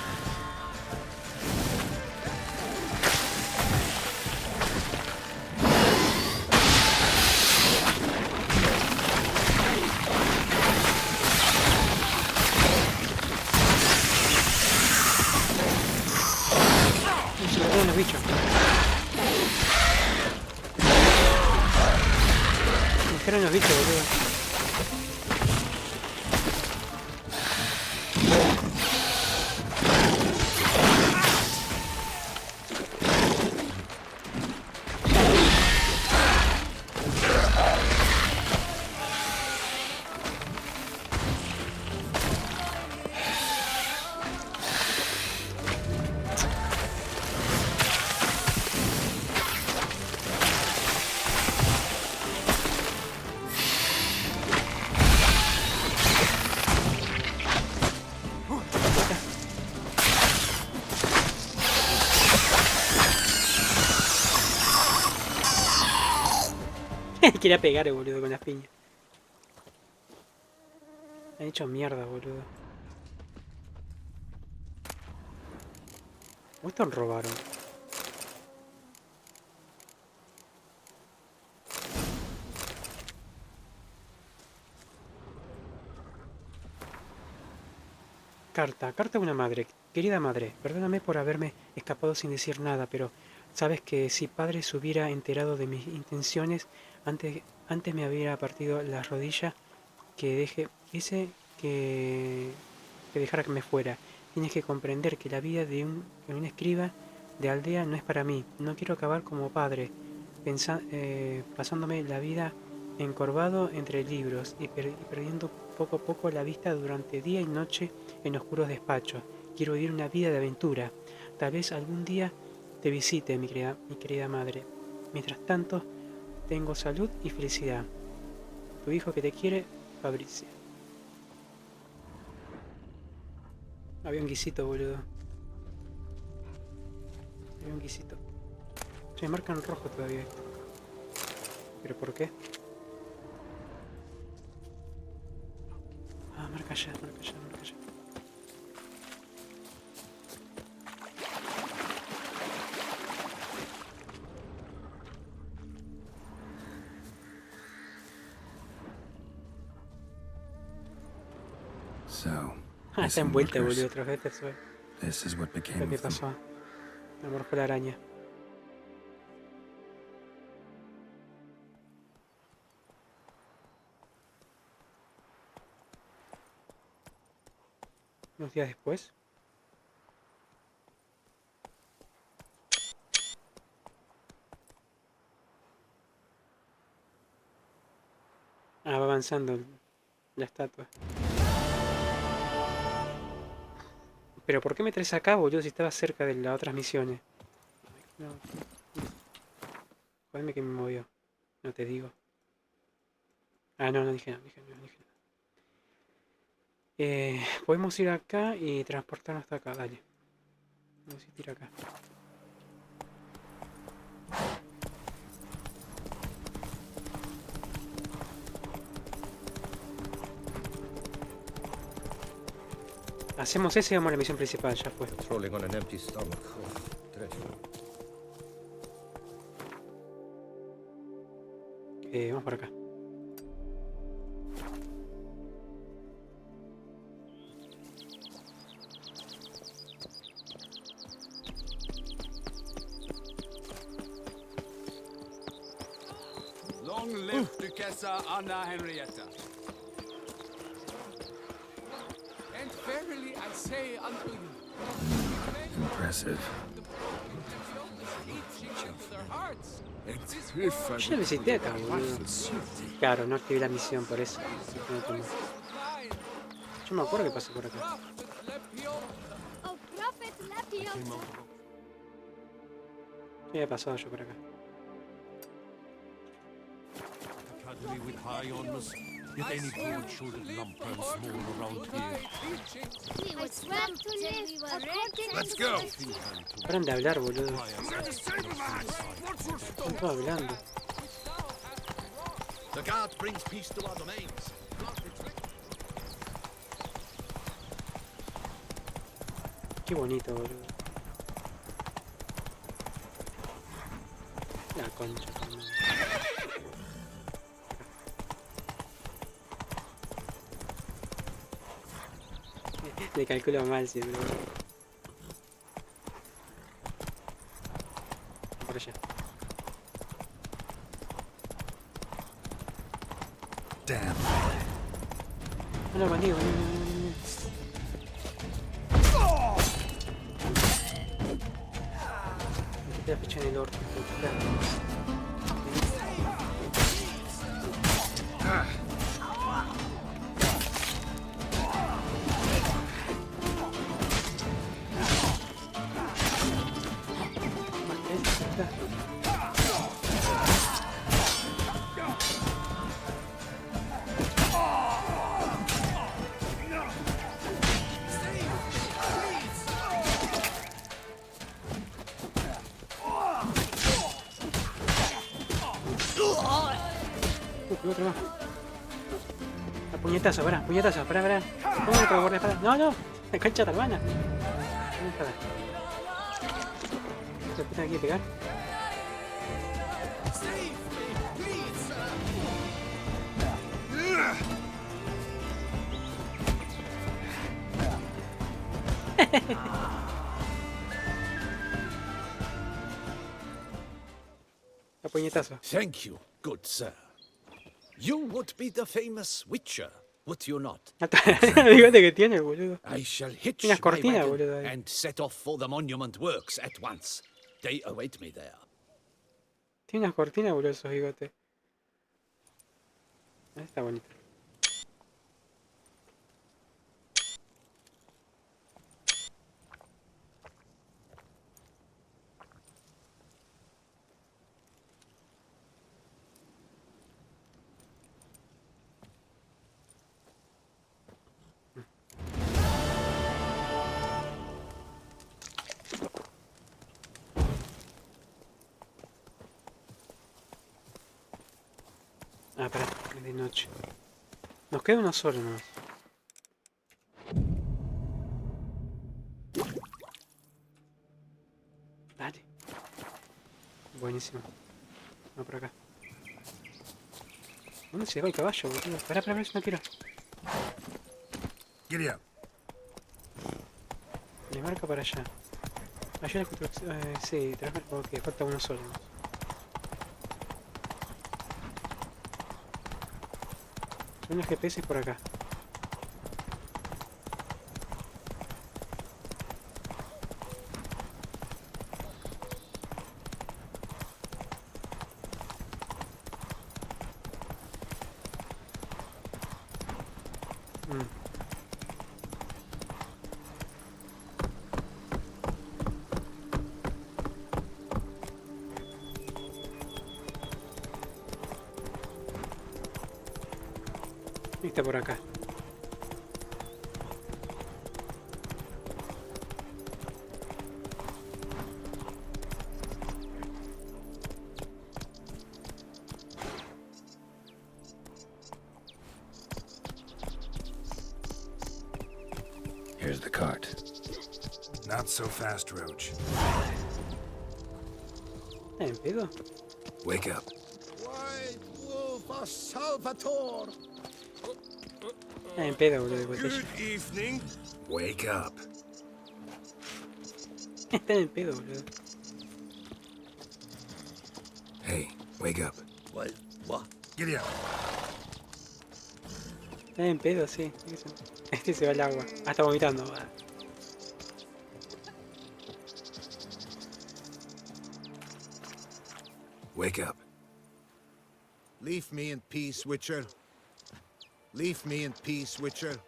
Se me quedan los bichos. Me quedaron los bichos, boludo. Quería pegar, boludo, con las piñas. Han hecho mierda, boludo. ¿O estos robaron? Carta a una madre. Querida madre, perdóname por haberme escapado sin decir nada, pero sabes que si padre se hubiera enterado de mis intenciones, antes me hubiera partido la rodilla hice que dejara que me fuera. Tienes que comprender que la vida de un escriba de aldea no es para mí. No quiero acabar como padre, pasándome la vida encorvado entre libros y perdiendo poco a poco la vista durante día y noche en oscuros despachos. Quiero vivir una vida de aventura. Tal vez algún día te visite, mi querida madre. Mientras tanto, tengo salud y felicidad. Tu hijo que te quiere, Fabricio. Había un guisito, boludo. Había un guisito. Se marca en rojo todavía esto. ¿Pero por qué? Ah, marca ya, marca ya, marca ya. Ah, está envuelta, boludo, otras veces. ¿Qué pasó? Me morfó la araña. Unos días después. Ah, va avanzando la estatua. Pero ¿por qué me traes acá, boludo, si estaba cerca de las otras misiones? No. Jodeme que me movió. No te digo. Ah, no dije nada, podemos ir acá y transportarnos hasta acá, dale. Vamos a ir acá. Hacemos ese y vamos a la misión principal, ya fue. Vamos por acá. Long live Duquesa Anna Henrietta. And verily I say unto you, Impressive. Yo la visité acá, boludo. Claro, no activé la misión por eso. Yo me acuerdo que pasé por acá. ¿Qué había pasado yo por acá? Yet any broad-shouldered lumpers more around here. Let's go. Paran de hablar, boludo. Están todos hablando. The guard brings peace to our domains. Qué bonito, boludo. La concha. Le calculo mal siempre. Por allá. Damn. No, vení. Me la fecha en el orto. Otro más. Puñetazo, pará. ¿Cómo me guardar espada? No, no, la cancha de hermana. ¿Dónde está? ¿Se puede aquí pegar? La puñetazo. Thank you, good sir. You would be the famous Witcher, would you not? Fíjate que tiene, boludo. I shall hitch Unas my cortinas, wagon boludo. and set off for the monument works at once. They await me there. Tiene unas cortinas, boludo, esos bigotes. Está bonito. Ah, pará, es de noche. Nos queda uno solo nomás. Dale. Buenísimo. No, por acá. ¿Dónde se va el caballo, boludo? Pará, no quiero. Giddy up. Le marca para allá. Allá la construcción. Sí, porque falta uno solo. Son los GPS por acá. Está por acá. Here's the cart. Not so fast, Roach. ¿En pedo? Wake up. White Wolf of Salvatore! En pedo, boludo, de botella. Good evening. Wake up. Está en pedo, boludo. Hey, wake up. What? Giddy up. Está en pedo, sí. Este se va al agua. Ah, está vomitando. Wake up. Leave me in peace, Witcher. Leave me in peace, Witcher.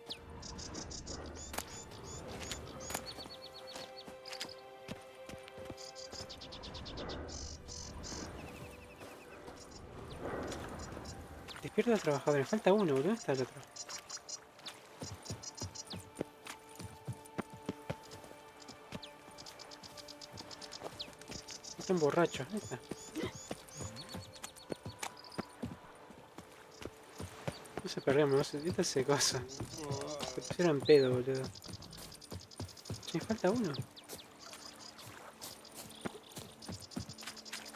Despierta al trabajador. Me falta uno, boludo. ¿Dónde está el otro? Está un borracho. ¿Dónde está? No se perdemos, no se... Esto es cosa. Se pusieron pedo, boludo. Me falta uno.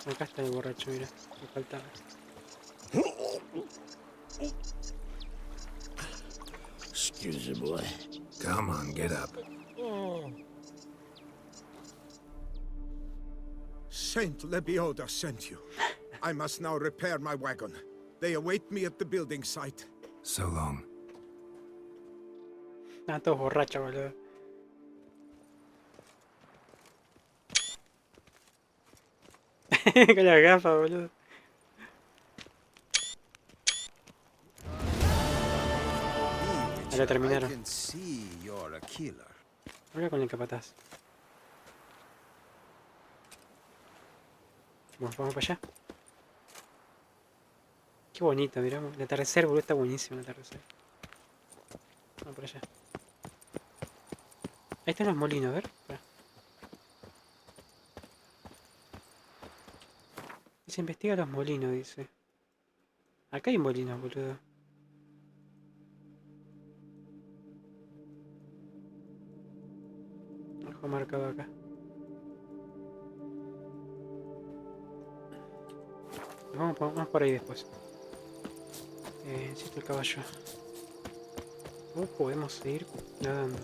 Acá está el borracho, mira. Me faltaba. Excuse me, boy. Come on, get up. Saint Lebioda sent you. I must now repair my wagon. They await me at the building site. So long. Ah, todos borrachos, boludo. Con la gafa, boludo. Ya lo terminaron. Habla con el capataz. Bueno, vamos para allá. Qué bonito, miramos. El atardecer, boludo, está buenísimo el atardecer. Vamos por allá. Ahí están los molinos, a ver. Espera. Se investiga los molinos, dice. Acá hay molinos, boludo. marcado acá. Vamos por ahí después. Necesito el caballo. ¿Cómo podemos seguir nadando?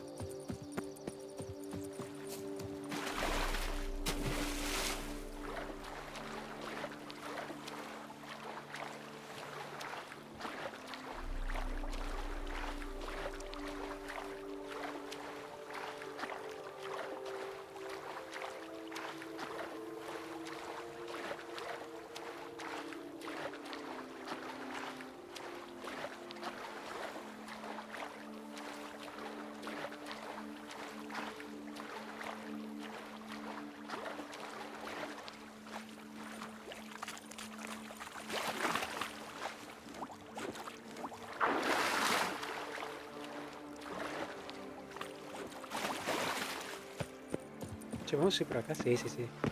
Che, vamos a ir por acá. Sí.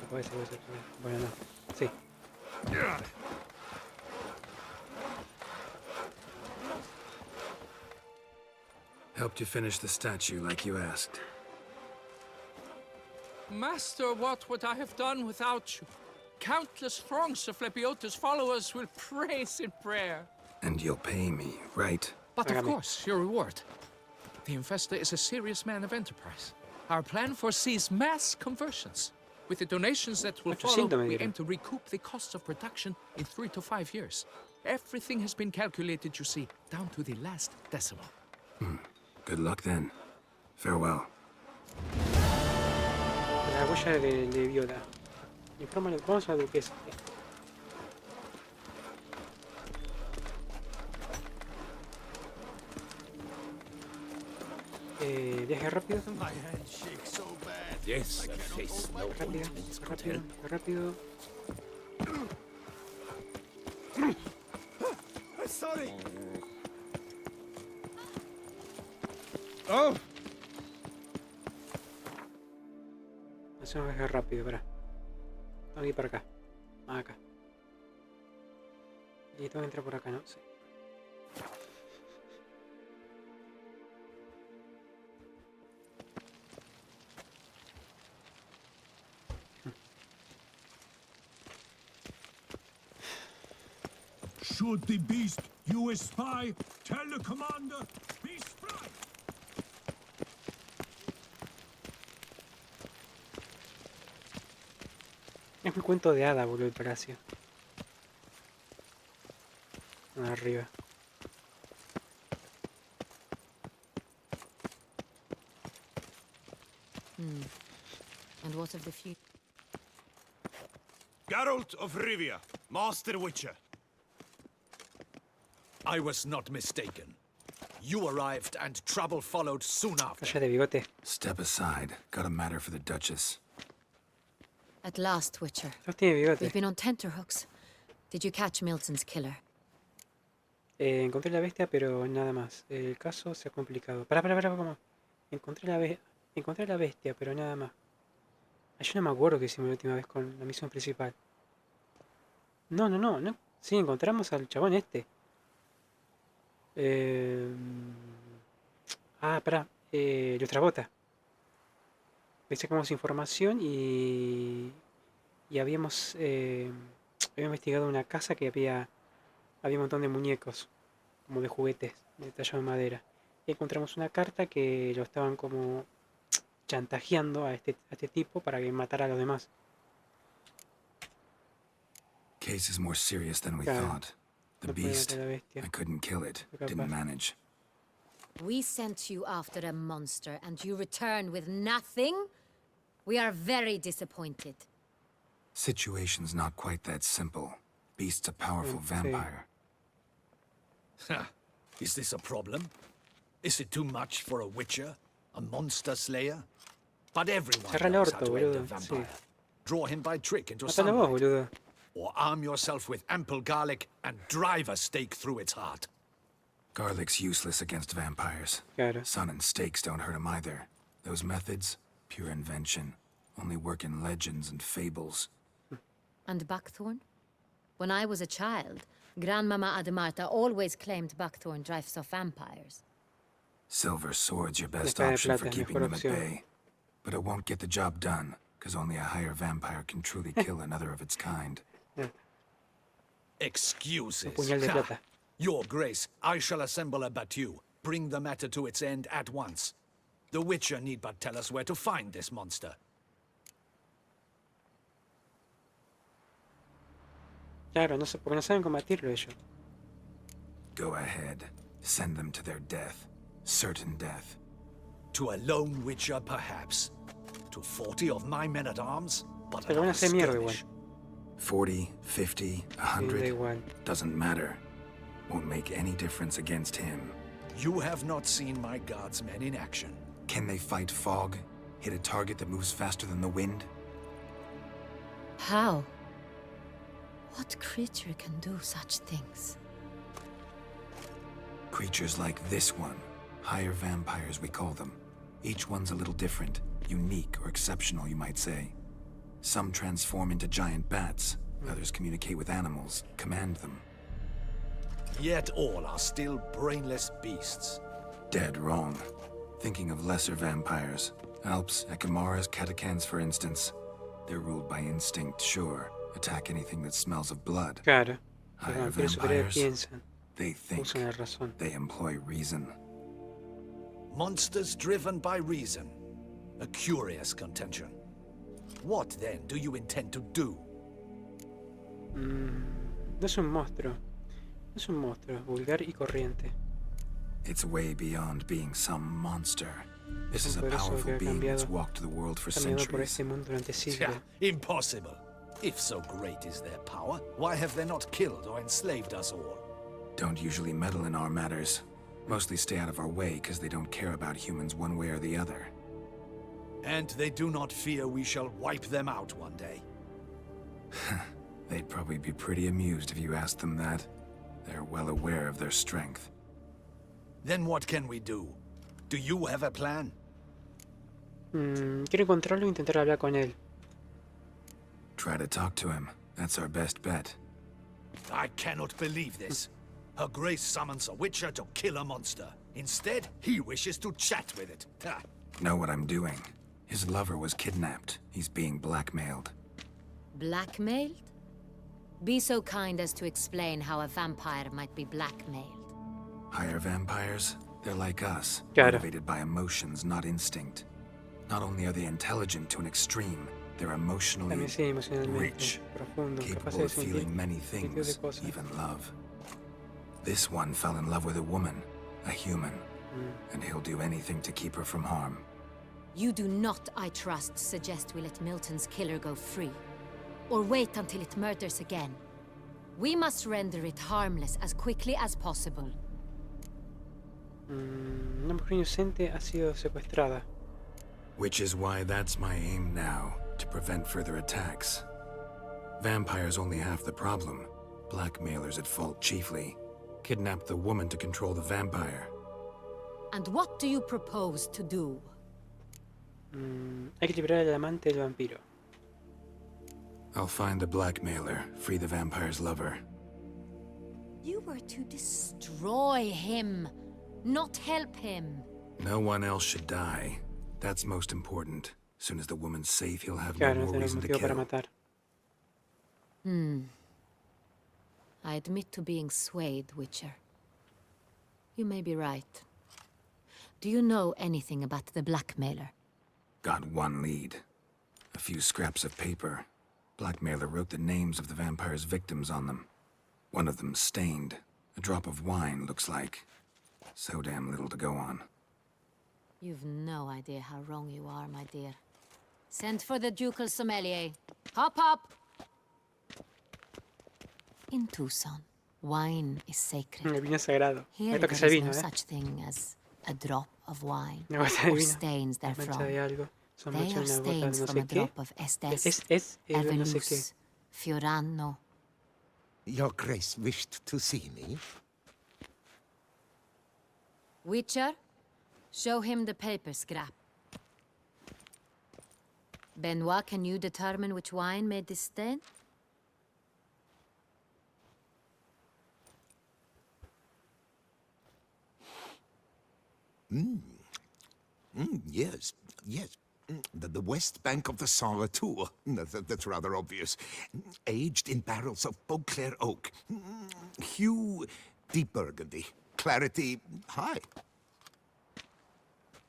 Puede ser. Bueno, no. Sí. Helped you finish the statue like you asked. Master, what would I have done without you? Countless throngs of Lepiota's followers will praise in prayer. And you'll pay me, right? But of course, your reward. The infestor is a serious man of enterprise. Our plan foresees mass conversions. With the donations that will follow, we aim to recoup the cost of production in 3 to 5 years. Everything has been calculated, you see, down to the last decimal. Good luck then. Farewell. La huella de Viola. Infórmale, vamos a la duquesa. Viaje rápido. Yes, I face no Rápido. Sorry. Hacemos viaje rápido, espera. Tengo que ir para acá. Acá. Y tengo que entrar por acá, ¿no? Sí. Should the beast you espy tell the commander, be spry. Es un cuento de hada, boludo, el palacio. Arriba. And what of the future? Geralt of Rivia, Master Witcher. I was not mistaken. You arrived and trouble followed soon after. Cállate, bigote. Step aside. Got a matter for the Duchess. At last, Witcher. No tiene bigote. We've been on tenterhooks. Did you catch Milton's killer? Encontré la bestia, pero nada más. El caso se ha complicado. Pará, ¿cómo? Encontré la bestia, pero nada más. Yo no me acuerdo que hicimos la última vez con la misión principal. No. Sí, encontramos al chabón este. Pará. Nuestra bota. Le sacamos información y habíamos investigado una casa que había un montón de muñecos, como de juguetes, de tallado en madera. Y encontramos una carta que lo estaban como chantajeando a este tipo para que matara a los demás. Case is more serious than we thought. The beast, I couldn't kill it. Didn't manage. We sent you after a monster and you returned with nothing? We are very disappointed. Situation's not quite that simple. Beast's a powerful vampire. Is this a problem? Is it too much for a witcher? A monster slayer? But everyone knows how to end a vampire. Draw him by trick into sunlight. Or arm yourself with ample garlic and drive a stake through its heart. Garlic's useless against vampires. Sun and stakes don't hurt him either. Those methods, pure invention. Only work in legends and fables. And buckthorn? When I was a child, Grandmama Ademarta always claimed buckthorn drives off vampires. Silver sword's your best option for keeping them at bay. but it won't get the job done, because only a higher vampire can truly kill another of its kind. Excuses. Puñal de plata. Your Grace, I shall assemble a battue. Bring the matter to its end at once. The Witcher need but tell us where to find this monster. Claro, no sé, porque no saben combatirlo ellos. Go ahead. Send them to their death. Certain death. To a lone Witcher, perhaps. To 40 of my men-at-arms, but Pero van a hacer mierda igual. 40, 50, Sí, da 100. igual. Doesn't matter. Won't make any difference against him. You have not seen my guardsmen in action. Can they fight fog? Hit a target that moves faster than the wind? How? What creature can do such things? Creatures like this one. Higher vampires, we call them. Each one's a little different. Unique or exceptional, you might say. Some transform into giant bats. Others communicate with animals, command them. Yet all are still brainless beasts. Dead wrong. Thinking of lesser vampires. Alps, Ekamaras, Catacans, for instance. They're ruled by instinct, sure. Attack anything that smells of blood. Claro. Higher Los vampiros superiores vampires, piensan. they think. Usan la razón. They employ reason. Monsters driven by reason. A curious contention. What then do you intend to do? No es un monstruo. No es un monstruo. Vulgar y corriente. It's way beyond being some monster. This is a Poderoso powerful que ha being that's cambiado- walked the world for Caminado por centuries. este mundo durante siglos. Impossible. If so great is their power, why have they not killed or enslaved us all? Don't usually meddle in our matters. Mostly stay out of our way because they don't care about humans one way or the other. And they do not fear we shall wipe them out one day. They'd probably be pretty amused if you asked them that. They're well aware of their strength. Then what can we do? Do you have a plan? Quiero encontrarlo e intentar hablar con él. Try to talk to him. That's our best bet. I cannot believe this. Her Grace summons a Witcher to kill a monster. Instead, he wishes to chat with it. Ha. Know what I'm doing. His lover was kidnapped. He's being blackmailed. Blackmailed? Be so kind as to explain how a vampire might be blackmailed. Higher vampires? They're like us. Claro. Motivated by emotions, not instinct. Not only are they intelligent to an extreme, they're emotionally También sí, emocionalmente. rich, Profundo. Capaces capable de of sentir feeling many multitud de things, cosas. even love. This one fell in love with a woman, a human, and he'll do anything to keep her from harm. You do not, I trust, suggest we let Milton's killer go free. Or wait until it murders again. We must render it harmless as quickly as possible. Una mujer inocente ha sido secuestrada. Which is why that's my aim now, to prevent further attacks. Vampires only half the problem. Blackmailers at fault chiefly. Kidnapped the woman to control the vampire. And what do you propose to do? Hay que liberar al amante del vampiro. I'll find the blackmailer, free the vampire's lover. You were to destroy him, not help him. No one else should die. That's most important. Soon as the woman's safe, he'll have Claro, no no more tenemos reason to motivo para kill. matar. I admit to being swayed, Witcher. You may be right. Do you know anything about the blackmailer? Got one lead. A few scraps of paper. Blackmailer wrote the names of the vampire's victims on them. One of them stained. A drop of wine, looks like. So damn little to go on. You've no idea how wrong you are, my dear. Send for the ducal sommelier. Hop, hop! In Tucson, wine is sacred. El vino es sagrado. Here Hay there que is ser vino, no such thing as a drop of wine, Una gota de or vino. stains Mancha de therefrom. algo. Son They manchas are de una gota de stains no from sé a qué. drop of Estes, Es no sé qué. Evelus, Fiorano. Your Grace wished to see me? Witcher, show him the paper scrap. Benoit, can you determine which wine made this stain? Yes, yes. The west bank of the Saar Tour. That's rather obvious. Aged in barrels of Beauclair oak. Hue, deep burgundy. Clarity, high.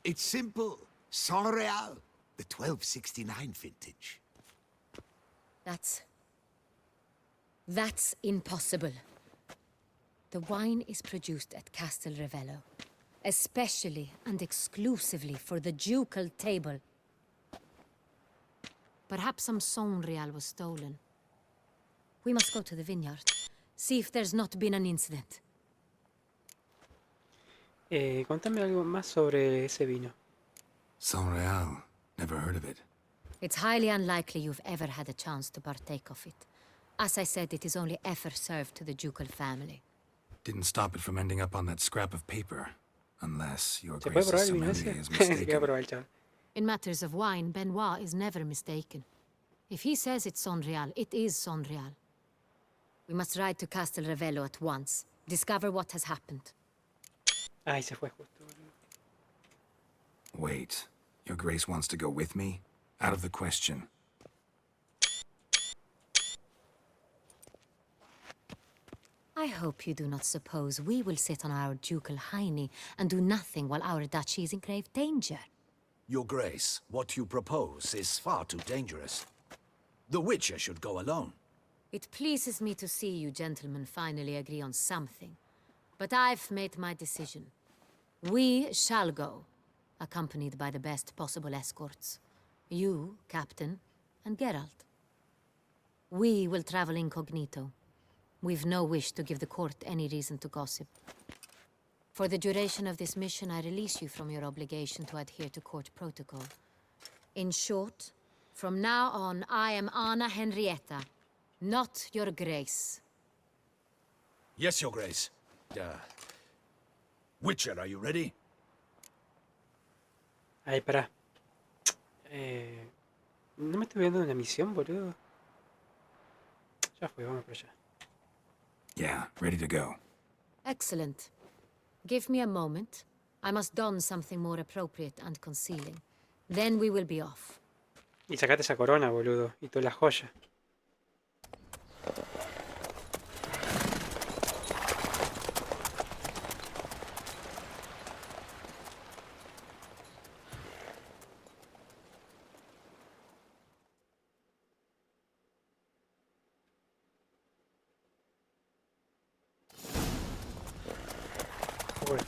It's simple. Saint Real, the 1269 vintage. That's impossible. The wine is produced at Castel Revello, especially and exclusively for the ducal table. Perhaps some Saint Real was stolen. We must go to the vineyard, see if there's not been an incident. Contame algo más sobre ese vino. Saint Real. Never heard of it. It's highly unlikely you've ever had a chance to partake of it. As I said, it is only ever served to the ducal family. Didn't stop it from ending up on that scrap of paper. Unless your ¿Se puede probar grace's el vino sommelier ese? is Se queda mistaken. probar el chaval. In matters of wine, Benoit is never mistaken. If he says it's Saint Real, it is Saint Real. We must ride to Castel Revello at once. Discover what has happened. Ay, se fue justo. Wait. Your grace wants to go with me? Out of the question. I hope you do not suppose we will sit on our ducal hiney and do nothing while our duchy is in grave danger. Your Grace, what you propose is far too dangerous. The Witcher should go alone. It pleases me to see you gentlemen finally agree on something. But I've made my decision. We shall go, accompanied by the best possible escorts. You, Captain, and Geralt. We will travel incognito. We've no wish to give the court any reason to gossip. For the duration of this mission, I release you from your obligation to adhere to court protocol. In short, from now on, I am Anna Henrietta, not your grace. Yes, Your Grace. Witcher, are you ready? Ay, pará. No me estoy viendo una misión, boludo. Ya fue, vamos para allá. Yeah, ready to go. Excellent. Give me a moment. I must don something more appropriate and concealing. Then we will be off. Y sacate esa corona, boludo. Y todas las joyas.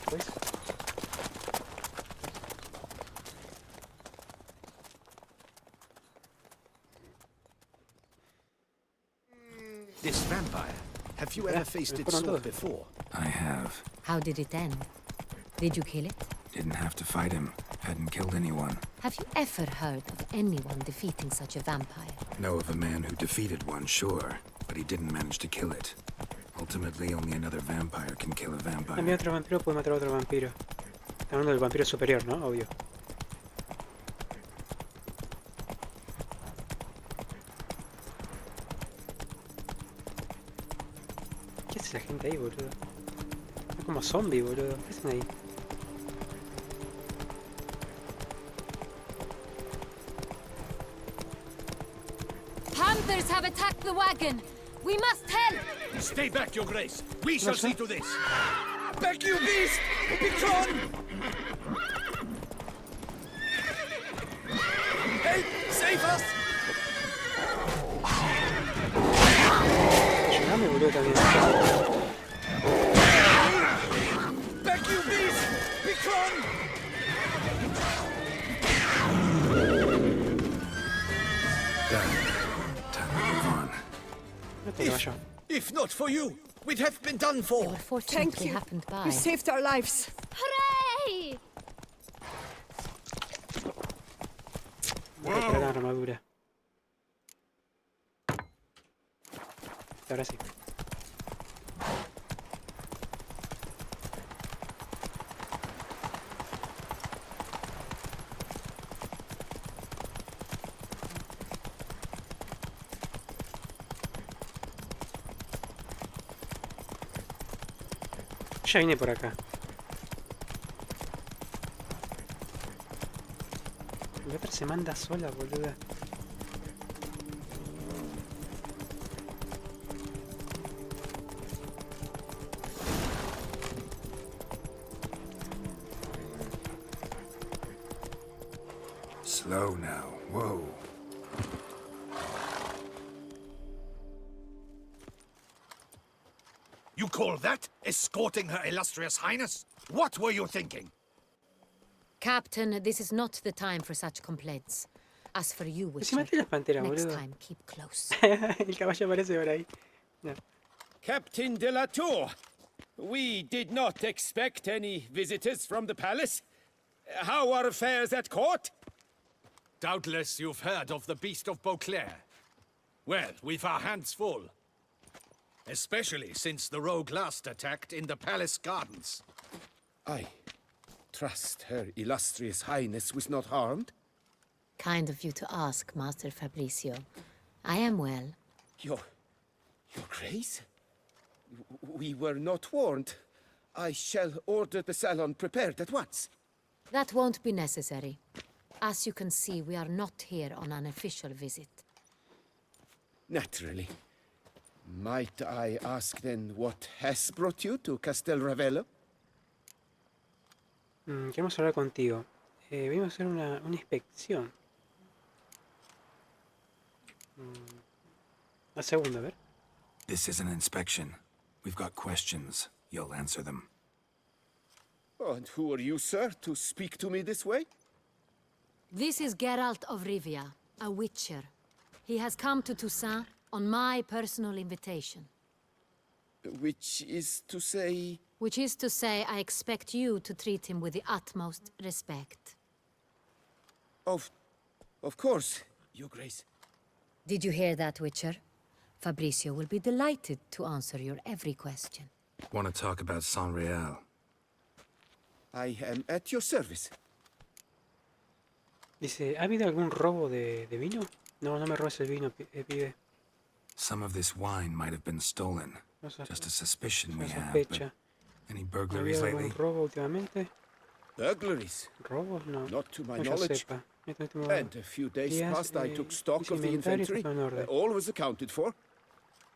Después. This vampire. Have you ever faced its sword before? I have. How did it end? Did you kill it? Didn't have to fight him. Hadn't killed anyone. Have you ever heard of anyone defeating such a vampire? Know of a man who defeated one, sure. But he didn't manage to kill it. Ultimately, only another vampire can kill a vampire. También otro vampiro puede matar a otro vampiro. Está hablando del vampiro superior, ¿no? Obvio. ¿Qué hace la gente ahí, boludo? Es como zombie, boludo. ¿Qué hacen ahí? Panthers have attacked the wagon! We must help! Stay back, Your Grace. We shall see to this. Back, you beast! Begone! Help! Save us! Llegame, boludo, también. Back, you beast! Begone! Time to move on. No te vayas. If not for you, we'd have been done for. They were fortunately happened by. You saved our lives. Hooray! Voy a recuperar la armadura. Ahora sí. Ya vine por acá. La otra se manda sola, boluda. Slow now. Whoa. You call that escorting Her Illustrious Highness? What were you thinking? Captain, this is not the time for such complaints. As for you, Si Witcher, maté las panteras, next boludo. time keep close. El caballo aparece por ahí. No. Captain de la Tour, we did not expect any visitors from the palace. How are affairs at court? Doubtless you've heard of the Beast of Beauclair. Well, we've our hands full. Especially since the rogue last attacked in the palace gardens. I trust Her Illustrious Highness was not harmed. Kind of you to ask, Master Fabricio. I am well. Your Grace? We were not warned. I shall order the salon prepared at once. That won't be necessary. As you can see, we are not here on an official visit. Naturally. Might I ask then what has brought you to Castel Ravello? Queremos hablar contigo. Venimos a hacer una inspección. La segunda, a ver. This is an inspection. We've got questions. You'll answer them. Oh, and who are you, sir, to speak to me this way? This is Geralt of Rivia, a witcher. He has come to Toussaint on my personal invitation. Which is to say... Which is to say, I expect you to treat him with the utmost respect. Of course, Your Grace. Did you hear that, Witcher? Fabricio will be delighted to answer your every question. Want to talk about Saint-Réal? I am at your service. Dice, ¿ha habido algún robo de vino? No, no me robes el vino, pibe. Some of this wine might have been stolen. Just a suspicion we have, but any ¿Ha burglaries habido lately? algún robo últimamente? Burglaries? ¿Robos? No. Not to my No, yo knowledge. sepa. Este último And a few days días, past I took stock mis of the inventarios inventory. están en orden. All was accounted for.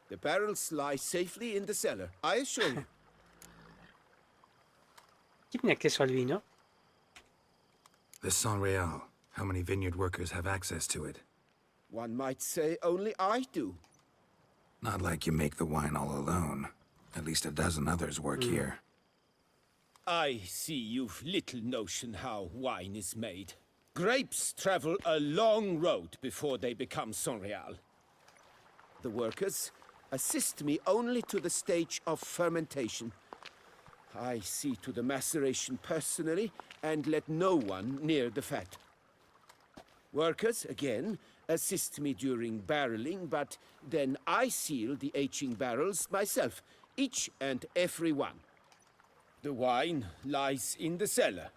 The barrels lie safely in the cellar, I assure you. ¿Quién tiene acceso al vino? This Saint-Réal, how many vineyard workers have access to it? One might say only I do. Not like you make the wine all alone. At least a dozen others work here. I see you've little notion how wine is made. Grapes travel a long road before they become Saint-Réal. The workers assist me only to the stage of fermentation. I see to the maceration personally and let no one near the fat. Workers, again, assist me during barreling, but then I seal the aging barrels myself, each and every one. The wine lies in the cellar,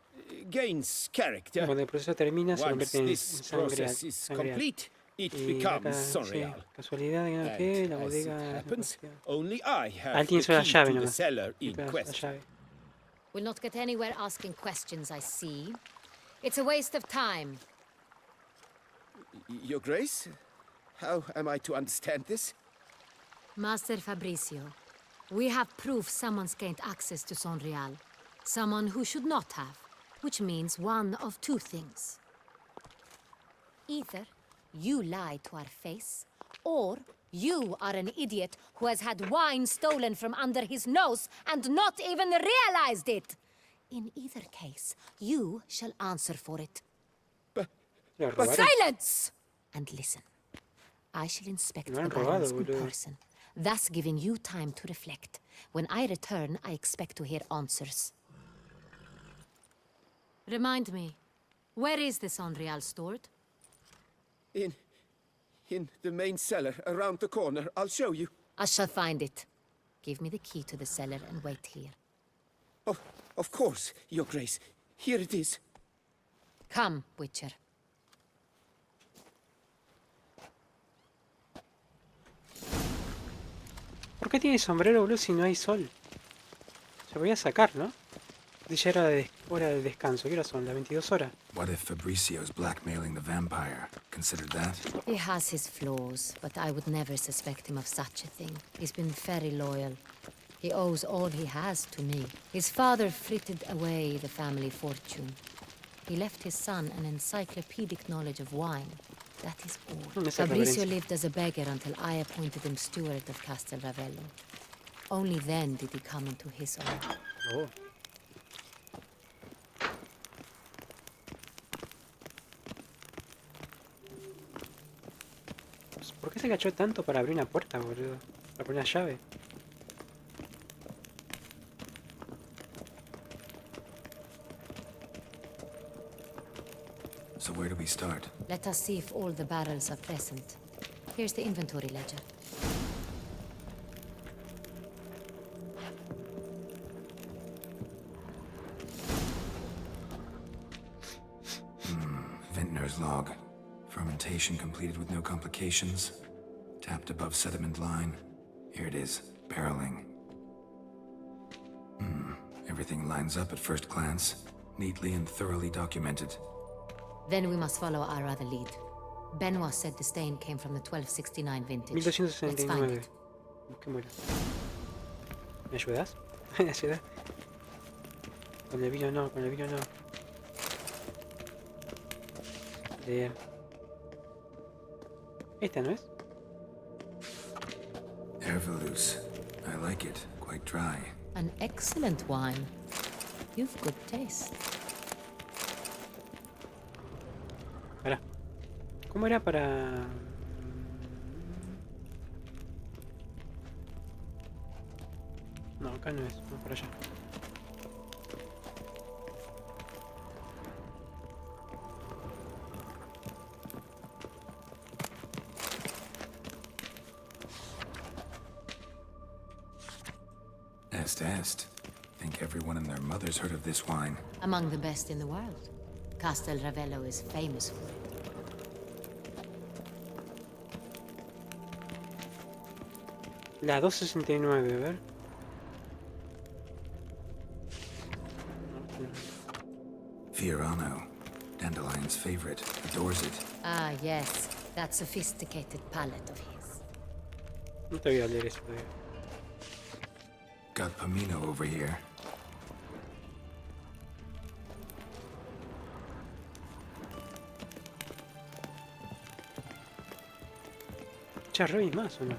gains character. Cuando el proceso termina, se Once convierte en this process is sangre. complete, it Y becomes sí, Saint-Réal. casualidad, digamos And que la as it bodega... happens, only I have Alguien the hizo la key llave to the nomás. cellar in La question. llave. We'll not get anywhere asking questions, I see. It's a waste of time. Your Grace, how am I to understand this? Master Fabricio, we have proof someone's gained access to Saint-Réal. Someone who should not have, which means one of two things. Either you lie to our face, or you are an idiot who has had wine stolen from under his nose and not even realized it. In either case, you shall answer for it. Lo robaron. Silence! And listen. I shall inspect Lo the han barrels robado, in boludo. person, thus giving you time to reflect. When I return, I expect to hear answers. Remind me, where is the Saint-Réal stored? In the main cellar, around the corner. I'll show you. I shall find it. Give me the key to the cellar and wait here. Oh, of course, Your Grace. Here it is. Come, Witcher. ¿Por qué tiene sombrero, boludo, si no hay sol? Se podía sacar, ¿no? Ya era de Hora de descanso. ¿Qué hora son? Las 22 horas. What if Fabricio's blackmailing the vampire? Considered that? He has his flaws, but I would never suspect him of such a thing. He's been very loyal. He owes all he has to me. His father frittered away the family fortune. He left his son an encyclopedic knowledge of wine. That is all. Fabricio lived as a beggar until I appointed him steward of Castel Ravello. Only then did he come into his own. Oh. ¿Por qué se agachó tanto para abrir una puerta, boludo? Para poner una llave. So where do we start? Let us see if all the barrels are present. Here's the inventory ledger. Vintner's log. Fermentation completed with no complications. Tapped above sediment line. Here it is. Barreling. Everything lines up at first glance. Neatly and thoroughly documented. Then we must follow our other lead. Benoit said the stain came from the 1269 vintage. 1269. Busquémoslo. ¿Me ayudas? ¿Me ayudas? Con el vino no, con el vino no. Leer. ¿Esta no es? Hervelus. I like it. Quite dry. An excellent wine. You've good taste. Pará. ¿Cómo era para...? No, acá no es. Vamos para allá. Est. Think everyone and their mother's heard of this wine. Among the best in the world. Castel Ravello is famous for it. La 269, a ver. Fiorano. Dandelion's favorite. Adores it. Ah, yes. That sophisticated palate of his. No te voy a leer eso todavía. Got Pomino over here. ¿Charroy más o no?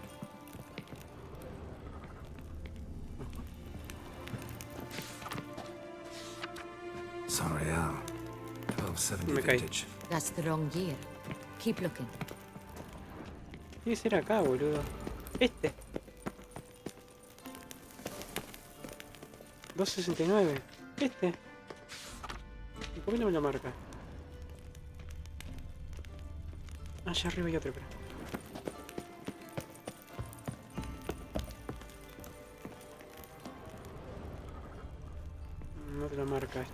San Real. 1270 Me caí. vintage. That's the wrong year. Keep looking. Tiene que ser acá, boludo. Este. 269. Este. ¿Y por qué no me lo marca? Allá arriba hay otro, pero. No te lo marca esto.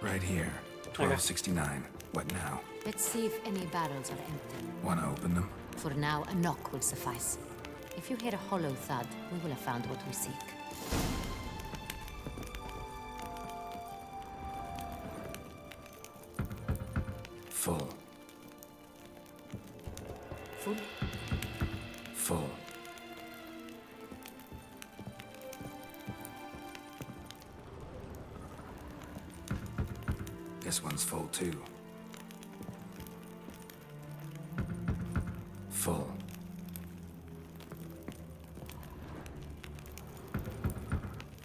Right here. 1269. What now? Let's see if any barrels are empty. Wanna open them? For now, a knock will suffice. If you hear a hollow thud, we will have found what we seek. Full. Full? Full. This one's full too. Full.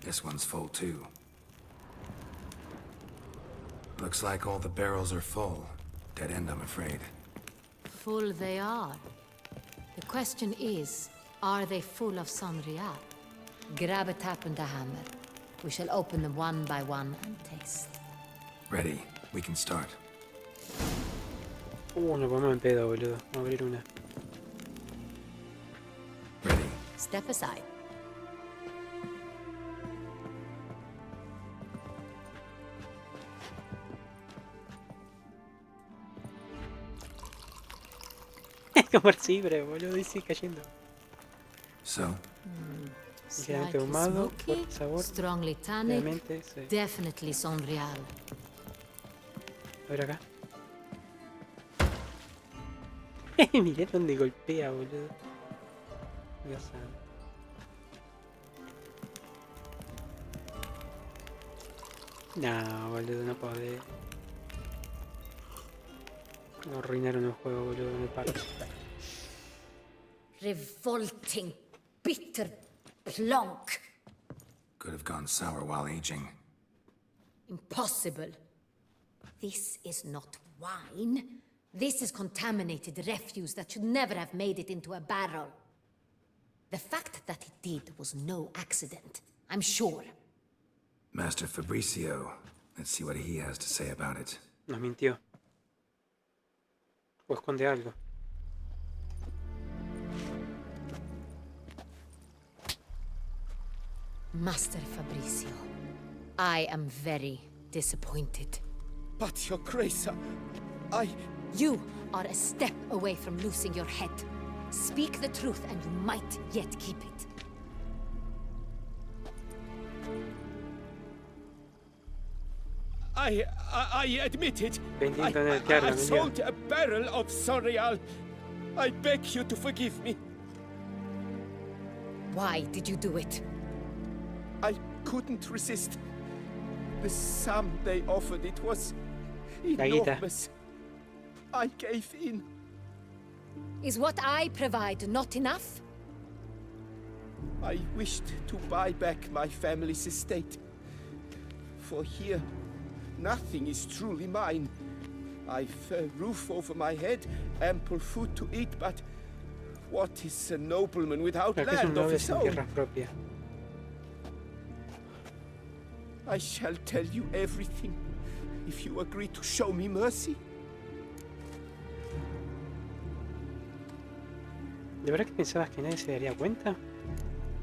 This one's full too. Looks like all the barrels are full. Dead end, I'm afraid. Full they are. The question is, are they full of Sanrial? Grab a tap and a hammer. We shall open them one by one and taste. Ready. We can start. Nos ponemos en pedo, boludo. Vamos a abrir una. Ready. Step aside. Como el cibre, boludo, y sigue cayendo. So, Ligeramente Slightly ahumado, smoky, fuerte sabor. strongly tannic, Realmente, sí. definitely Sonreal. A ver acá. Mirá dónde golpea, boludo. Dios santo. No, boludo, no podés. No arruinaron el juego, boludo, en el parque. Revolting, bitter plonk. could have gone sour while aging. Impossible. This is not wine. This is contaminated refuse that should never have made it into a barrel. The fact that it did was no accident, I'm sure. Master Fabricio, let's see what he has to say about it. Nos mintió. O esconde algo. Master Fabricio, I am very disappointed. But, Your Grace, I... You are a step away from losing your head. Speak the truth and you might yet keep it. I admit it. Bendito Carla, I sold a barrel of Sonreal. I beg you to forgive me. Why did you do it? I couldn't resist. The sum they offered, it was enormous. I gave in. Is what I provide not enough? I wished to buy back my family's estate. For here, nothing is truly mine. I've a roof over my head, ample food to eat, but what is a nobleman without land of his own? I shall tell you everything, if you agree to show me mercy. ¿De verdad que pensabas que nadie se daría cuenta?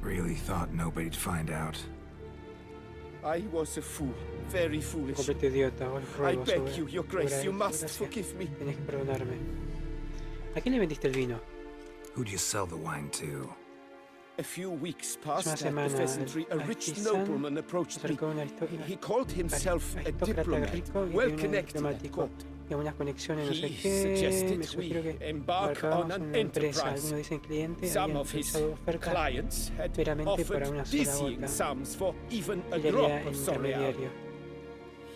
Really thought nobody'd find out. I was a fool, very foolish. Completo idiota. I beg you, Your Grace, you must forgive me. Tienes que perdonarme. ¿A quién le vendiste el vino? Who'd you sell the wine to? A few weeks past at the semana, pheasantry, a rich nobleman approached me. He called himself a diplomat, well connected at court. Unas conexiones, no sé He qué. suggested Me sugiero we que embark on embarcamos an una empresa. enterprise. Algunos dicen cliente, Some habían of his realizado ofertas clients had meramente para offered una sola dizzying gota. sums for even a Y le drop había of Sonreal. intermediario.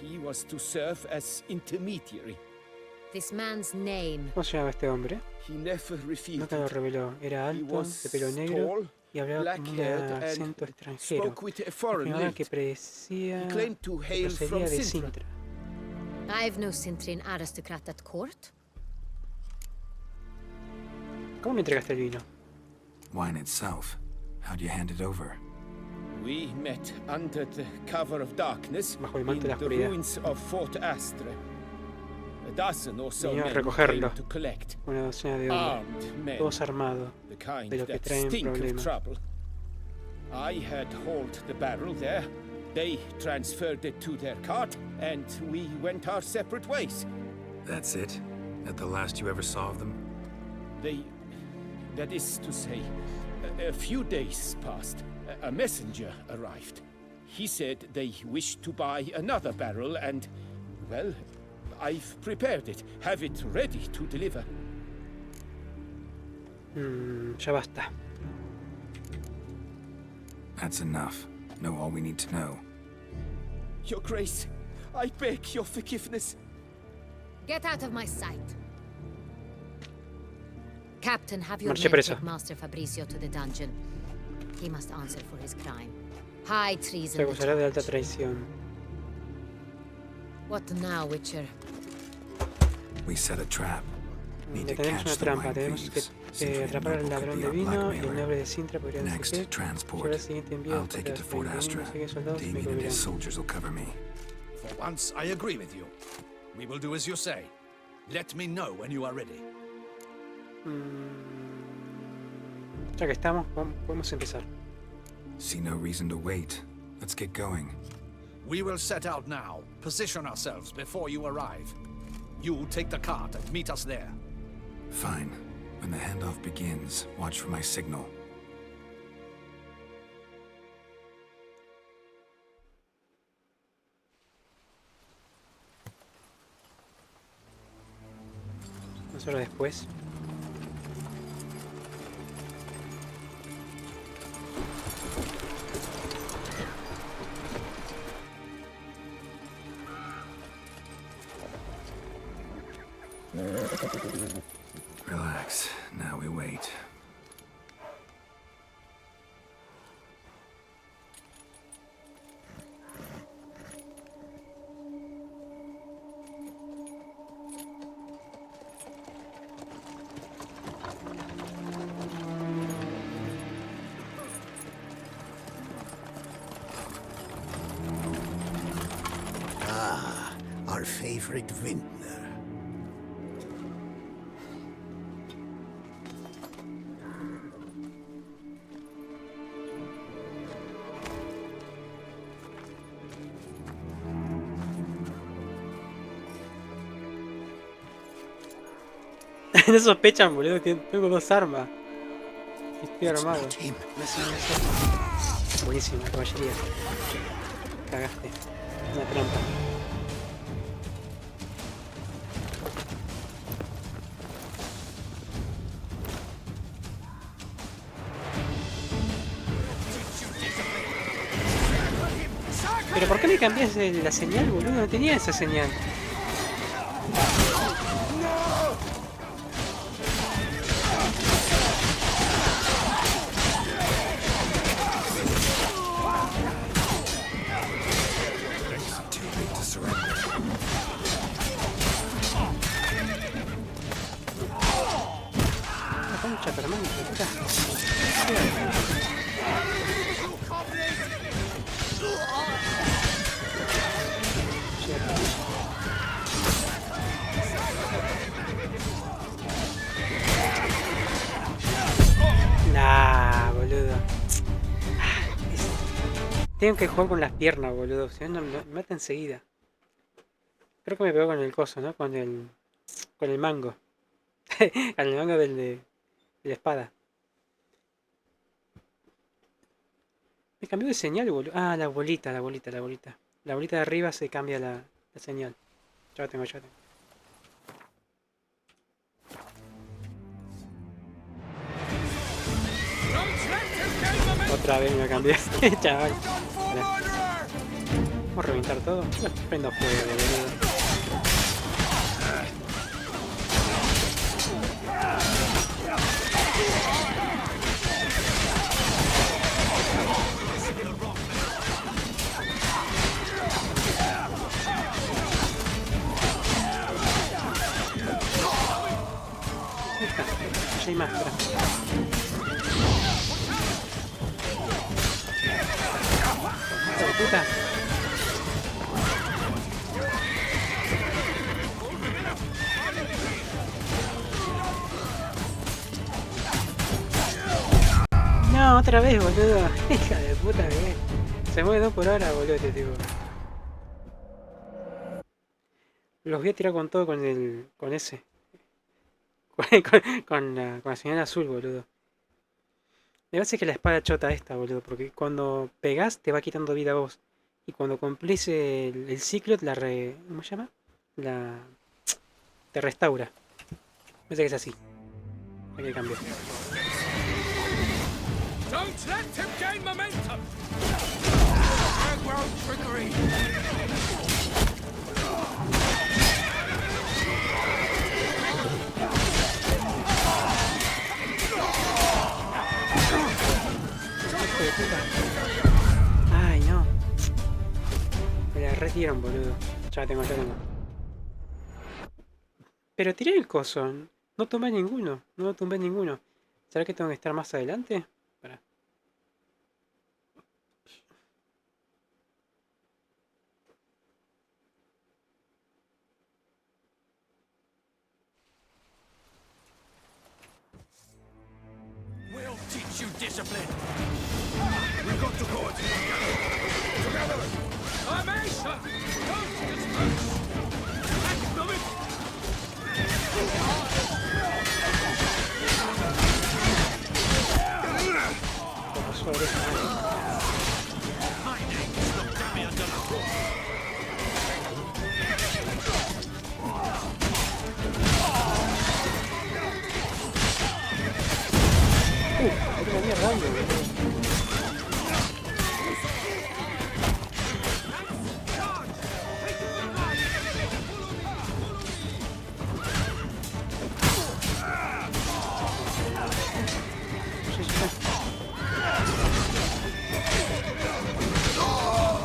He was to serve as intermediary. This man's name. ¿Cómo se llamaba este hombre? He never revealed Nunca lo it. reveló. Era He alto, was de pelo negro tall, y hablaba con un black-haired, acento and extranjero. spoke with a foreign Afirmaba lilt. que He claimed to hail procedía from de Sintra. Sintra. I've no Cintrin aristocrat at court. ¿Cómo me entregaste el vino? Wine itself. How'd you hand it over? We met under the cover of darkness Bajo el in manto de la the oscuridad. ruins of Fort Astre. A dozen or so Vino a men recogerlo. came to collect. Una docena de hombres, Armed men, todos armados, the kind de los que that traen stink of problemas. trouble. I had hauled the barrel there. They transferred it to their cart, and we went our separate ways. That's it? That the last you ever saw of them? That is to say, a few days passed. A messenger arrived. He said they wished to buy another barrel and, well, I've prepared it. Have it ready to deliver. Ya basta. That's enough. Know all we need to know. Your Grace, I beg your forgiveness. Get out of my sight. Captain, have your Marche men presa. take Master Fabricio to the dungeon. He must answer for his crime. High Se treason. acusará de alta traición. What now, Witcher? We set a trap. Need to Tenemos una catch the trampa. wine Tenemos thieves. que Sentry and atrapar al Noble could ladrón be de our vino y el blackmailer. noble de Sintra podrían Next, ser. transport. Llevar el siguiente envío I'll take it to Fort Astra. no sé qué soldados me Damien and his cubrirán. soldiers will cover me. For once, I agree with you. We will do as you say. Let me know when you are ready. Ya que estamos, podemos empezar. See no reason to wait. Let's get going. We will set out now. Position ourselves before you arrive. You take the cart and meet us there. Fine. When the handoff begins, watch for my signal. Unas horas después. Relax. Now we wait. Ah, our favorite vintner. No sospechan, boludo, que tengo 2 armas. Estoy armado. Not him. Buenísima, caballería. Cagaste. Una trampa. Pero ¿por qué me cambiaste la señal, boludo? No tenía esa señal. La concha, pero hermano, nah, boludo. Tengo que jugar con las piernas, boludo. Si no, me mata enseguida. Creo que me pegó con el coso, ¿no? Con el mango. Con el mango de la espada. Me cambió de señal, boludo. Ah, la bolita. La bolita de arriba se cambia la señal. Ya la tengo. Otra vez me cambié. Chaval. Vale. Vamos a reventar todo. Prendo fuego, boludo. Ya hay más, espera. ¡Hijo de puta! No, otra vez, boludo. Hija de puta, que se mueve 2 por hora, boludo, este tipo. Los voy a tirar con todo con ese. Con la señal azul, boludo. Me parece que la espada chota esta, boludo, porque cuando pegás te va quitando vida a vos. Y cuando cumplís el ciclo, ¿cómo se llama? Te restaura. Me parece que es así. Hay que cambiar. Don't let him gain momentum! World trickery! Ay, no. Me la retiraron, boludo. Ya la tengo. Pero tiré el coso. No tumbé ninguno. ¿Será que tengo que estar más adelante? Pará. We'll teach discipline. We've got to go together. Formation! Don't disperse! My name is Octavia de la Cruz. Hay que venir rápido, boludo.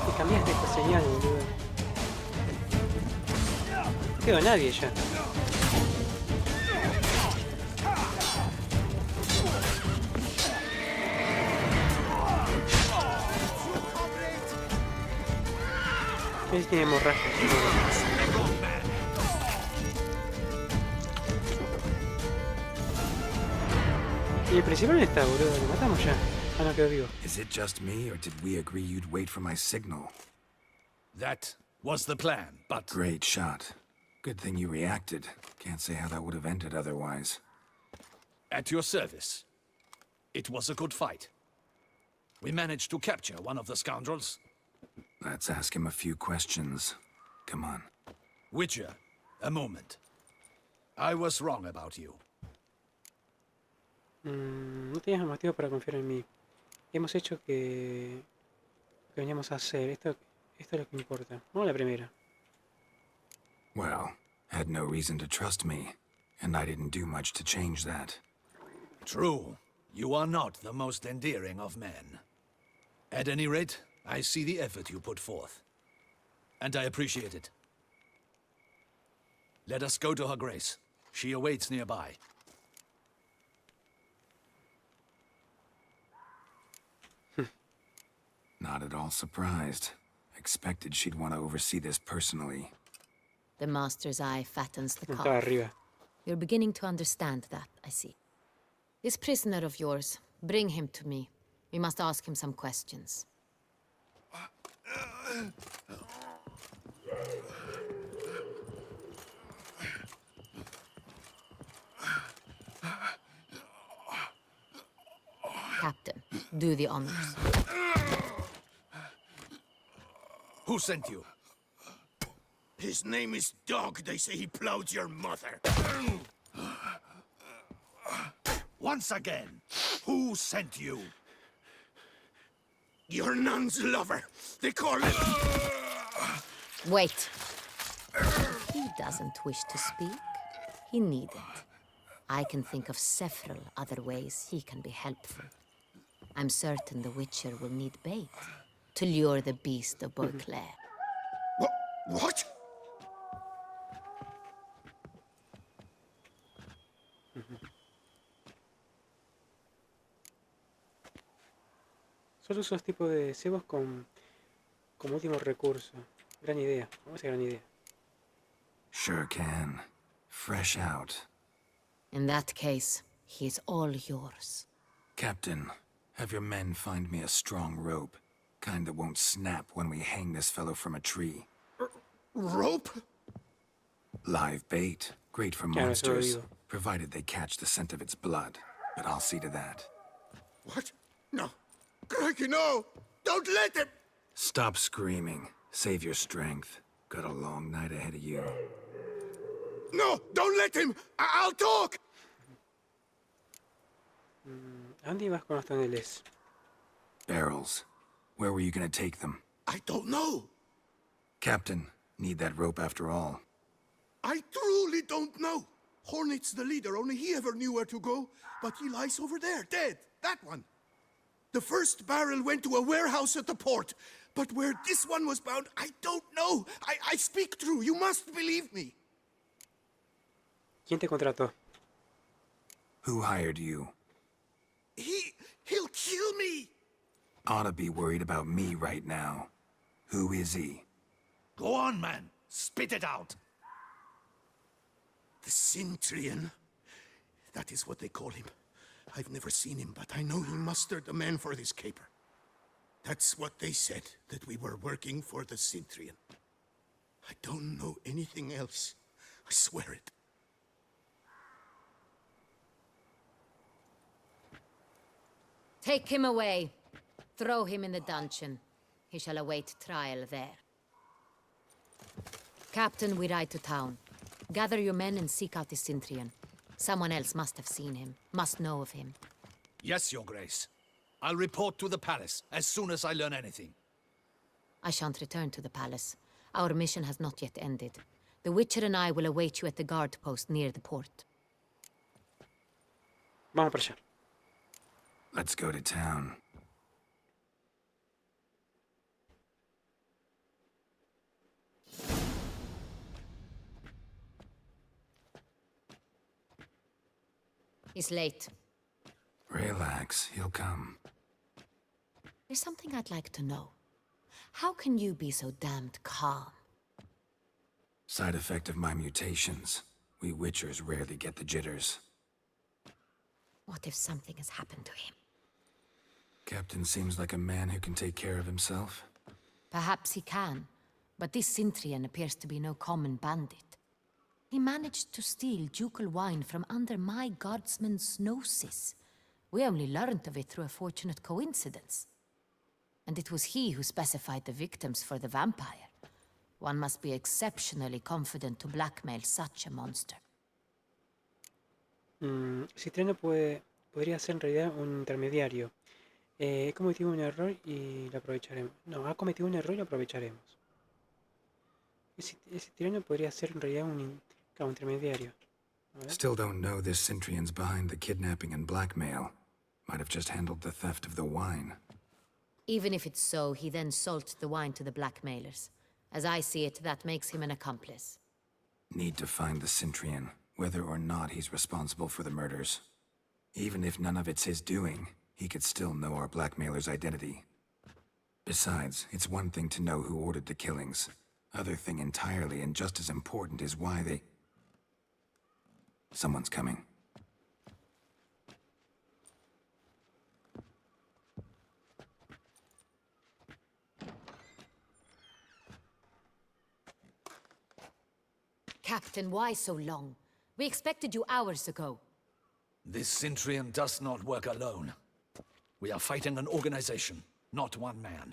Te cambiaste esta señal, boludo. No quedó nadie ya. Él tiene hemorragia. Y el principal está, boludo. Lo matamos ya. Ah, no, quedó vivo. Is it just me, or did we agree you'd wait for my signal? That was the plan, but Great shot. Good thing you reacted. Can't say how that would have ended otherwise. at your service. It was a good fight. We managed to capture one of the scoundrels. Let's ask him a few questions. Come on. Witcher, a moment. I was wrong about you. No tenías motivo para confiar en mí. Hemos hecho que veníamos a hacer. Esto es lo que importa. Vamos a la primera. Well, had no reason to trust me, and I didn't do much to change that. True. You are not the most endearing of men. At any rate, I see the effort you put forth. And I appreciate it. Let us go to her grace. She awaits nearby. Not at all surprised. Expected she'd want to oversee this personally. The master's eye fattens the Estaba calf. arriba. You're beginning to understand that, I see. This prisoner of yours, bring him to me. We must ask him some questions. Captain, do the honors. Who sent you? His name is Dog. They say he plowed your mother. Once again, who sent you? Your nun's lover. They call him... Wait. He doesn't wish to speak. He needn't. I can think of several other ways he can be helpful. I'm certain the Witcher will need bait to lure the beast of Beauclair. What? Solo uso este tipo de cebos como último recurso. Gran idea. Vamos a hacer gran idea. Sure can. Fresh out. In that case, he is all yours. Captain, have your men find me a strong rope. Kind that won't snap when we hang this fellow from a tree. Rope? Live bait. Great for Ya, eso lo monsters. digo. Provided they catch the scent of its blood. But I'll see to that. What? No. Crikey, no! Don't let him! Stop screaming. Save your strength. Got a long night ahead of you. No! Don't let him! I'll talk! ¿A dónde ibas con los toneles? Barrels. Where were you gonna take them? I don't know. Captain, need that rope after all. I truly don't know. Hornet's the leader, only he ever knew where to go. But he lies over there, dead. That one. The first barrel went to a warehouse at the port. But where this one was bound, I don't know. I speak true. You must believe me. ¿Quién te contrató? Who hired you? He'll kill me. Ought to be worried about me right now. Who is he? Go on, man. Spit it out. The Centurion. That is what they call him. I've never seen him, but I know he mustered the men for this caper. That's what they said, that we were working for the Cintrian. I don't know anything else. I swear it. Take him away. Throw him in the dungeon. He shall await trial there. Captain, we ride to town. Gather your men and seek out the Cintrian. Someone else must have seen him, must know of him. Yes, Your Grace. I'll report to the palace as soon as I learn anything. I shan't return to the palace. Our mission has not yet ended. The Witcher and I will await you at the guard post near the port. Vamos para allá. Let's go to town. He's late. Relax, he'll come. There's something I'd like to know. How can you be so damned calm? Side effect of my mutations. We Witchers rarely get the jitters. What if something has happened to him? Captain seems like a man who can take care of himself. Perhaps he can, but this Cintrian appears to be no common bandit. He managed to steal ducal wine from under my guardsman's noses. We only learned of it through a fortunate coincidence. And it was he who specified the victims for the vampire. One must be exceptionally confident to blackmail such a monster. Citriano podría ser en realidad un intermediario. He cometido un error y lo aprovecharemos. No, ha cometido un error y lo aprovecharemos. Citriano podría ser en realidad un intermediario. Still don't know this Cintrian's behind the kidnapping and blackmail. Might have just handled the theft of the wine. Even if it's so, he then sold the wine to the blackmailers. As I see it, that makes him an accomplice. Need to find the Cintrian, whether or not he's responsible for the murders. Even if none of it's his doing, he could still know our blackmailer's identity. Besides, it's one thing to know who ordered the killings. Other thing entirely, and just as important, is why they... Someone's coming. Captain, why so long? We expected you hours ago. This Cintrian does not work alone. We are fighting an organization, not one man.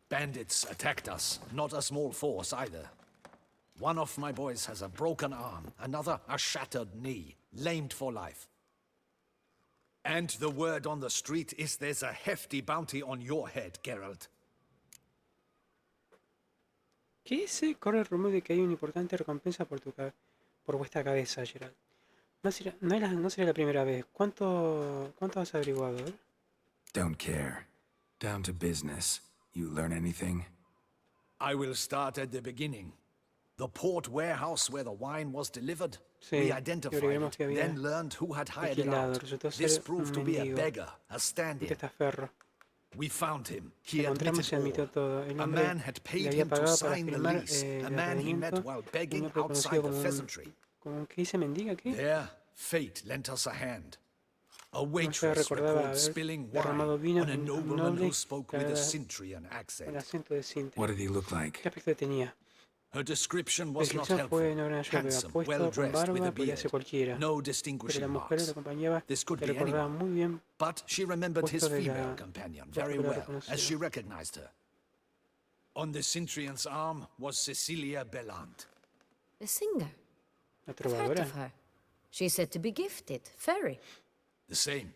Bandits attacked us, not a small force either. One of my boys has a broken arm, another a shattered knee, lamed for life. And the word on the street is there's a hefty bounty on your head, Geralt. ¿Qué dice? Corre el rumor de que hay una importante recompensa por vuestra cabeza, Geralt. No será la primera vez. ¿Cuánto has averiguado? Don't care. Down to business. You learn anything? I will start at the beginning. The port warehouse where the wine was delivered. Sí, We identified it, then learned who had hired it out. This proved to be a beggar, a stand-in. Testaferro. We found him. He Encontramos y admitió admitted todo. El all. A hombre man had le paid había him to pagado para sign the firmar lease. A el man he met arrendamiento. while Un begging hombre outside conocido the pheasantry. como ¿qué dice mendiga? ¿Qué? There, fate lent us a hand. A No se waitress recordaba recalled haber spilling derramado wine vino on a en un nobleman noble who spoke que with a hablaba Cintrian el accent. acento de Cintia. What did he look like? ¿Qué aspecto tenía? Her description La was not descripción helpful. fue no gran ayuda, Handsome, apuesto, well con dressed, with barba, a podía ser beard. cualquiera. No Pero la distinguishing mujer que lo marks. acompañaba This could le be recordaba anyone. muy bien. But she remembered his Puesto de la- female companion very la well, reconoció. as she recognized her. On the Cintrian's arm was Cecilia Bellant. The singer. La I've heard trovadora. of her. She's said to be gifted. Fairy. The same.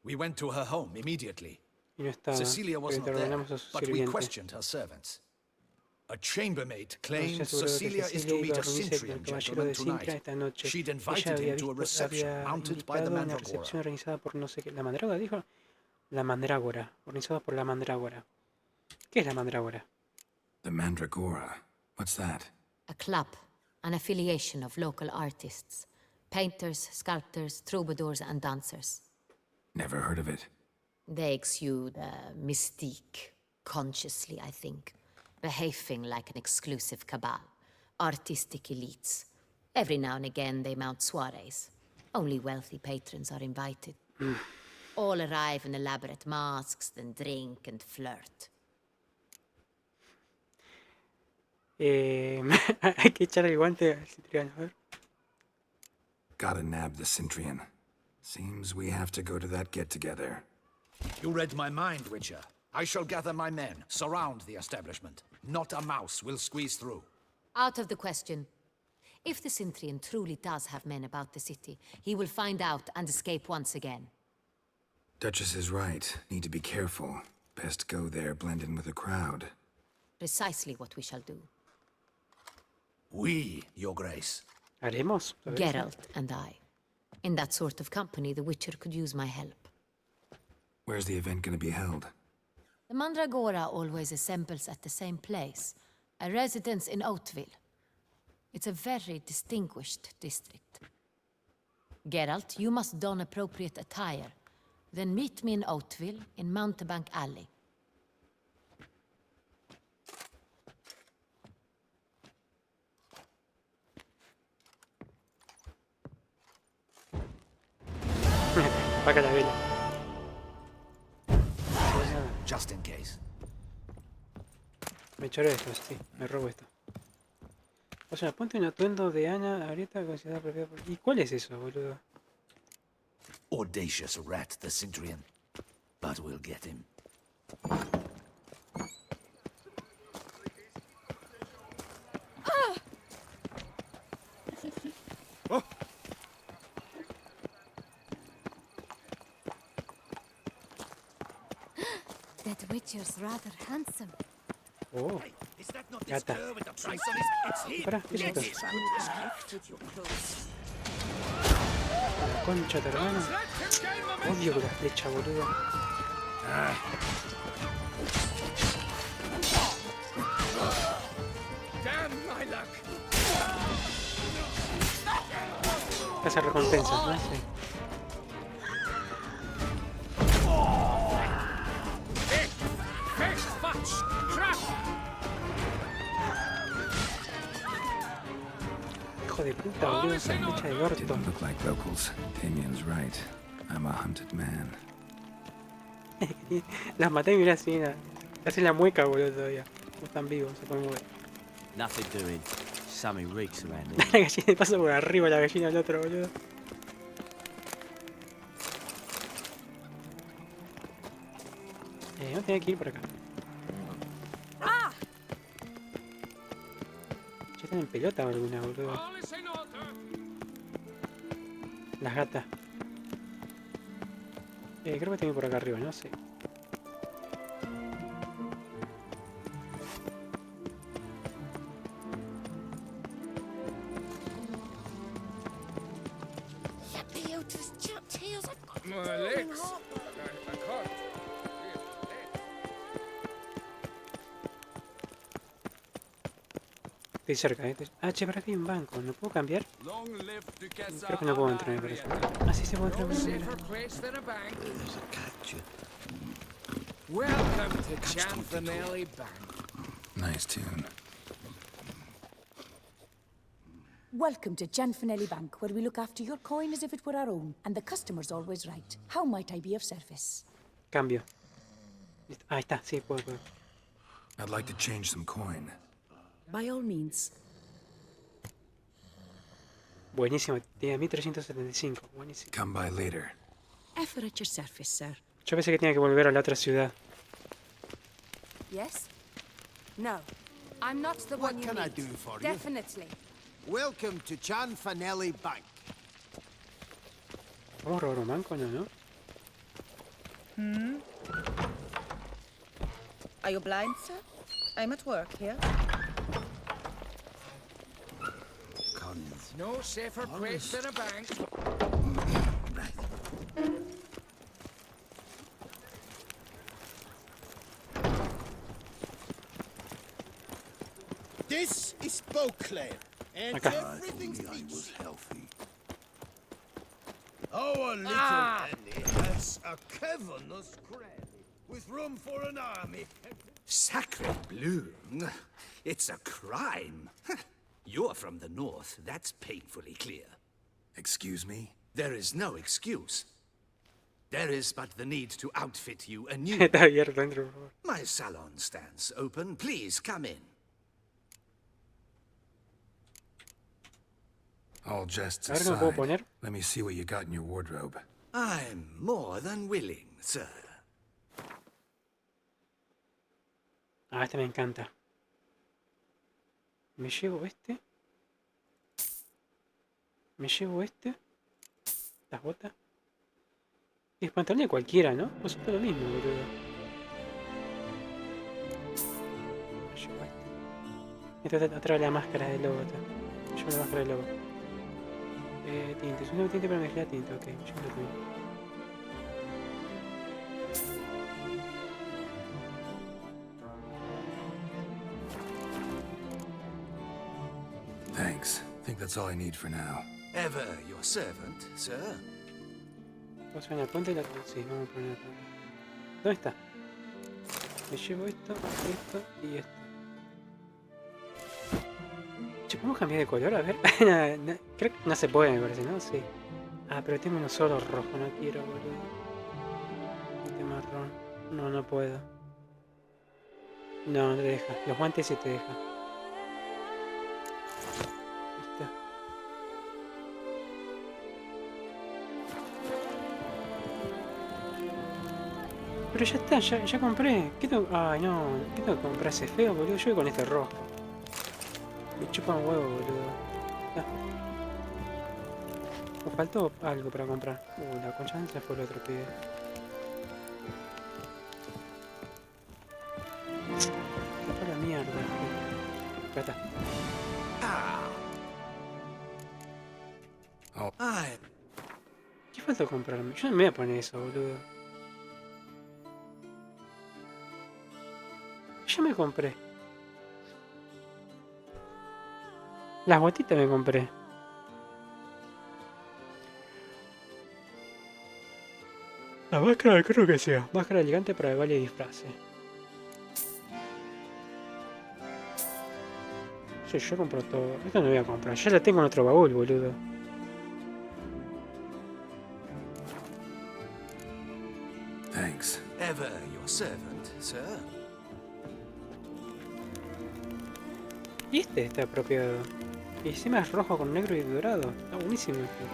We went to her home immediately. Y no estaba. Cecilia was Pero not there, interrogamos a su but we sirviente. questioned her servants. A chambermaid Nos claimed aseguró que Cecilia is Cecilia to iba meet a a reunirse con Cintrian el caballero gentleman de Cintra tonight. esta noche. She'd Ella invited había him to a visto, reception había mounted by the invitado a una Mandragora. recepción organizada por no sé qué. ¿La Mandrágora dijo? La Mandrágora. Organizada por la Mandrágora. ¿Qué es la Mandrágora? The Mandragora. What's that? A club. An affiliation of local artists. Painters, sculptors, troubadours, and dancers. Never heard of it. They exude mystique, consciously, I think. Behaving like an exclusive cabal. Artistic elites. Every now and again they mount soirees. Only wealthy patrons are invited. All arrive in elaborate masks, then drink and flirt. Hay que echar el guante al citriano, a ver. Gotta nab the Cintrian. Seems we have to go to that get-together. You read my mind, Witcher. I shall gather my men, surround the establishment. Not a mouse will squeeze through. Out of the question. If the Cintrian truly does have men about the city, he will find out and escape once again. Duchess is right. Need to be careful. Best go there, blend in with the crowd. Precisely what we shall do. We, Your Grace. Haremos. Geralt and I. In that sort of company, the Witcher could use my help. Where's the event gonna be held? The Mandragora always assembles at the same place, a residence in Oatville. It's a very distinguished district. Geralt, you must don appropriate attire. Then meet me in Oatville, in Mountebank Alley. Paga la vela. Just in case. Me choré esto, sí. Me robo esto. O sea, ponte un atuendo de Ana ahorita considerada propiedad por... ¿Y cuál es eso, boludo? Audacious rat, the Cintrian. But we'll get him. That Witcher's rather handsome. Oh, Is that not Gata. this with the price on it's here. Pará, ¿qué es esto? With your clothes. La concha de tu hermano. Odio con la flecha, boludo. Damn my luck. Casa recompensas, ¿no? Sí. Fish, fudge, trap. Hijo de puta, boludo, esa flecha de orto. Didn't look like locals. Damien's right. I'm a hunted man. Las maté y mirá así, hacen la mueca, boludo, todavía. No están vivos, se pueden mover. Nothing doing. Something reeks around La here. gallina pasa por arriba, la gallina del otro, boludo. No tenía que ir por acá. Ya están en pelota alguna, boludo. All is in order. Las gatas. Creo que tengo que ir por acá arriba, no sé. My legs. I can't. Estoy cerca, Ah, che, para aquí hay un banco. ¿No puedo cambiar? Long live Duquesa Creo que no puedo entrar, me parece. Ah, sí se puede entrar. No Mira. safer place than a bank. Welcome to Chanfanelli Bank. Nice tune. Welcome to Janfanelli Bank, where we look after your coin as if it were our own, and the customer's always right. How might I be of service? Cambio. Listo. Ahí está, sí, puedo. I'd like to change some coin. By all means. Buenísimo, tiene 1375. Buenísimo. Come by later. Ever at your service, sir. Yo pensé que tenía que volver a la otra ciudad. Yes? No. I'm not the one you can I need. do for you? Definitely. Welcome to Chanfanelli Bank. ¿Vamos a robar un banco? No, ¿no? Are you blind, sir? I'm at work here. No safer place than a bank. This is Beauclair, and Acá. everything's peachy. Healthy. Our little Annie has a cavernous cranny with room for an army. Sacred bloom. It's a crime. You're from the north. That's painfully clear. Excuse me? There is no excuse. There is but the need to outfit you anew. Está abierto, entro, por favor. My salon stands open. Please come in. All jests A ver qué me puedo aside, poner. let me see what you got in your wardrobe. I'm more than willing, sir. Ah, este me encanta. Me llevo este. Me llevo este. Las botas. Y es pantalón cualquiera, ¿no? Pues es todo lo mismo, boludo. Me llevo este. Este atrás la máscara del lobo. Me llevo la máscara del lobo. Tintes. Un tinte para mezclar tinta. Ok, me llevo la tinta. Thanks. I think that's all I need for now. Ever your servant, sir. Vamos a poner la punta y la... Sí, vamos a poner la punta. ¿Dónde está? Me llevo esto y esto. Che, ¿podemos cambiar de color? A ver. Creo que no se puede, me parece, ¿no? Sí. Ah, pero tengo uno solo rojo, no quiero, boludo. Este marrón. No, no puedo. No, no te deja. Los guantes sí te deja. ¿Viste? Pero ya está, ya compré. ¿Qué tengo? Ay, no. ¿Qué tengo que comprar ese feo, boludo? Yo voy con este rojo. Me chupa un huevo, boludo. Ya. Me faltó algo para comprar. La concha se fue el otro pibe. Se fue la mierda. Acá está. Oh, I ¿Qué falta comprarme? Yo no me voy a poner eso, boludo. Ya me compré. Las botitas me compré. La máscara creo que sea. Máscara elegante para el baile y disfraces. Sí, yo compro todo. Esto no voy a comprar. Ya la tengo en otro baúl, boludo. thanks. ever your servant, sir. Y este está apropiado. Y encima es rojo con negro y dorado. Está buenísimo este.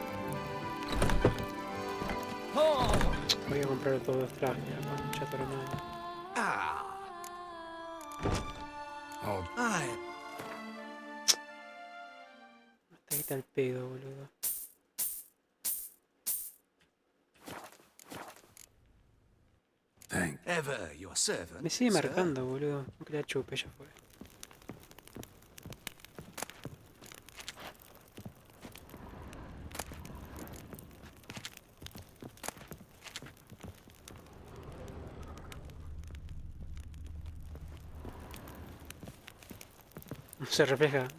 Voy a comprar todos los trajes, la concha de tu hermano. Oh, Hasta quita el pedo, boludo. thanks. Ever your servant. Me sigue sir. marcando, boludo. Aunque la chupe, ya fue.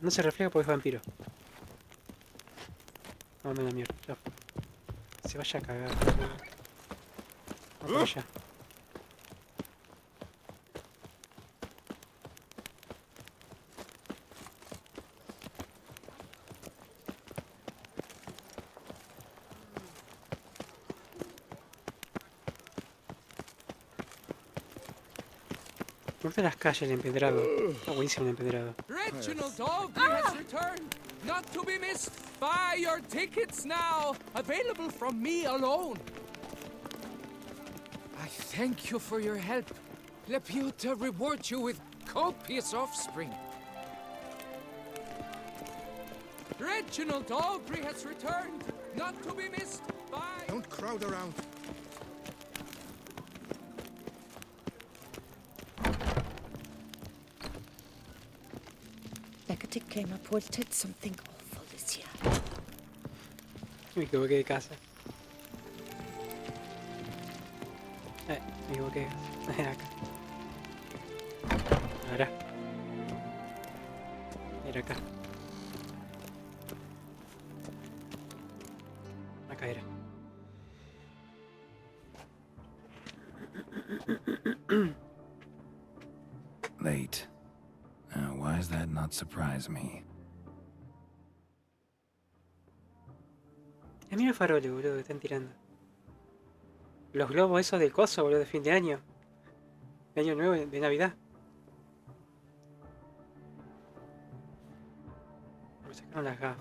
No se refleja porque es vampiro. Vamos a la mierda, ya fue. Se vaya a cagar, boludo. Vamos para allá. Me gustan las calles, el empedrado. Está buenísimo el empedrado. Reginald Aubrey has returned, not to be missed. Buy your tickets now, available from me alone. I thank you for your help. Lepiota reward you with copious offspring. Reginald Aubrey has returned, not to be missed. Buy. Don't crowd around. Legatic came up with did something awful this year. Me equivoqué de casa. Me equivoqué. Acá. Ahora. Era acá. Acá era. Late. Why does that not surprise me? mira el farol, boludo, que están tirando. Los globos esos del coso, boludo, de fin de año. De año nuevo, de Navidad. Me sacaron las gafas.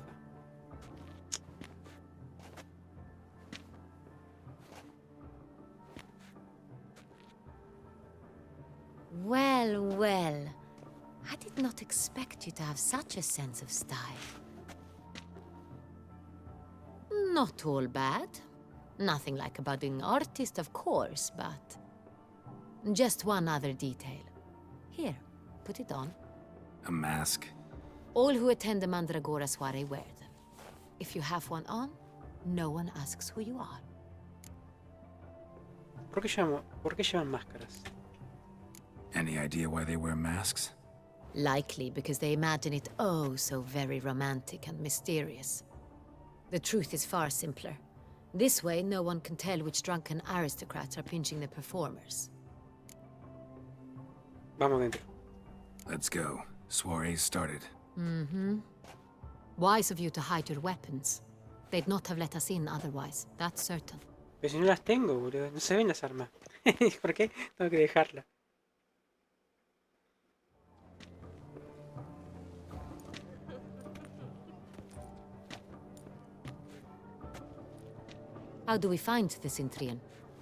Well, well. I did not expect you to have such a sense of style. Not all bad. Nothing like a budding artist, of course, but... Just one other detail. Here, put it on. A mask? All who attend the Mandragora soiree wear them. If you have one on, no one asks who you are. ¿Por qué llevan máscaras? Any idea why they wear masks? Likely because they imagine it oh so very romantic and mysterious. The truth is far simpler. This way, no one can tell which drunken aristocrats are pinching the performers. Vamos dentro. Let's go. Soiree's started. Mm-hmm. Wise of you to hide your weapons. They'd not have let us in otherwise, that's certain. Pero si no las tengo, boludo. No se ven las armas. ¿Por qué? Tengo que dejarla. How do we find the Cintrian?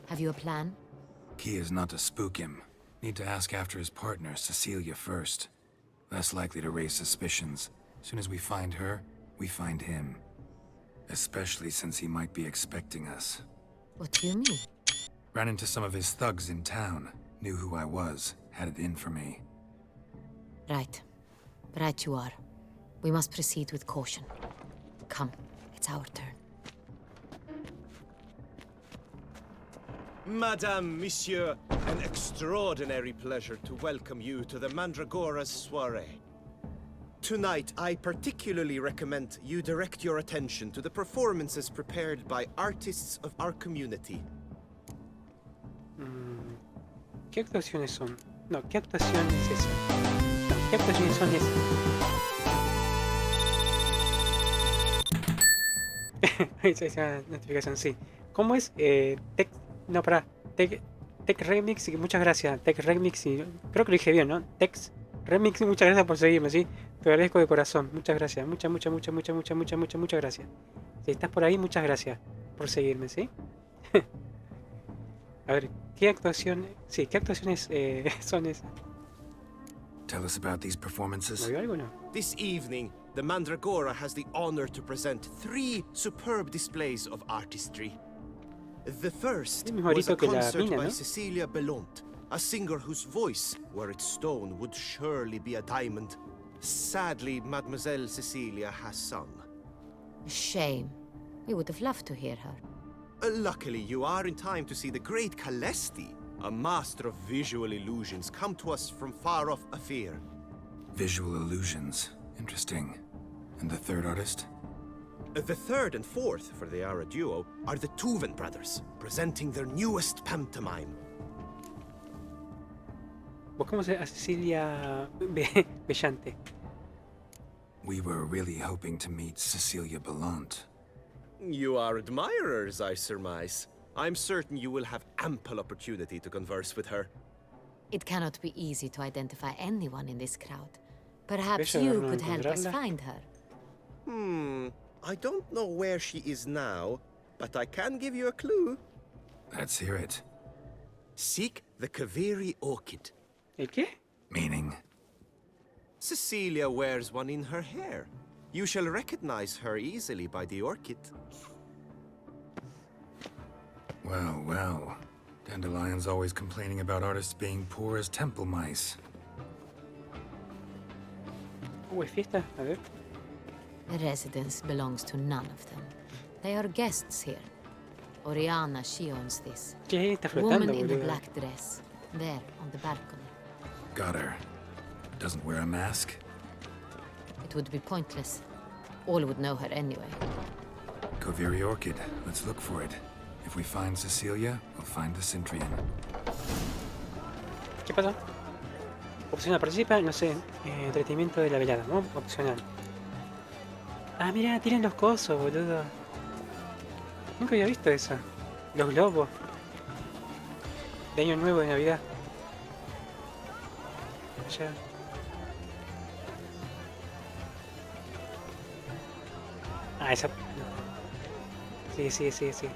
Have you a plan? Key is not to spook him. Need to ask after his partner, Cecilia, first. Less likely to raise suspicions. Soon as we find her, we find him. Especially since he might be expecting us. What do you mean? Ran into some of his thugs in town. Knew who I was. Had it in for me. Right. Right you are. We must proceed with caution. Come, it's our turn. Madame, Monsieur, an extraordinary pleasure to welcome you to the Mandragora's soiree. Tonight, I particularly recommend you direct your attention to the performances prepared by artists of our community. ¿Qué actuaciones son? No, ¿qué actuación es esa? No, ¿qué actuaciones son esas? Esa notificación, sí. ¿Cómo es? No, para. Tech Remix, y muchas gracias. Tech Remix, y creo que lo dije bien, ¿no? Tech Remix, y muchas gracias por seguirme, ¿sí? Te agradezco de corazón. Muchas gracias. Muchas gracias. Si estás por ahí, muchas gracias por seguirme, ¿sí? A ver, ¿qué actuación? Sí, ¿qué actuaciones son esas? Tell us about these performances. ¿Me vio algo o no? This evening, the Mandragora has the honor to present 3 superb displays of artistry. The first was a concert by Cecilia Belont, a singer whose voice, were it stone, would surely be a diamond. Sadly, Mademoiselle Cecilia has sung. Shame. We would have loved to hear her. Luckily, you are in time to see the great Calesti, a master of visual illusions, come to us from far off Afir. Visual illusions. Interesting. And the third artist? The third and fourth, for they are a duo, are the Tuven brothers, presenting their newest pantomime. Buscamos a Cecilia Bellante. We were really hoping to meet Cecilia Belont. You are admirers, I surmise. I'm certain you will have ample opportunity to converse with her. It cannot be easy to identify anyone in this crowd. Perhaps you could help us find her. I don't know where she is now, but I can give you a clue. Let's hear it. Seek the Kaveri orchid. ¿El qué? Meaning? Cecilia wears one in her hair. You shall recognize her easily by the orchid. Well, well. Dandelion's always complaining about artists being poor as temple mice. ¿Es fiesta? A ver. The residence belongs to none of them. They are guests here. Oriana, she owns this. ¿Qué está flotando, Woman in the boludo? black dress, there on the balcony. Got her. Doesn't wear a mask? It would be pointless. All would know her anyway. Kaveri orchid. Let's look for it. If we find Cecilia, we'll find the Cintrian. ¿Qué pasó? Opcional, participa, no sé, entretenimiento de la velada, ¿no? Opcional. Ah, mira, tienen los cosos, boludo. Nunca había visto eso. Los globos. De año nuevo, de Navidad. Allá. Ah, esa... Sí, sí, sí, sí.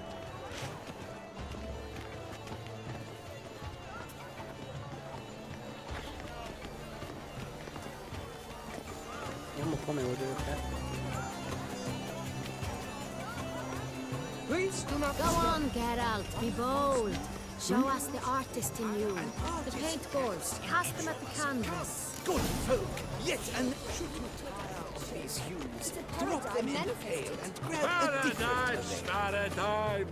¿Cómo come, boludo? Go on, Geralt, be bold. Show us the artist in you. The paint balls, cast them at the canvas. Good folk, yet an... These hues, drop them in the pail and grab a different... Paradigm!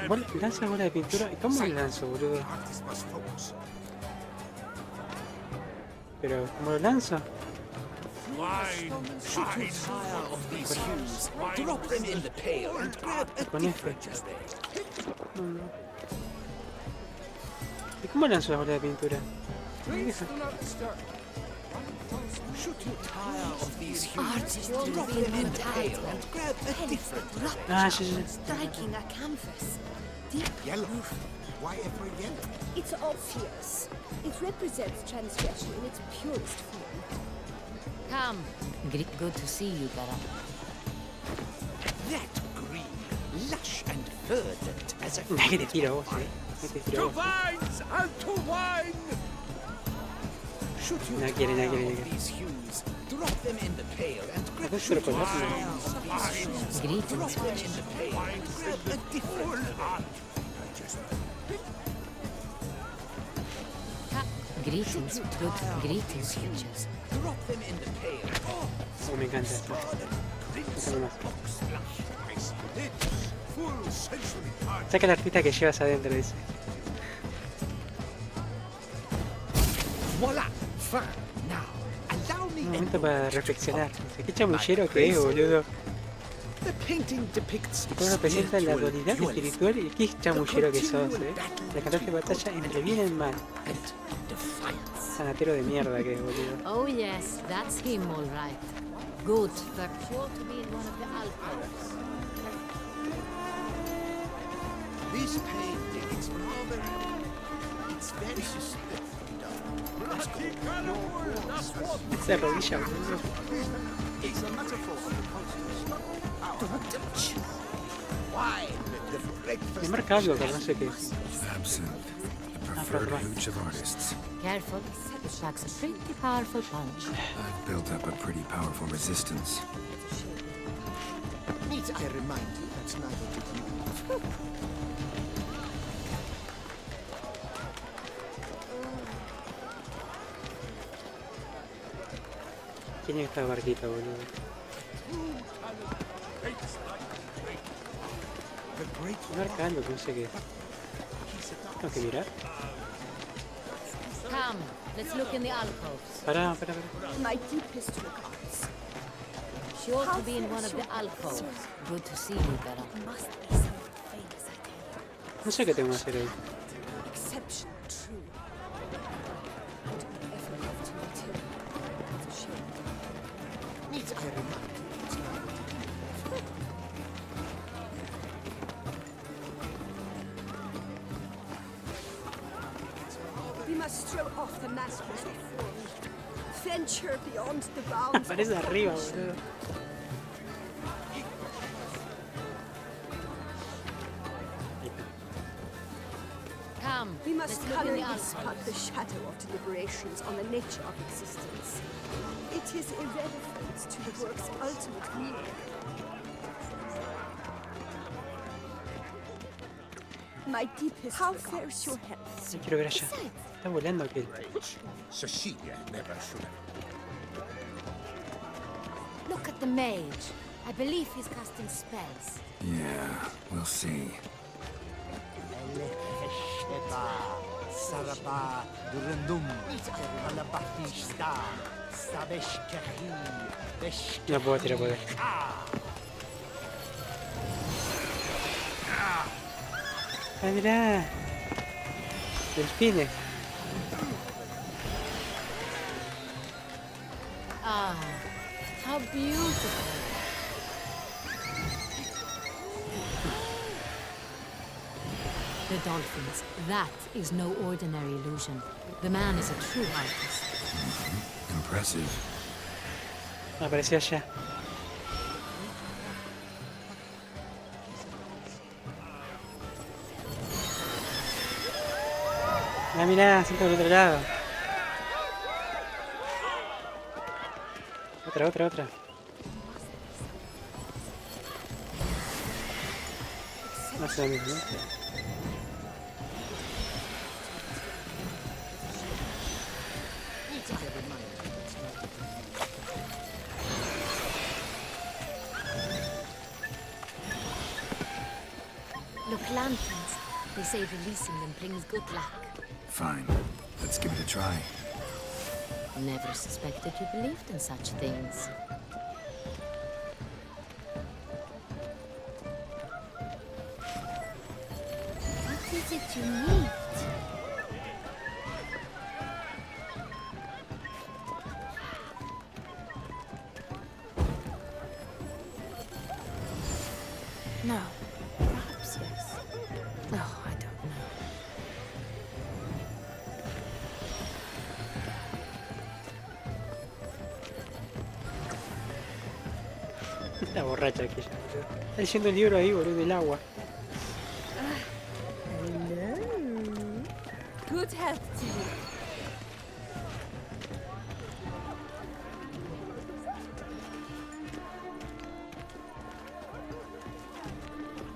Bueno, lanza bola de pintura. ¿Y cómo lo lanzo, boludo? Pero, ¿cómo lo lanzo? Should you tire of these hues, drop them in the pail and grab a different... ¿Y cómo lanzo la bola de pintura? Should you tire of these hues, drop them in the pail and grab a different... Ah, sí, sí. Striking a canvas. Deep Yellow. Why ever yellow? It's obvious. It represents transgression in its purest form. Come. Good to see you, Geralt. That green, lush and verdant as a... ¿Qué te tiro vos, To vines and to wine! Should you No quiere, no quiere, no of quiere. these hues, drop them in the pail and grab... Adesso lo Should you colloco. tire of these hues, drop them in the pail and grab a different... Greetings, good greetings, creatures. Drop them in the pail. Oh, me encanta esto. Saca la artista que llevas adentro, dice. Voila! Fine. Now, allow me... Un momento para reflexionar. Qué chamullero que es, boludo. The painting depicts Y cómo representa la dualidad espiritual y qué chamullero que sos, La cantaste batalla entre bien y mal. Sanatero de mierda que es, boludo. Oh yes, that's him all right. Good, but sure to be in one of the alcoves. This painting, it's rather... It's very stiff. Esa rodilla, boludo. It's a metaphor for the constant... Why? Me marca algo, pero no sé qué es. Absinthe, the preferred hooch of artists. Careful, it packs a pretty powerful punch. I've built up a pretty powerful resistance. Need I remind you that's neither did you. ¿Quién es esta barquita, boludo? Me marca algo que no sé qué es. Tengo que mirar. Come, let's look in the alcoves. Pará. My deepest regards. Sure to be in one of the alcoves. Good to see you, Geralt. Must be something famous, I tell you. No sé qué tengo que hacer ahí. Exception true. Would ever love to meet him. It's a shame. Need I remind you that's neither did you. We must throw off the mask of form. Venture beyond the bounds. Aparece arriba, boludo. Come, We must let's look color in the this alcoves. but the shadow of deliberations on the nature of existence. It is irrelevant to the work's ultimate meaning. My deepest How fares your health? No quiero ver allá. Está volando aquel. Cecilia never should have. Look at the mage. I believe he's casting spells. Yeah, we'll see. No puedo tirar poder. Ah, mirá. Delfines. Ah, how beautiful. The dolphins. That is no ordinary illusion. The man is a true artist. Impressive. Apareció allá. Ah, mirá, siento del otro lado. Otra. No sé lo mismo, ¿no? Look, lanterns. They say releasing them brings good luck. Fine. Let's give it a try. Never suspected you believed in such things. What is it you need? No. Perhaps yes. No, I don't know. Está borracha aquella, boludo. Está leyendo el libro ahí, boludo, del agua. Hello. Good health to you.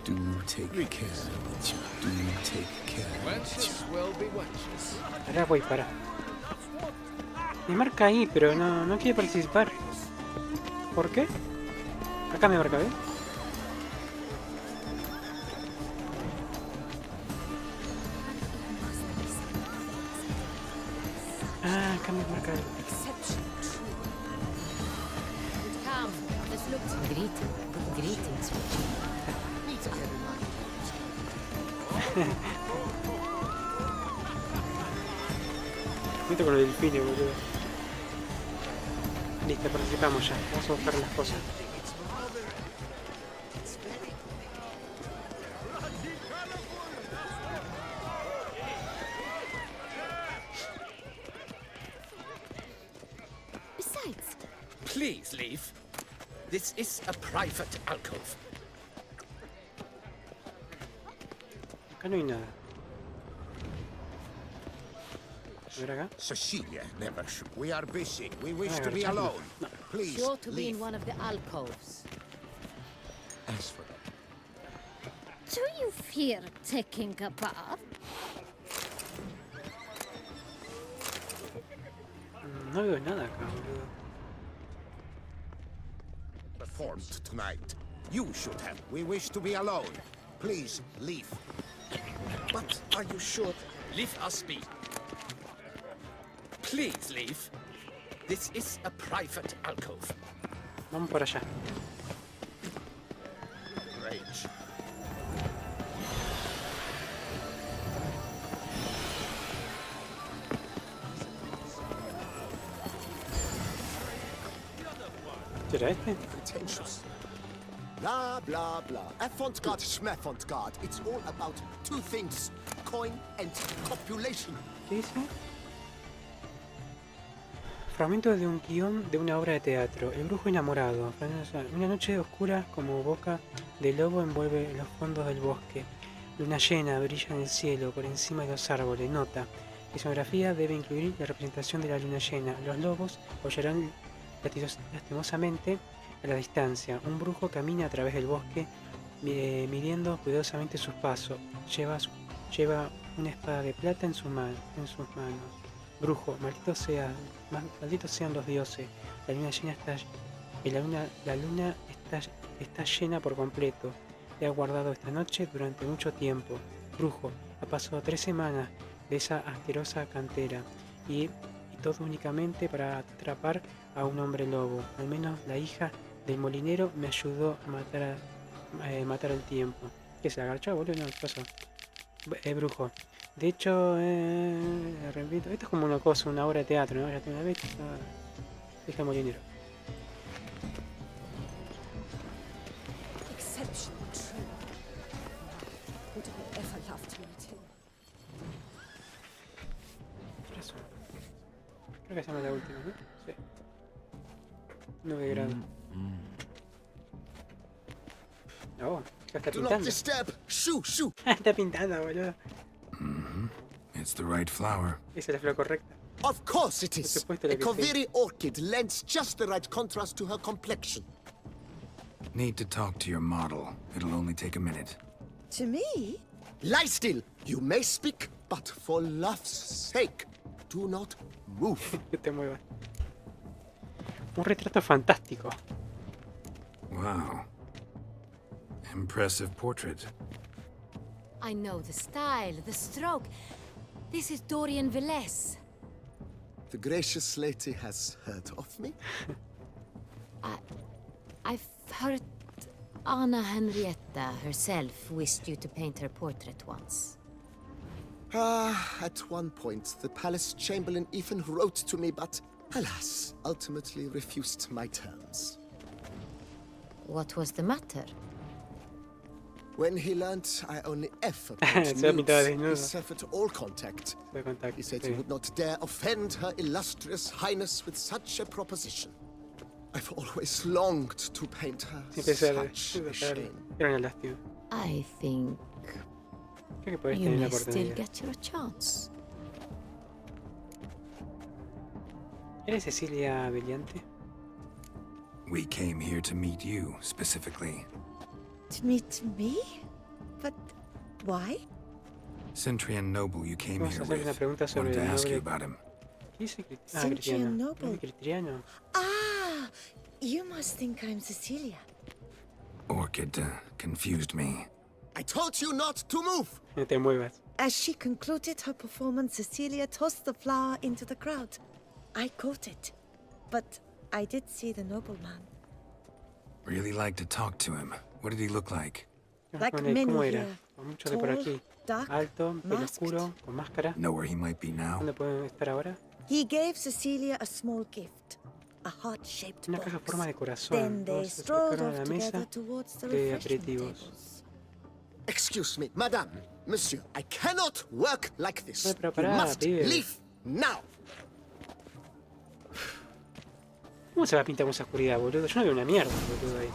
Do take care. Do take care. Wenches will be wenches. Pará, voy, pará. Me marca ahí, pero no quiere participar. ¿Por qué? Acá me marca, ¿ves? Ah, acá me marca. Come, let's look to greetings. Meto con el delfine, boludo. Listo, participamos ya. Vamos a buscar las cosas. Besides, Please leave. This is a private alcove. Acá no hay nada. A ver acá. Cecilia, never. We are busy. We wish Ah, to be agachar, no. alone. No. Please, sure to be in leave. one of the alcoves. As for that, Do you fear taking a bath? No veo nada acá, boludo. performed tonight. You should have. We wish to be alone. Please, leave. But are you sure? Leave us be. Please leave. This is a private alcove. Vamos para allá. Rage. ¿Será este? Pretentious. Blah, blah, blah. Avant-garde, schmavant-garde. It's all about two things. Coin and copulation. ¿Qué dice? Fragmento de un guión de una obra de teatro. El brujo enamorado. Una noche oscura como boca de lobo envuelve los fondos del bosque. Luna llena brilla en el cielo por encima de los árboles. Nota. La escenografía debe incluir la representación de la luna llena. Los lobos aullarán lastimosamente a la distancia. Un brujo camina a través del bosque midiendo cuidadosamente sus pasos. Lleva una espada de plata en sus manos. Brujo, malditos sean los dioses. La luna llena está llena por completo. He aguardado esta noche durante mucho tiempo. Brujo, ha pasado 3 semanas de esa asquerosa cantera y todo únicamente para atrapar a un hombre lobo. Al menos la hija del molinero me ayudó a matar el tiempo. ¿Qué se agachó, boludo? No, ¿qué pasó? Brujo. De hecho, repito, esto es como una cosa, una obra de teatro, ¿no? Ya tengo una vez, hija molinero. Exceptional true. Would I ever love to meet him? que hacemos la última, ¿no? Sí. 9 grados. Oh, ya está Do not pintando. disturb. Shoo, shoo. Está pintando, boludo. It's the right flower. Esa es la flor correcta. Of course it is. supuesto A que sí. Koviri orchid lends just the right contrast to her complexion. Need to talk to your model. It'll only take a minute. To me? Lie still. You may speak, but for love's sake, do not move. Que te muevas. Un retrato fantástico. Wow. Impressive portrait. I know the style, the stroke. This is Dorian Velez. The gracious lady has heard of me. I've heard Anna Henrietta herself wished you to paint her portrait once. At one point, the palace chamberlain even wrote to me, but alas, ultimately refused my terms. What was the matter? When he learned I only ever Se paint ha pintado nudes, he desnudo. severed all contact. De contacto. He said Sí. he would not dare offend her illustrious highness with such a proposition. I've always longed to paint her. Siempre se Such a shame. Era una lástima. I think Creo que podés you tener la may still oportunidad. get your chance. ¿Eres Cecilia Viviente? We came here to meet you, specifically. To meet me? But why? Centurion Noble you came Vamos a here hacer una with. pregunta sobre Wanted to el ask you noble. about him. ¿Qué dice Centurion Cristiano? Noble. ¿Es Cristiano? Ah, you must think I'm Cecilia. Orchid confused me. I told you not to move! No te muevas. As she concluded her performance, Cecilia tossed the flower into the crowd. I caught it, but I did see the nobleman. Really like to talk to him. What did he look like? Like ¿Cómo many era? here. Con mucho de por Tall, aquí. dark, Alto, pelo masked. oscuro, con máscara. Know where he might be now? ¿Dónde pueden estar ahora? He gave Cecilia a small gift, a heart-shaped Una caja en box. forma de corazón. Then they Todos se strolled acercaron a off la together mesa towards the de refreshment aperitivos. tables. Excuse me, madame, monsieur, I cannot work like this. Ay, pero You pará, must pibe. leave now. ¿Cómo se va a pintar con esa oscuridad, boludo? Yo no veo una mierda, boludo, ahí.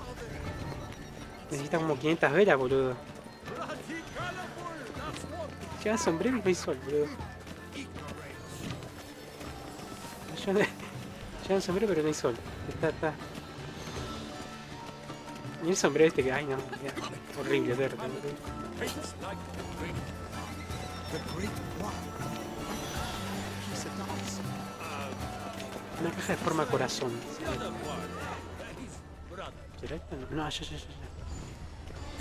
Necesita como 500 velas, boludo. Llevan sombrero y no hay sol, boludo. Llevan sombrero pero no hay sol. Está. Y el sombrero este que... Ay, no. Mira, horrible verde, boludo. Una caja de forma corazón. ¿Será esto? No, ya.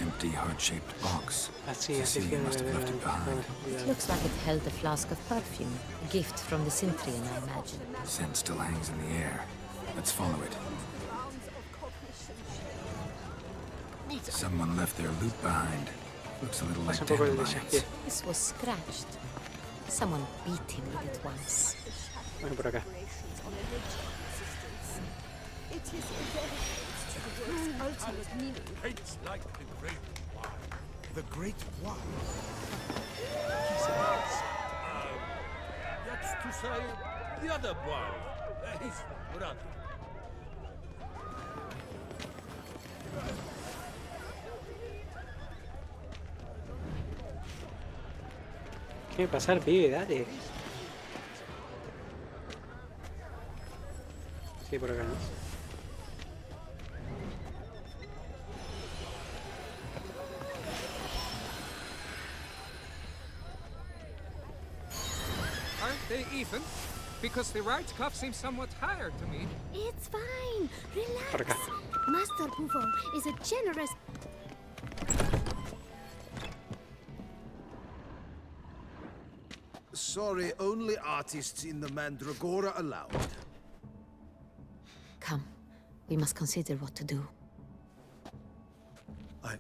Empty heart-shaped box. Así que Cecilia must have left it behind. It looks like it held a flask of perfume, a gift from the Cintrian, I imagine. Scent still hangs in the air. Let's follow it. Someone left their loot behind. Looks a little like Un poco el dandelions. desastre. This was scratched. Someone beat him with it once. Bueno, por acá. It is irrelevant to the work's ultimate meaning. Paints like the great one. The great one? That's to say, the other one. His brother. ¿Qué va a pasar, pibe? Dale. Sí, por acá, ¿no? Aren't they even? Because the right cuff seems somewhat higher to me. It's fine. Por acá. Relax. Master Bufo is a generous... Sorry, only artists in the Mandragora allowed. Come, we must consider what to do. I'd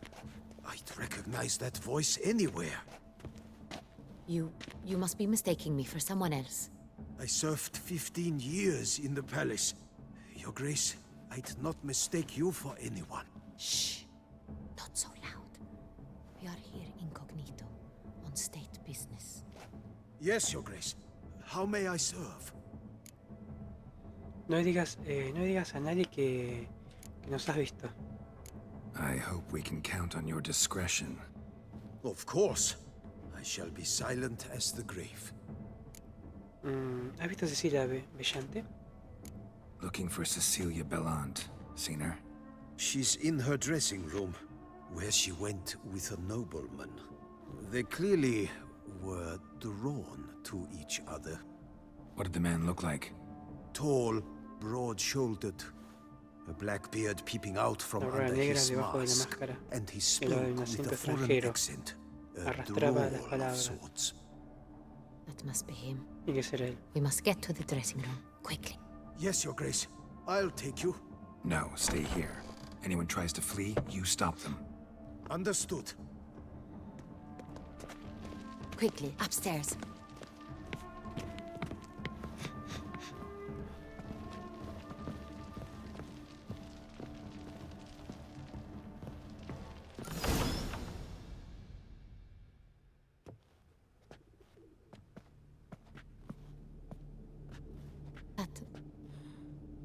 recognize that voice anywhere. You must be mistaking me for someone else. I served 15 years in the palace. Your Grace, I'd not mistake you for anyone. Shh! Not so loud. We are here incognito, on state business. Yes, Your Grace. How may I serve? No digas a nadie que nos has visto. I hope we can count on your discretion. Of course. I shall be silent as the grave. ¿Has visto a Cecilia Bellante? Looking for Cecilia Bellant. Seen her? She's in her dressing room, where she went with a nobleman. They clearly were drawn to each other. What did the man look like? Tall, broad-shouldered, a black beard peeping out from Una under negra his debajo de la mask, máscara. and he Él spoke hablaba de un with acento a foreign extranjero. accent, a Arrastraba las drawl of palabras. sorts. That must be him. Tiene que ser él. We must get to the dressing room, quickly. Yes, Your Grace. I'll take you. No, stay here. Anyone tries to flee, you stop them. Understood. Quickly, upstairs.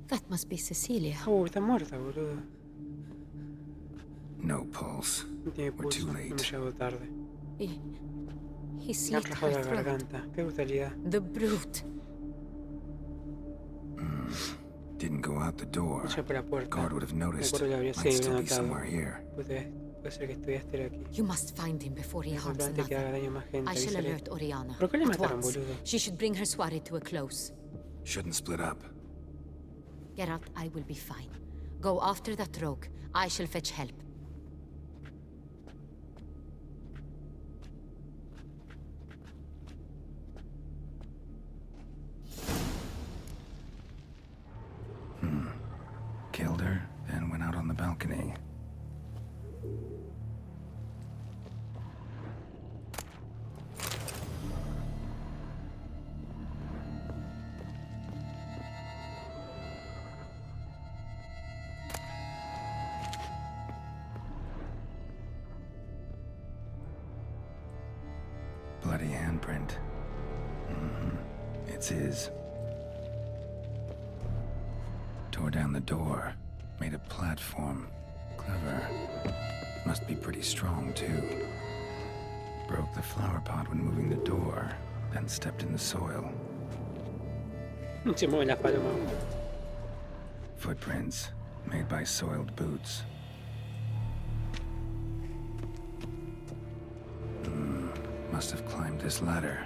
That must be Cecilia. Está muerta, boludo. No pulse. No tiene We're too pulso. late. Hemos llegado tarde. He Me ha slit rajado her la throat. garganta. Qué brutalidad. The brute. Didn't go out the door. Ella por la puerta. Guard would have Me noticed. acuerdo que habría Might still be notado. somewhere here. Puede ser que estuviera aquí. You must find him before he Es harms importante que haga another. daño a más gente. I shall Avísale. alert Oriana. ¿Por qué le At mataron, once. boludo? She should bring her soiree to a close. Shouldn't split up. Geralt, I will be fine. Go after that rogue. I shall fetch help. Killed her, then went out on the balcony. Bloody handprint. It's his. Tore down the door. Made a platform. Clever. Must be pretty strong, too. Broke the flower pot when moving the door, then stepped in the soil. Se mueven las palomas. Footprints, made by soiled boots. Must have climbed this ladder.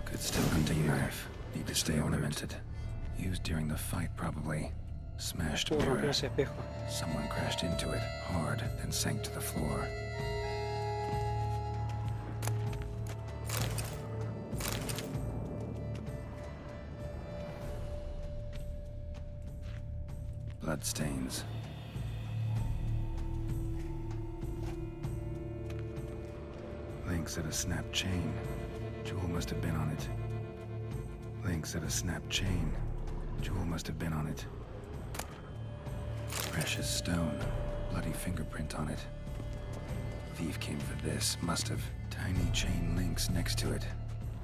Good still hunting knife. Need to stay ornamented. Used during the fight, probably. Smashed Pudo romper mirror. ese espejo. Someone crashed into it hard, then sank to the floor. Bloodstains. Links at a snapped chain. Jewel must have been on it. Links at a snapped chain. Jewel must have been on it. Precious stone. Bloody fingerprint on it. Thief came for this. Must have. Tiny chain links next to it.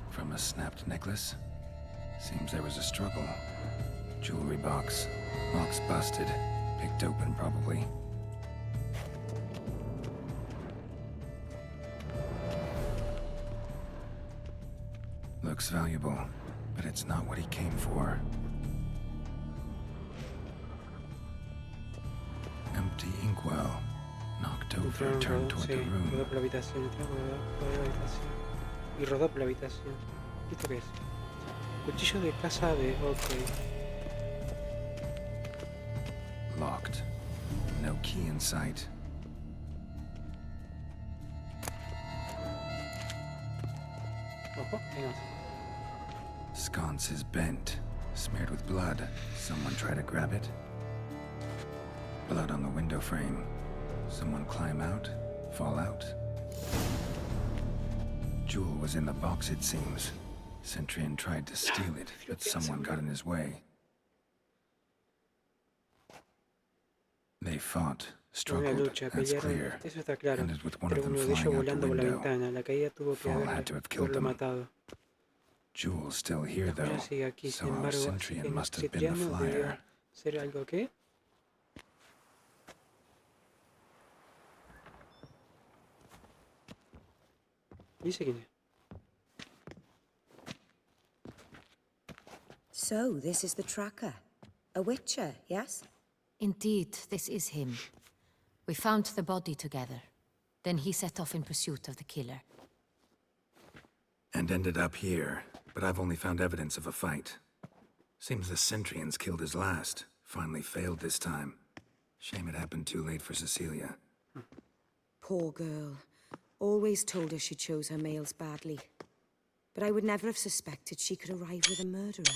From a snapped necklace? Seems there was a struggle. Jewelry box. Box busted. Picked open, probably. Looks valuable, but it's not what he came for. Empty inkwell. Knocked over, turned toward the Sí, rodó room. por la habitación. Rodó por la habitación. Y rodó por la habitación. ¿Esto qué es? Cuchillo de caza de... Ok. Locked. No key in sight. Ojo, ahí no. Sconce is bent, smeared with blood. Someone try to grab it? Blood on the window frame. Someone climb out? Fall out? Jewel was in the box, it seems. Centurion tried to steal it, but someone got in his way. They fought, Una lucha, pelearon, eso está claro, pero uno de ellos volando por la ventana. La caída tuvo que haberlo matado. Jewel's still here, La joya though, sigue aquí, so sin our embargo, así Centurion que must have been the Cipriano debió flyer. ser algo que... Dice quién es. So, this is the tracker. A witcher, yes? Indeed, this is him. We found the body together. Then he set off in pursuit of the killer. And ended up here, but I've only found evidence of a fight. Seems the Centurions killed his last. Finally failed this time. Shame it happened too late for Cecilia. Poor girl. Always told her she chose her males badly. But I would never have suspected she could arrive with a murderer.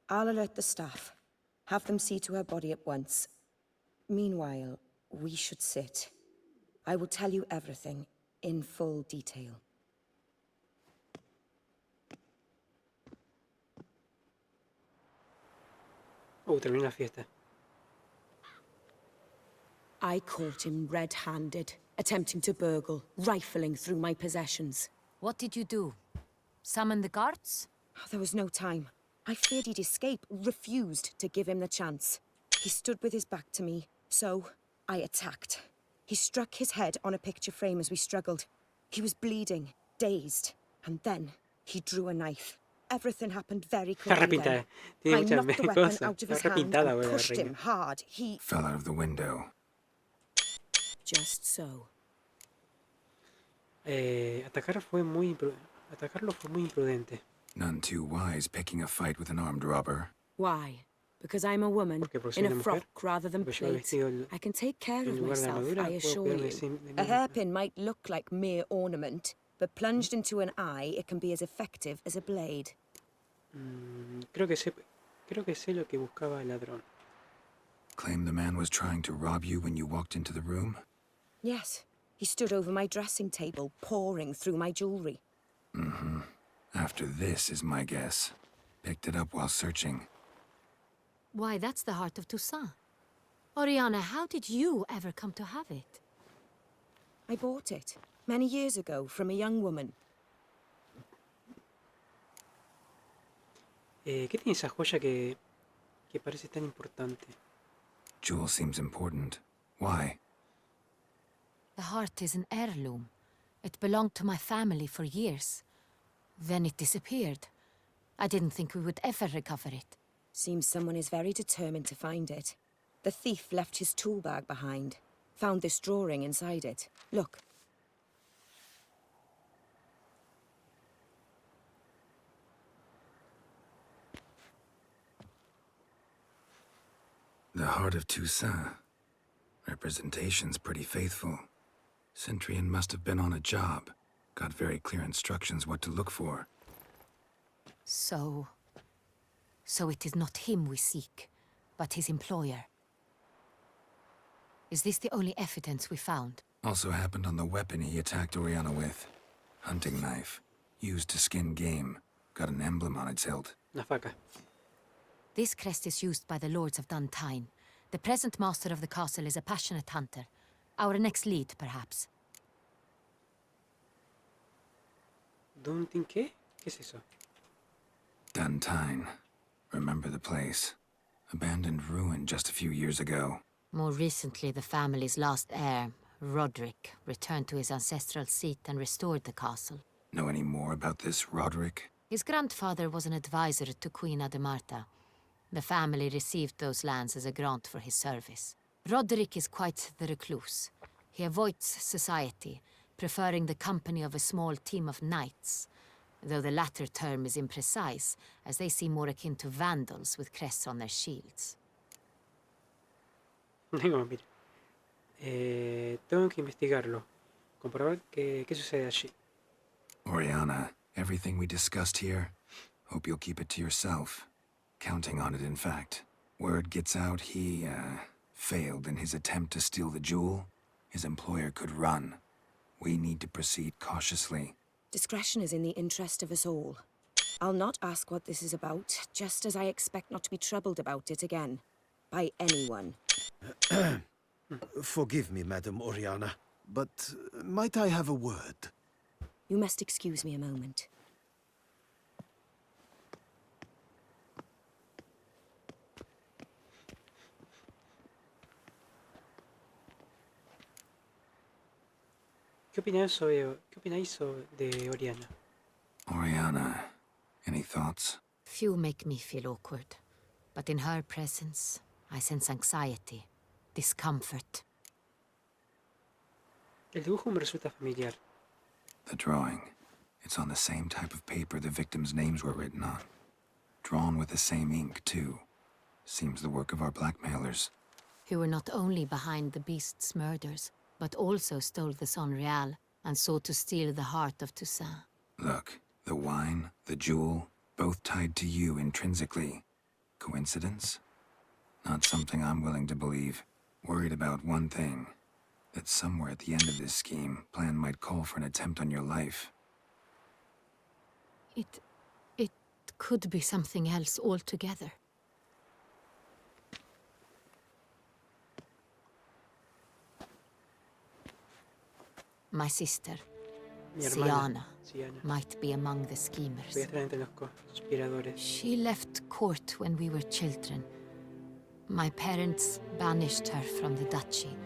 I'll alert the staff. Have them see to her body at once. Meanwhile, we should sit. I will tell you everything, in full detail. Terminó la fiesta. I caught him red-handed, attempting to burgle, rifling through my possessions. What did you do? Summon the guards? There was no time. I feared he'd escape, refused to give him the chance. He stood with his back to me, so I attacked. He struck his head on a picture frame as we struggled. He was bleeding, dazed, and then he drew a knife. Everything happened very quickly then. I knocked the weapon out of his hand and pushed him hard. He fell out of the window. Just so. Atacarlo fue muy imprudente. None too wise picking a fight with an armed robber. Why? Because I'm a woman, in a frock rather than plate. I can take care of myself, I assure you. A hairpin might look like mere ornament, but plunged into an eye, it can be as effective as a blade. Creo que sé lo que buscaba el ladrón. Claim the man was trying to rob you when you walked into the room? Yes. He stood over my dressing table, pouring through my jewelry. Mm-hmm. After this is my guess. Picked it up while searching. Why, that's the heart of Toussaint. Oriana, how did you ever come to have it? I bought it, many years ago, from a young woman. ¿Qué tiene esa joya que parece tan importante? Jewel seems important. Why? The heart is an heirloom. It belonged to my family for years. Then it disappeared. I didn't think we would ever recover it. Seems someone is very determined to find it. The thief left his tool bag behind. Found this drawing inside it. Look. The heart of Toussaint. Representation's pretty faithful. Centurion must have been on a job. Got very clear instructions what to look for. So it is not him we seek, but his employer. Is this the only evidence we found? Also happened on the weapon he attacked Oriana with. Hunting knife. Used to skin game. Got an emblem on its hilt. Una faca. This crest is used by the Lords of Duntine. The present master of the castle is a passionate hunter. Our next lead, perhaps. ¿Duntine qué? ¿Qué es eso? Duntine. Remember the place. Abandoned ruin just a few years ago. More recently, the family's last heir, Roderick, returned to his ancestral seat and restored the castle. Know any more about this Roderick? His grandfather was an advisor to Queen Ademarta. The family received those lands as a grant for his service. Roderick is quite the recluse. He avoids society, preferring the company of a small team of knights, though the latter term is imprecise, as they seem more akin to vandals with crests on their shields. Tengo que investigarlo. Comprobar qué sucede allí. Oriana, everything we discussed here, hope you'll keep it to yourself. Counting on it, in fact. Word gets out he, failed in his attempt to steal the jewel. His employer could run. We need to proceed cautiously. Discretion is in the interest of us all. I'll not ask what this is about, just as I expect not to be troubled about it again. by anyone. Forgive me, Madam Oriana, but might I have a word? You must excuse me a moment. ¿Qué opináis de Oriana? Oriana, any thoughts? Few make me feel awkward, but in her presence, I sense anxiety, discomfort. El dibujo me resulta familiar. The drawing. It's on the same type of paper the victims' names were written on. Drawn with the same ink, too. Seems the work of our blackmailers. Who were not only behind the beast's murders, but also stole the Son Real and sought to steal the heart of Toussaint. Look, the wine, the jewel, both tied to you intrinsically. Coincidence? Not something I'm willing to believe. Worried about one thing. That somewhere at the end of this scheme, plan might call for an attempt on your life. It could be something else altogether. My sister, Siana, might be among the schemers. She left court when we were children. My parents banished her from the duchy.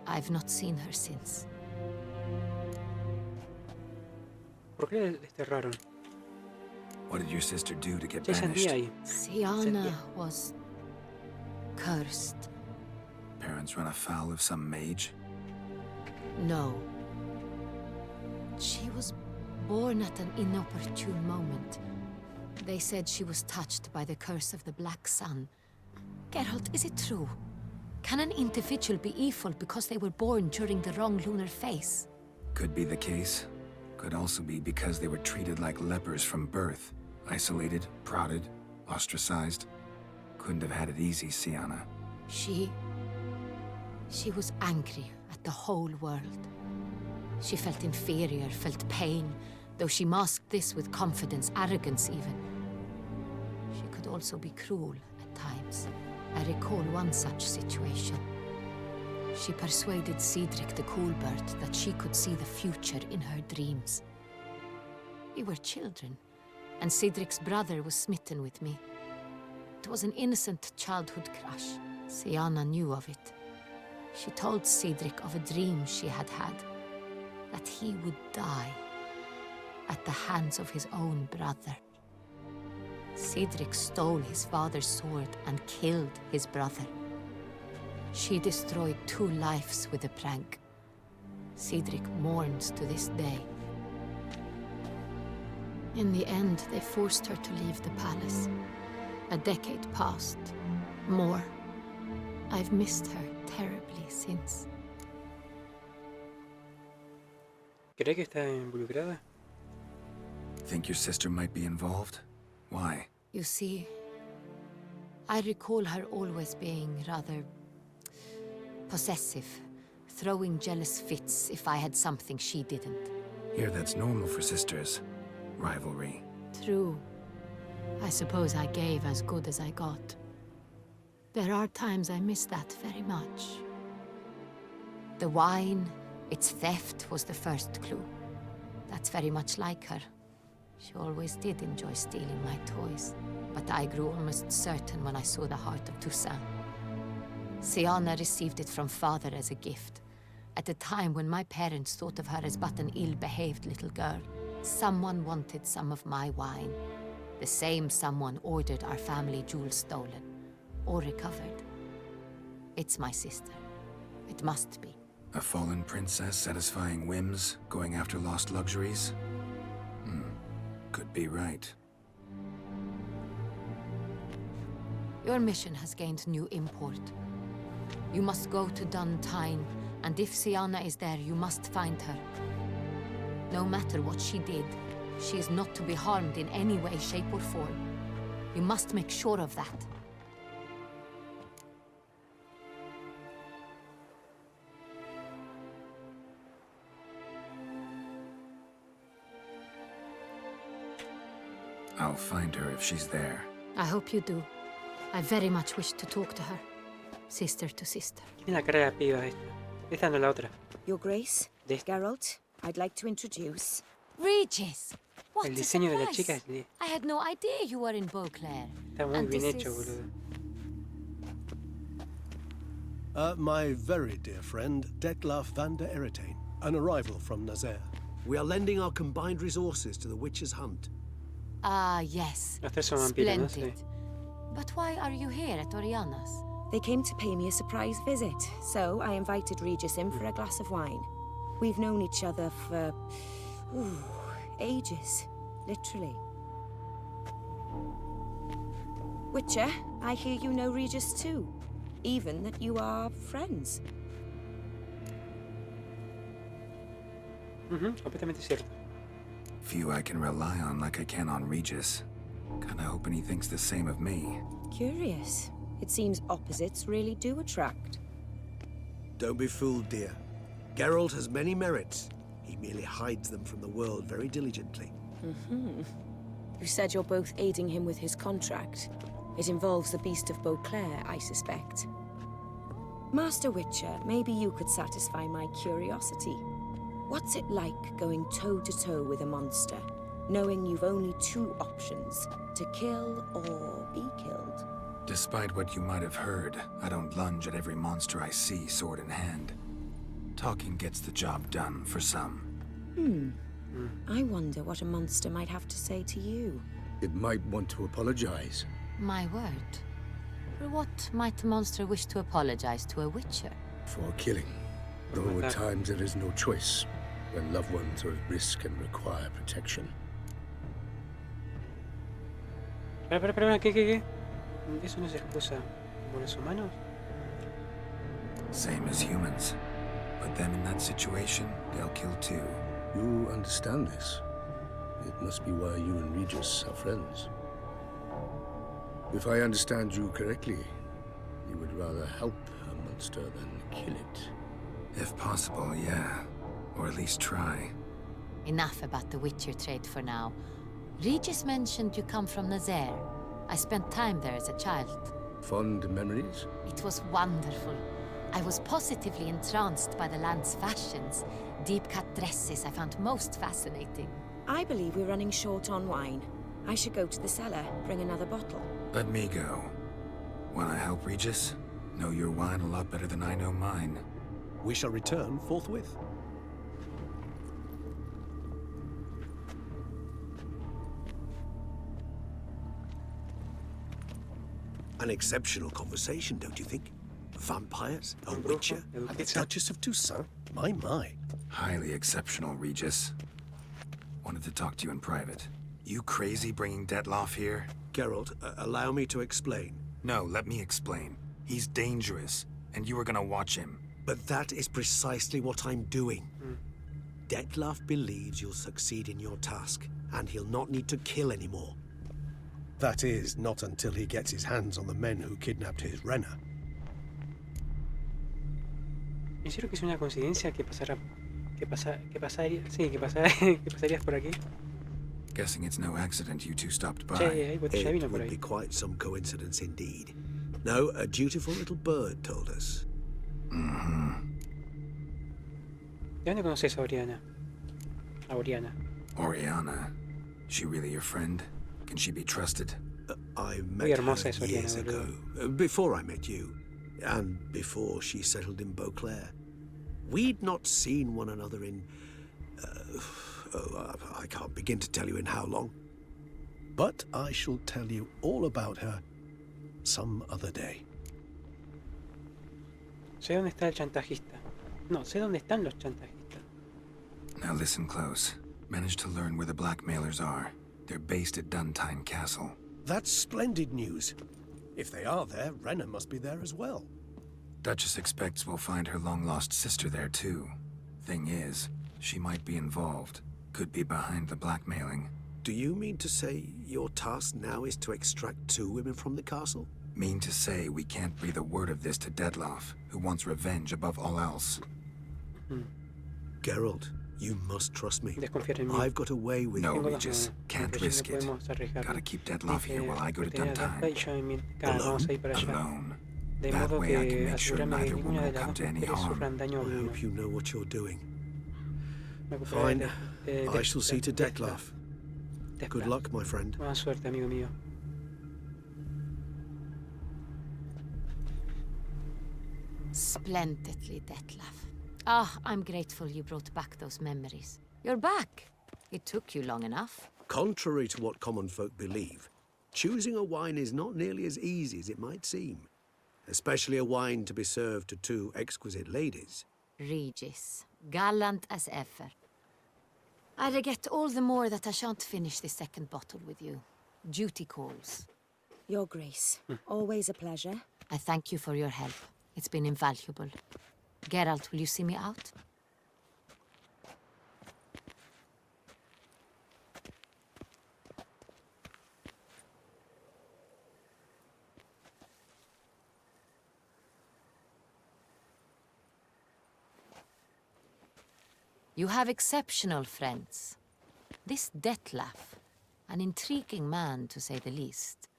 I've not seen her since. ¿Por qué la desterraron? What did your sister do to get banished? Siana was cursed. Parents run afoul of some mage? No. She was born at an inopportune moment. They said she was touched by the curse of the Black Sun. Geralt, is it true? Can an individual be evil because they were born during the wrong lunar phase? Could be the case. Could also be because they were treated like lepers from birth. Isolated, prodded, ostracized. Couldn't have had it easy, Siana. She was angry at the whole world. She felt inferior, felt pain, though she masked this with confidence, arrogance even. She could also be cruel at times. I recall one such situation. She persuaded Cedric the Coolbird that she could see the future in her dreams. We were children, and Cedric's brother was smitten with me. It was an innocent childhood crush. Siana knew of it. She told Cedric of a dream she had had, that he would die at the hands of his own brother. Cedric stole his father's sword and killed his brother. She destroyed 2 lives with a prank. Cedric mourns to this day. In the end, they forced her to leave the palace. A decade passed. More. I've missed her terribly since. ¿Cree que está involucrada? Think your sister might be involved? Why? You see, I recall her always being rather possessive, throwing jealous fits if I had something she didn't. Here, that's normal for sisters. Rivalry. True. I suppose I gave as good as I got. There are times I miss that very much. The wine, its theft was the first clue. That's very much like her. She always did enjoy stealing my toys, but I grew almost certain when I saw the heart of Toussaint. Siana received it from father as a gift, at a time when my parents thought of her as but an ill-behaved little girl. Someone wanted some of my wine. The same someone ordered our family jewels stolen, or recovered. It's my sister. It must be. A fallen princess satisfying whims, going after lost luxuries? Could be right. Your mission has gained new import. You must go to Duntine, and if Siana is there, you must find her. No matter what she did, she is not to be harmed in any way, shape, or form. You must make sure of that. I'll find her if she's there. I hope you do. I very much wish to talk to her. Sister to sister. Tiene la cara de la piba esta. Esta no es la otra. Your Grace, Geralt, I'd like to introduce... Regis! What El a diseño de la surprise. chica es... I had no idea you were in Beauclair. Está muy And bien this hecho, is- boludo. My very dear friend, Detlef van der Eretain, an arrival from Nazaire. We are lending our combined resources to the Witcher's hunt. Ah, yes. Los tres son vampiros, ¿no? Splendid. Sí. But why are you here at Oriana's? They came to pay me a surprise visit, so I invited Regis in for a glass of wine. We've known each other for... ages, literally. Witcher, I hear you know Regis too. Even that you are friends. Completamente cierto. Few I can rely on like I can on Regis. Kinda hoping he thinks the same of me. Curious. It seems opposites really do attract. Don't be fooled, dear. Geralt has many merits. He merely hides them from the world very diligently. You said you're both aiding him with his contract. It involves the Beast of Beauclair, I suspect. Master Witcher, maybe you could satisfy my curiosity. What's it like going toe-to-toe with a monster, knowing you've only two options, to kill or be killed? Despite what you might have heard, I don't lunge at every monster I see sword in hand. Talking gets the job done for some. I wonder what a monster might have to say to you. It might want to apologize. My word. For what might the monster wish to apologize to a witcher? For killing. Though at times there is no choice, when loved ones are at risk and require protection. Espera, ¿qué? ¿Eso no es excusa como los humanos? Same as humans. Put them in that situation, they'll kill too. You understand this. It must be why you and Regis are friends. If I understand you correctly, you would rather help a monster than kill it. If possible, yeah. Or at least try. Enough about the witcher trade for now. Regis mentioned you come from Nazaire. I spent time there as a child. Fond memories? It was wonderful. I was positively entranced by the land's fashions. Deep-cut dresses I found most fascinating. I believe we're running short on wine. I should go to the cellar, bring another bottle. Let me go. Wanna help Regis? Know your wine a lot better than I know mine. We shall return forthwith. An exceptional conversation, don't you think? Vampires, a witcher, and the Duchess of Toussaint? My. Highly exceptional, Regis. Wanted to talk to you in private. You crazy bringing Detlef here? Geralt, allow me to explain. No, let me explain. He's dangerous, and you were gonna watch him. But that is precisely what I'm doing. Detlef believes you'll succeed in your task, and he'll not need to kill anymore. That is, not until he gets his hands on the men who kidnapped his Renna. ¿Es cierto que es una coincidencia que pasarías por aquí? Guessing it's no accident you two stopped by. Che, ya vino It por would ahí. be quite some coincidence indeed. No, a dutiful little bird told us. ¿De dónde conoces a Oriana? A Oriana. Oriana. She really your friend? Can she be trusted? I Muy met hermosa her es Oriana, years ago, before I met you, and before she settled in Beauclair. We'd not seen one another in... I can't begin to tell you in how long. But I shall tell you all about her some other day. Sé dónde está el chantajista. No, sé dónde están los chantajistas. Now listen close. Managed to learn where the blackmailers are. They're based at Duntine Castle. That's splendid news. If they are there, Renna must be there as well. Duchess expects we'll find her long-lost sister there, too. Thing is, she might be involved. Could be behind the blackmailing. Do you mean to say your task now is to extract 2 women from the castle? Mean to say we can't breathe a word of this to Detlef, who wants revenge above all else. Geralt, You must trust me. Desconfiar en mí. I've got a way with No, Tengo Regis. Can't no risk it. podemos arriesgarlo. Gotta keep Dettlaff here while I go to Tenía Dettlaff y Duntine. yo en mi... Vamos a ir para allá. Alone. De That modo way I can que make sure asegurarme de que neither ninguna one de will las come dos to any mujeres harm. sufran daño I alguno. hope you know what you're doing. Me ocuparé Fine. I shall see to Dettlaff. Good luck, my friend. Buena suerte, amigo mío. Splendidly, Dettlaff. Ah, I'm grateful you brought back those memories. You're back. It took you long enough. Contrary to what common folk believe, choosing a wine is not nearly as easy as it might seem. Especially a wine to be served to two exquisite ladies. Regis, gallant as ever. I regret all the more that I shan't finish the second bottle with you. Duty calls. Your Grace, always a pleasure. I thank you for your help. It's been invaluable. Geralt, will you see me out? You have exceptional friends. This Dettlaff, an intriguing man to say the least.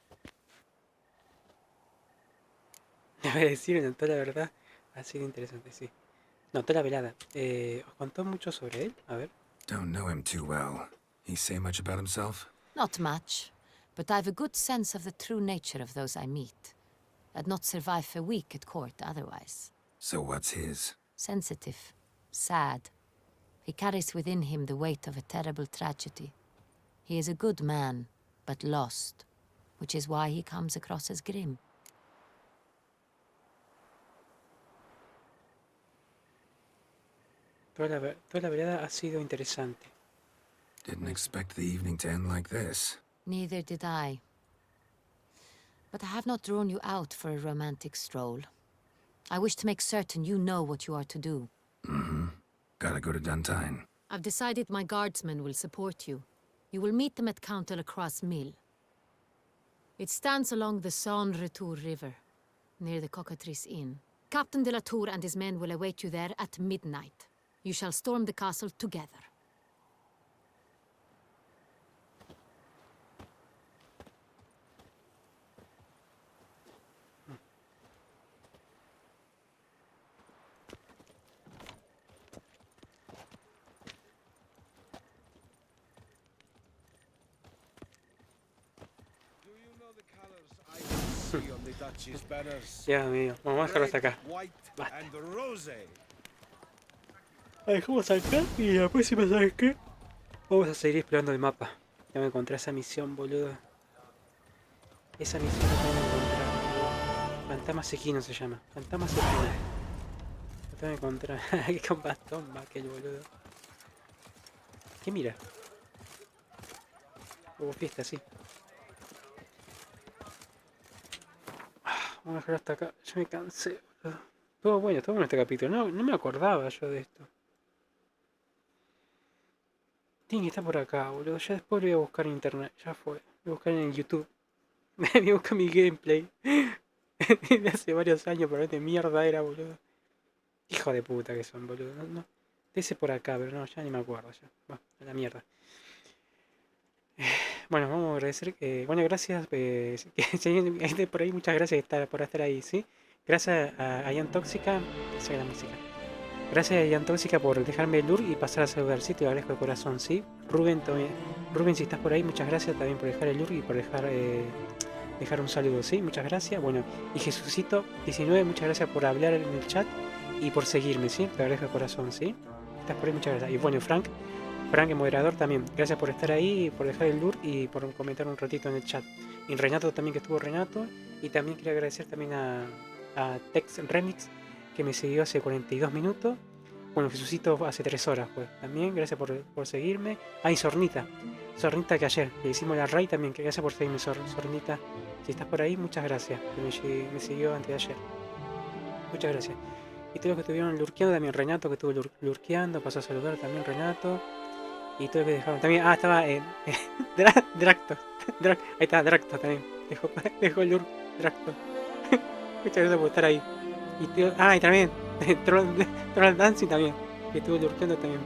Le voy a decir, notó la verdad. Ha sido interesante, sí. Notó la velada. ¿Os contó mucho sobre él? A ver. Don't know him too well. He say much about himself? Not much, but I've a good sense of the true nature of those I meet. I'd not survive a week at court otherwise. So what's his? Sensitive, sad. He carries within him the weight of a terrible tragedy. He is a good man, but lost, which is why he comes across as grim. Toda la velada ha sido interesante. Didn't expect the evening to end like this. Neither did I. But I have not drawn you out for a romantic stroll. I wish to make certain you know what you are to do. Mm-hmm. Gotta go to Duntine. I've decided my guardsmen will support you. You will meet them at Count Delacroix's mill. It stands along the Saône-Retour River, near the Cockatrice Inn. Captain de la Tour and his men will await you there at midnight. You shall storm the castle together. Dios mío, vamos a dejarlo hasta acá. Basta. La dejamos acá y la próxima, ¿sabes qué? Vamos a seguir explorando el mapa. Ya me encontré esa misión, boludo. Esa misión la tengo que encontrar. Fantasma Sequino se llama. Fantasma Sequino. La tengo que encontrar. Aquí con bastón va aquel boludo. ¿Qué mira? Hubo fiesta, sí. Vamos a dejar hasta acá. Yo me cansé, boludo. Todo bueno este capítulo. No me acordaba yo de esto. Tiene que estar por acá, boludo. Ya después lo voy a buscar en internet. Ya fue. Voy a buscar en YouTube. Me busco mi gameplay. De hace varios años, pero de mierda era, boludo. Hijo de puta que son, boludo. No. Ese por acá, pero no, ya ni me acuerdo. Ya. Bueno, a la mierda. Bueno, vamos a agradecer. Bueno, gracias. Que por ahí, muchas gracias por estar ahí, ¿sí? Gracias a Ian Tóxica. Esa es la música. Gracias a Ian Tóxica por dejarme el lurk y pasar a saludar, sí, te lo agradezco de corazón, sí. Rubén, si estás por ahí, muchas gracias también por dejar el lurk y por dejar un saludo, sí, muchas gracias. Bueno, y Jesucito 19, muchas gracias por hablar en el chat y por seguirme, sí, te agradezco de corazón, sí. Estás por ahí, muchas gracias. Y bueno, Frank, el moderador también, gracias por estar ahí, por dejar el lurk y por comentar un ratito en el chat. Y Renato también, que estuvo Renato, y también quería agradecer también a Tex Remix, que me siguió hace 42 minutos. Bueno, Jesucito hace 3 horas, pues. También, gracias por seguirme. Ah, y Sornita que ayer, que hicimos la raid también, que gracias por seguirme, Sornita. Si estás por ahí, muchas gracias, que me siguió antes de ayer. Muchas gracias. Y todos los que estuvieron lurkeando, también Renato, que estuvo lurkeando, pasó a saludar también Renato. Y todos los que dejaron también, estaba Dracto. Ahí está, Dracto también. Dejó el lurk, Dracto. Muchas gracias por estar ahí. Y también Troll Dancing también, que estuvo lurkeando también.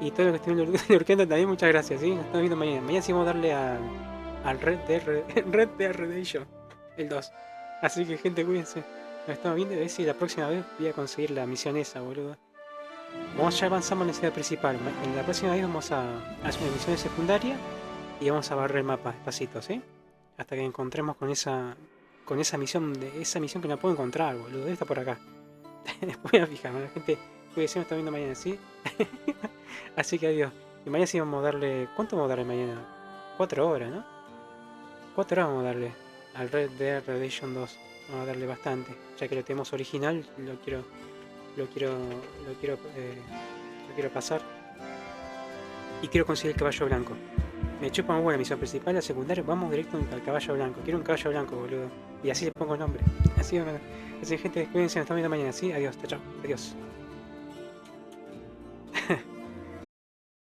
Y todo lo que estuvieron lurkeando también, muchas gracias, ¿sí? Nos estamos viendo mañana. Mañana sí vamos a darle al Red Dead Redemption, el 2. Así que, gente, cuídense. Nos estamos viendo y a ver si la próxima vez voy a conseguir la misión esa, boludo. Ya avanzamos en la ciudad principal. En la próxima vez vamos a hacer una misión secundaria y vamos a barrer el mapa despacito, ¿sí? Hasta que encontremos con esa misión, esa misión que no puedo encontrar, boludo. Debe estar por acá. Después voy a fijarme, la gente. Cuídense, nos estamos viendo mañana, ¿sí? Así que adiós. Y mañana sí vamos a darle... ¿Cuánto vamos a darle mañana? 4 horas, ¿no? 4 horas vamos a darle al Red Dead Redemption 2. Vamos a darle bastante. Ya que lo tenemos original, lo quiero pasar. Y quiero conseguir el caballo blanco. Me chupa muy buena misión principal, la secundaria, vamos directo al caballo blanco. Quiero un caballo blanco, boludo. Y así le pongo el nombre. Así, gente, cuídense, nos estamos viendo mañana, ¿sí? Adiós, chao, adiós.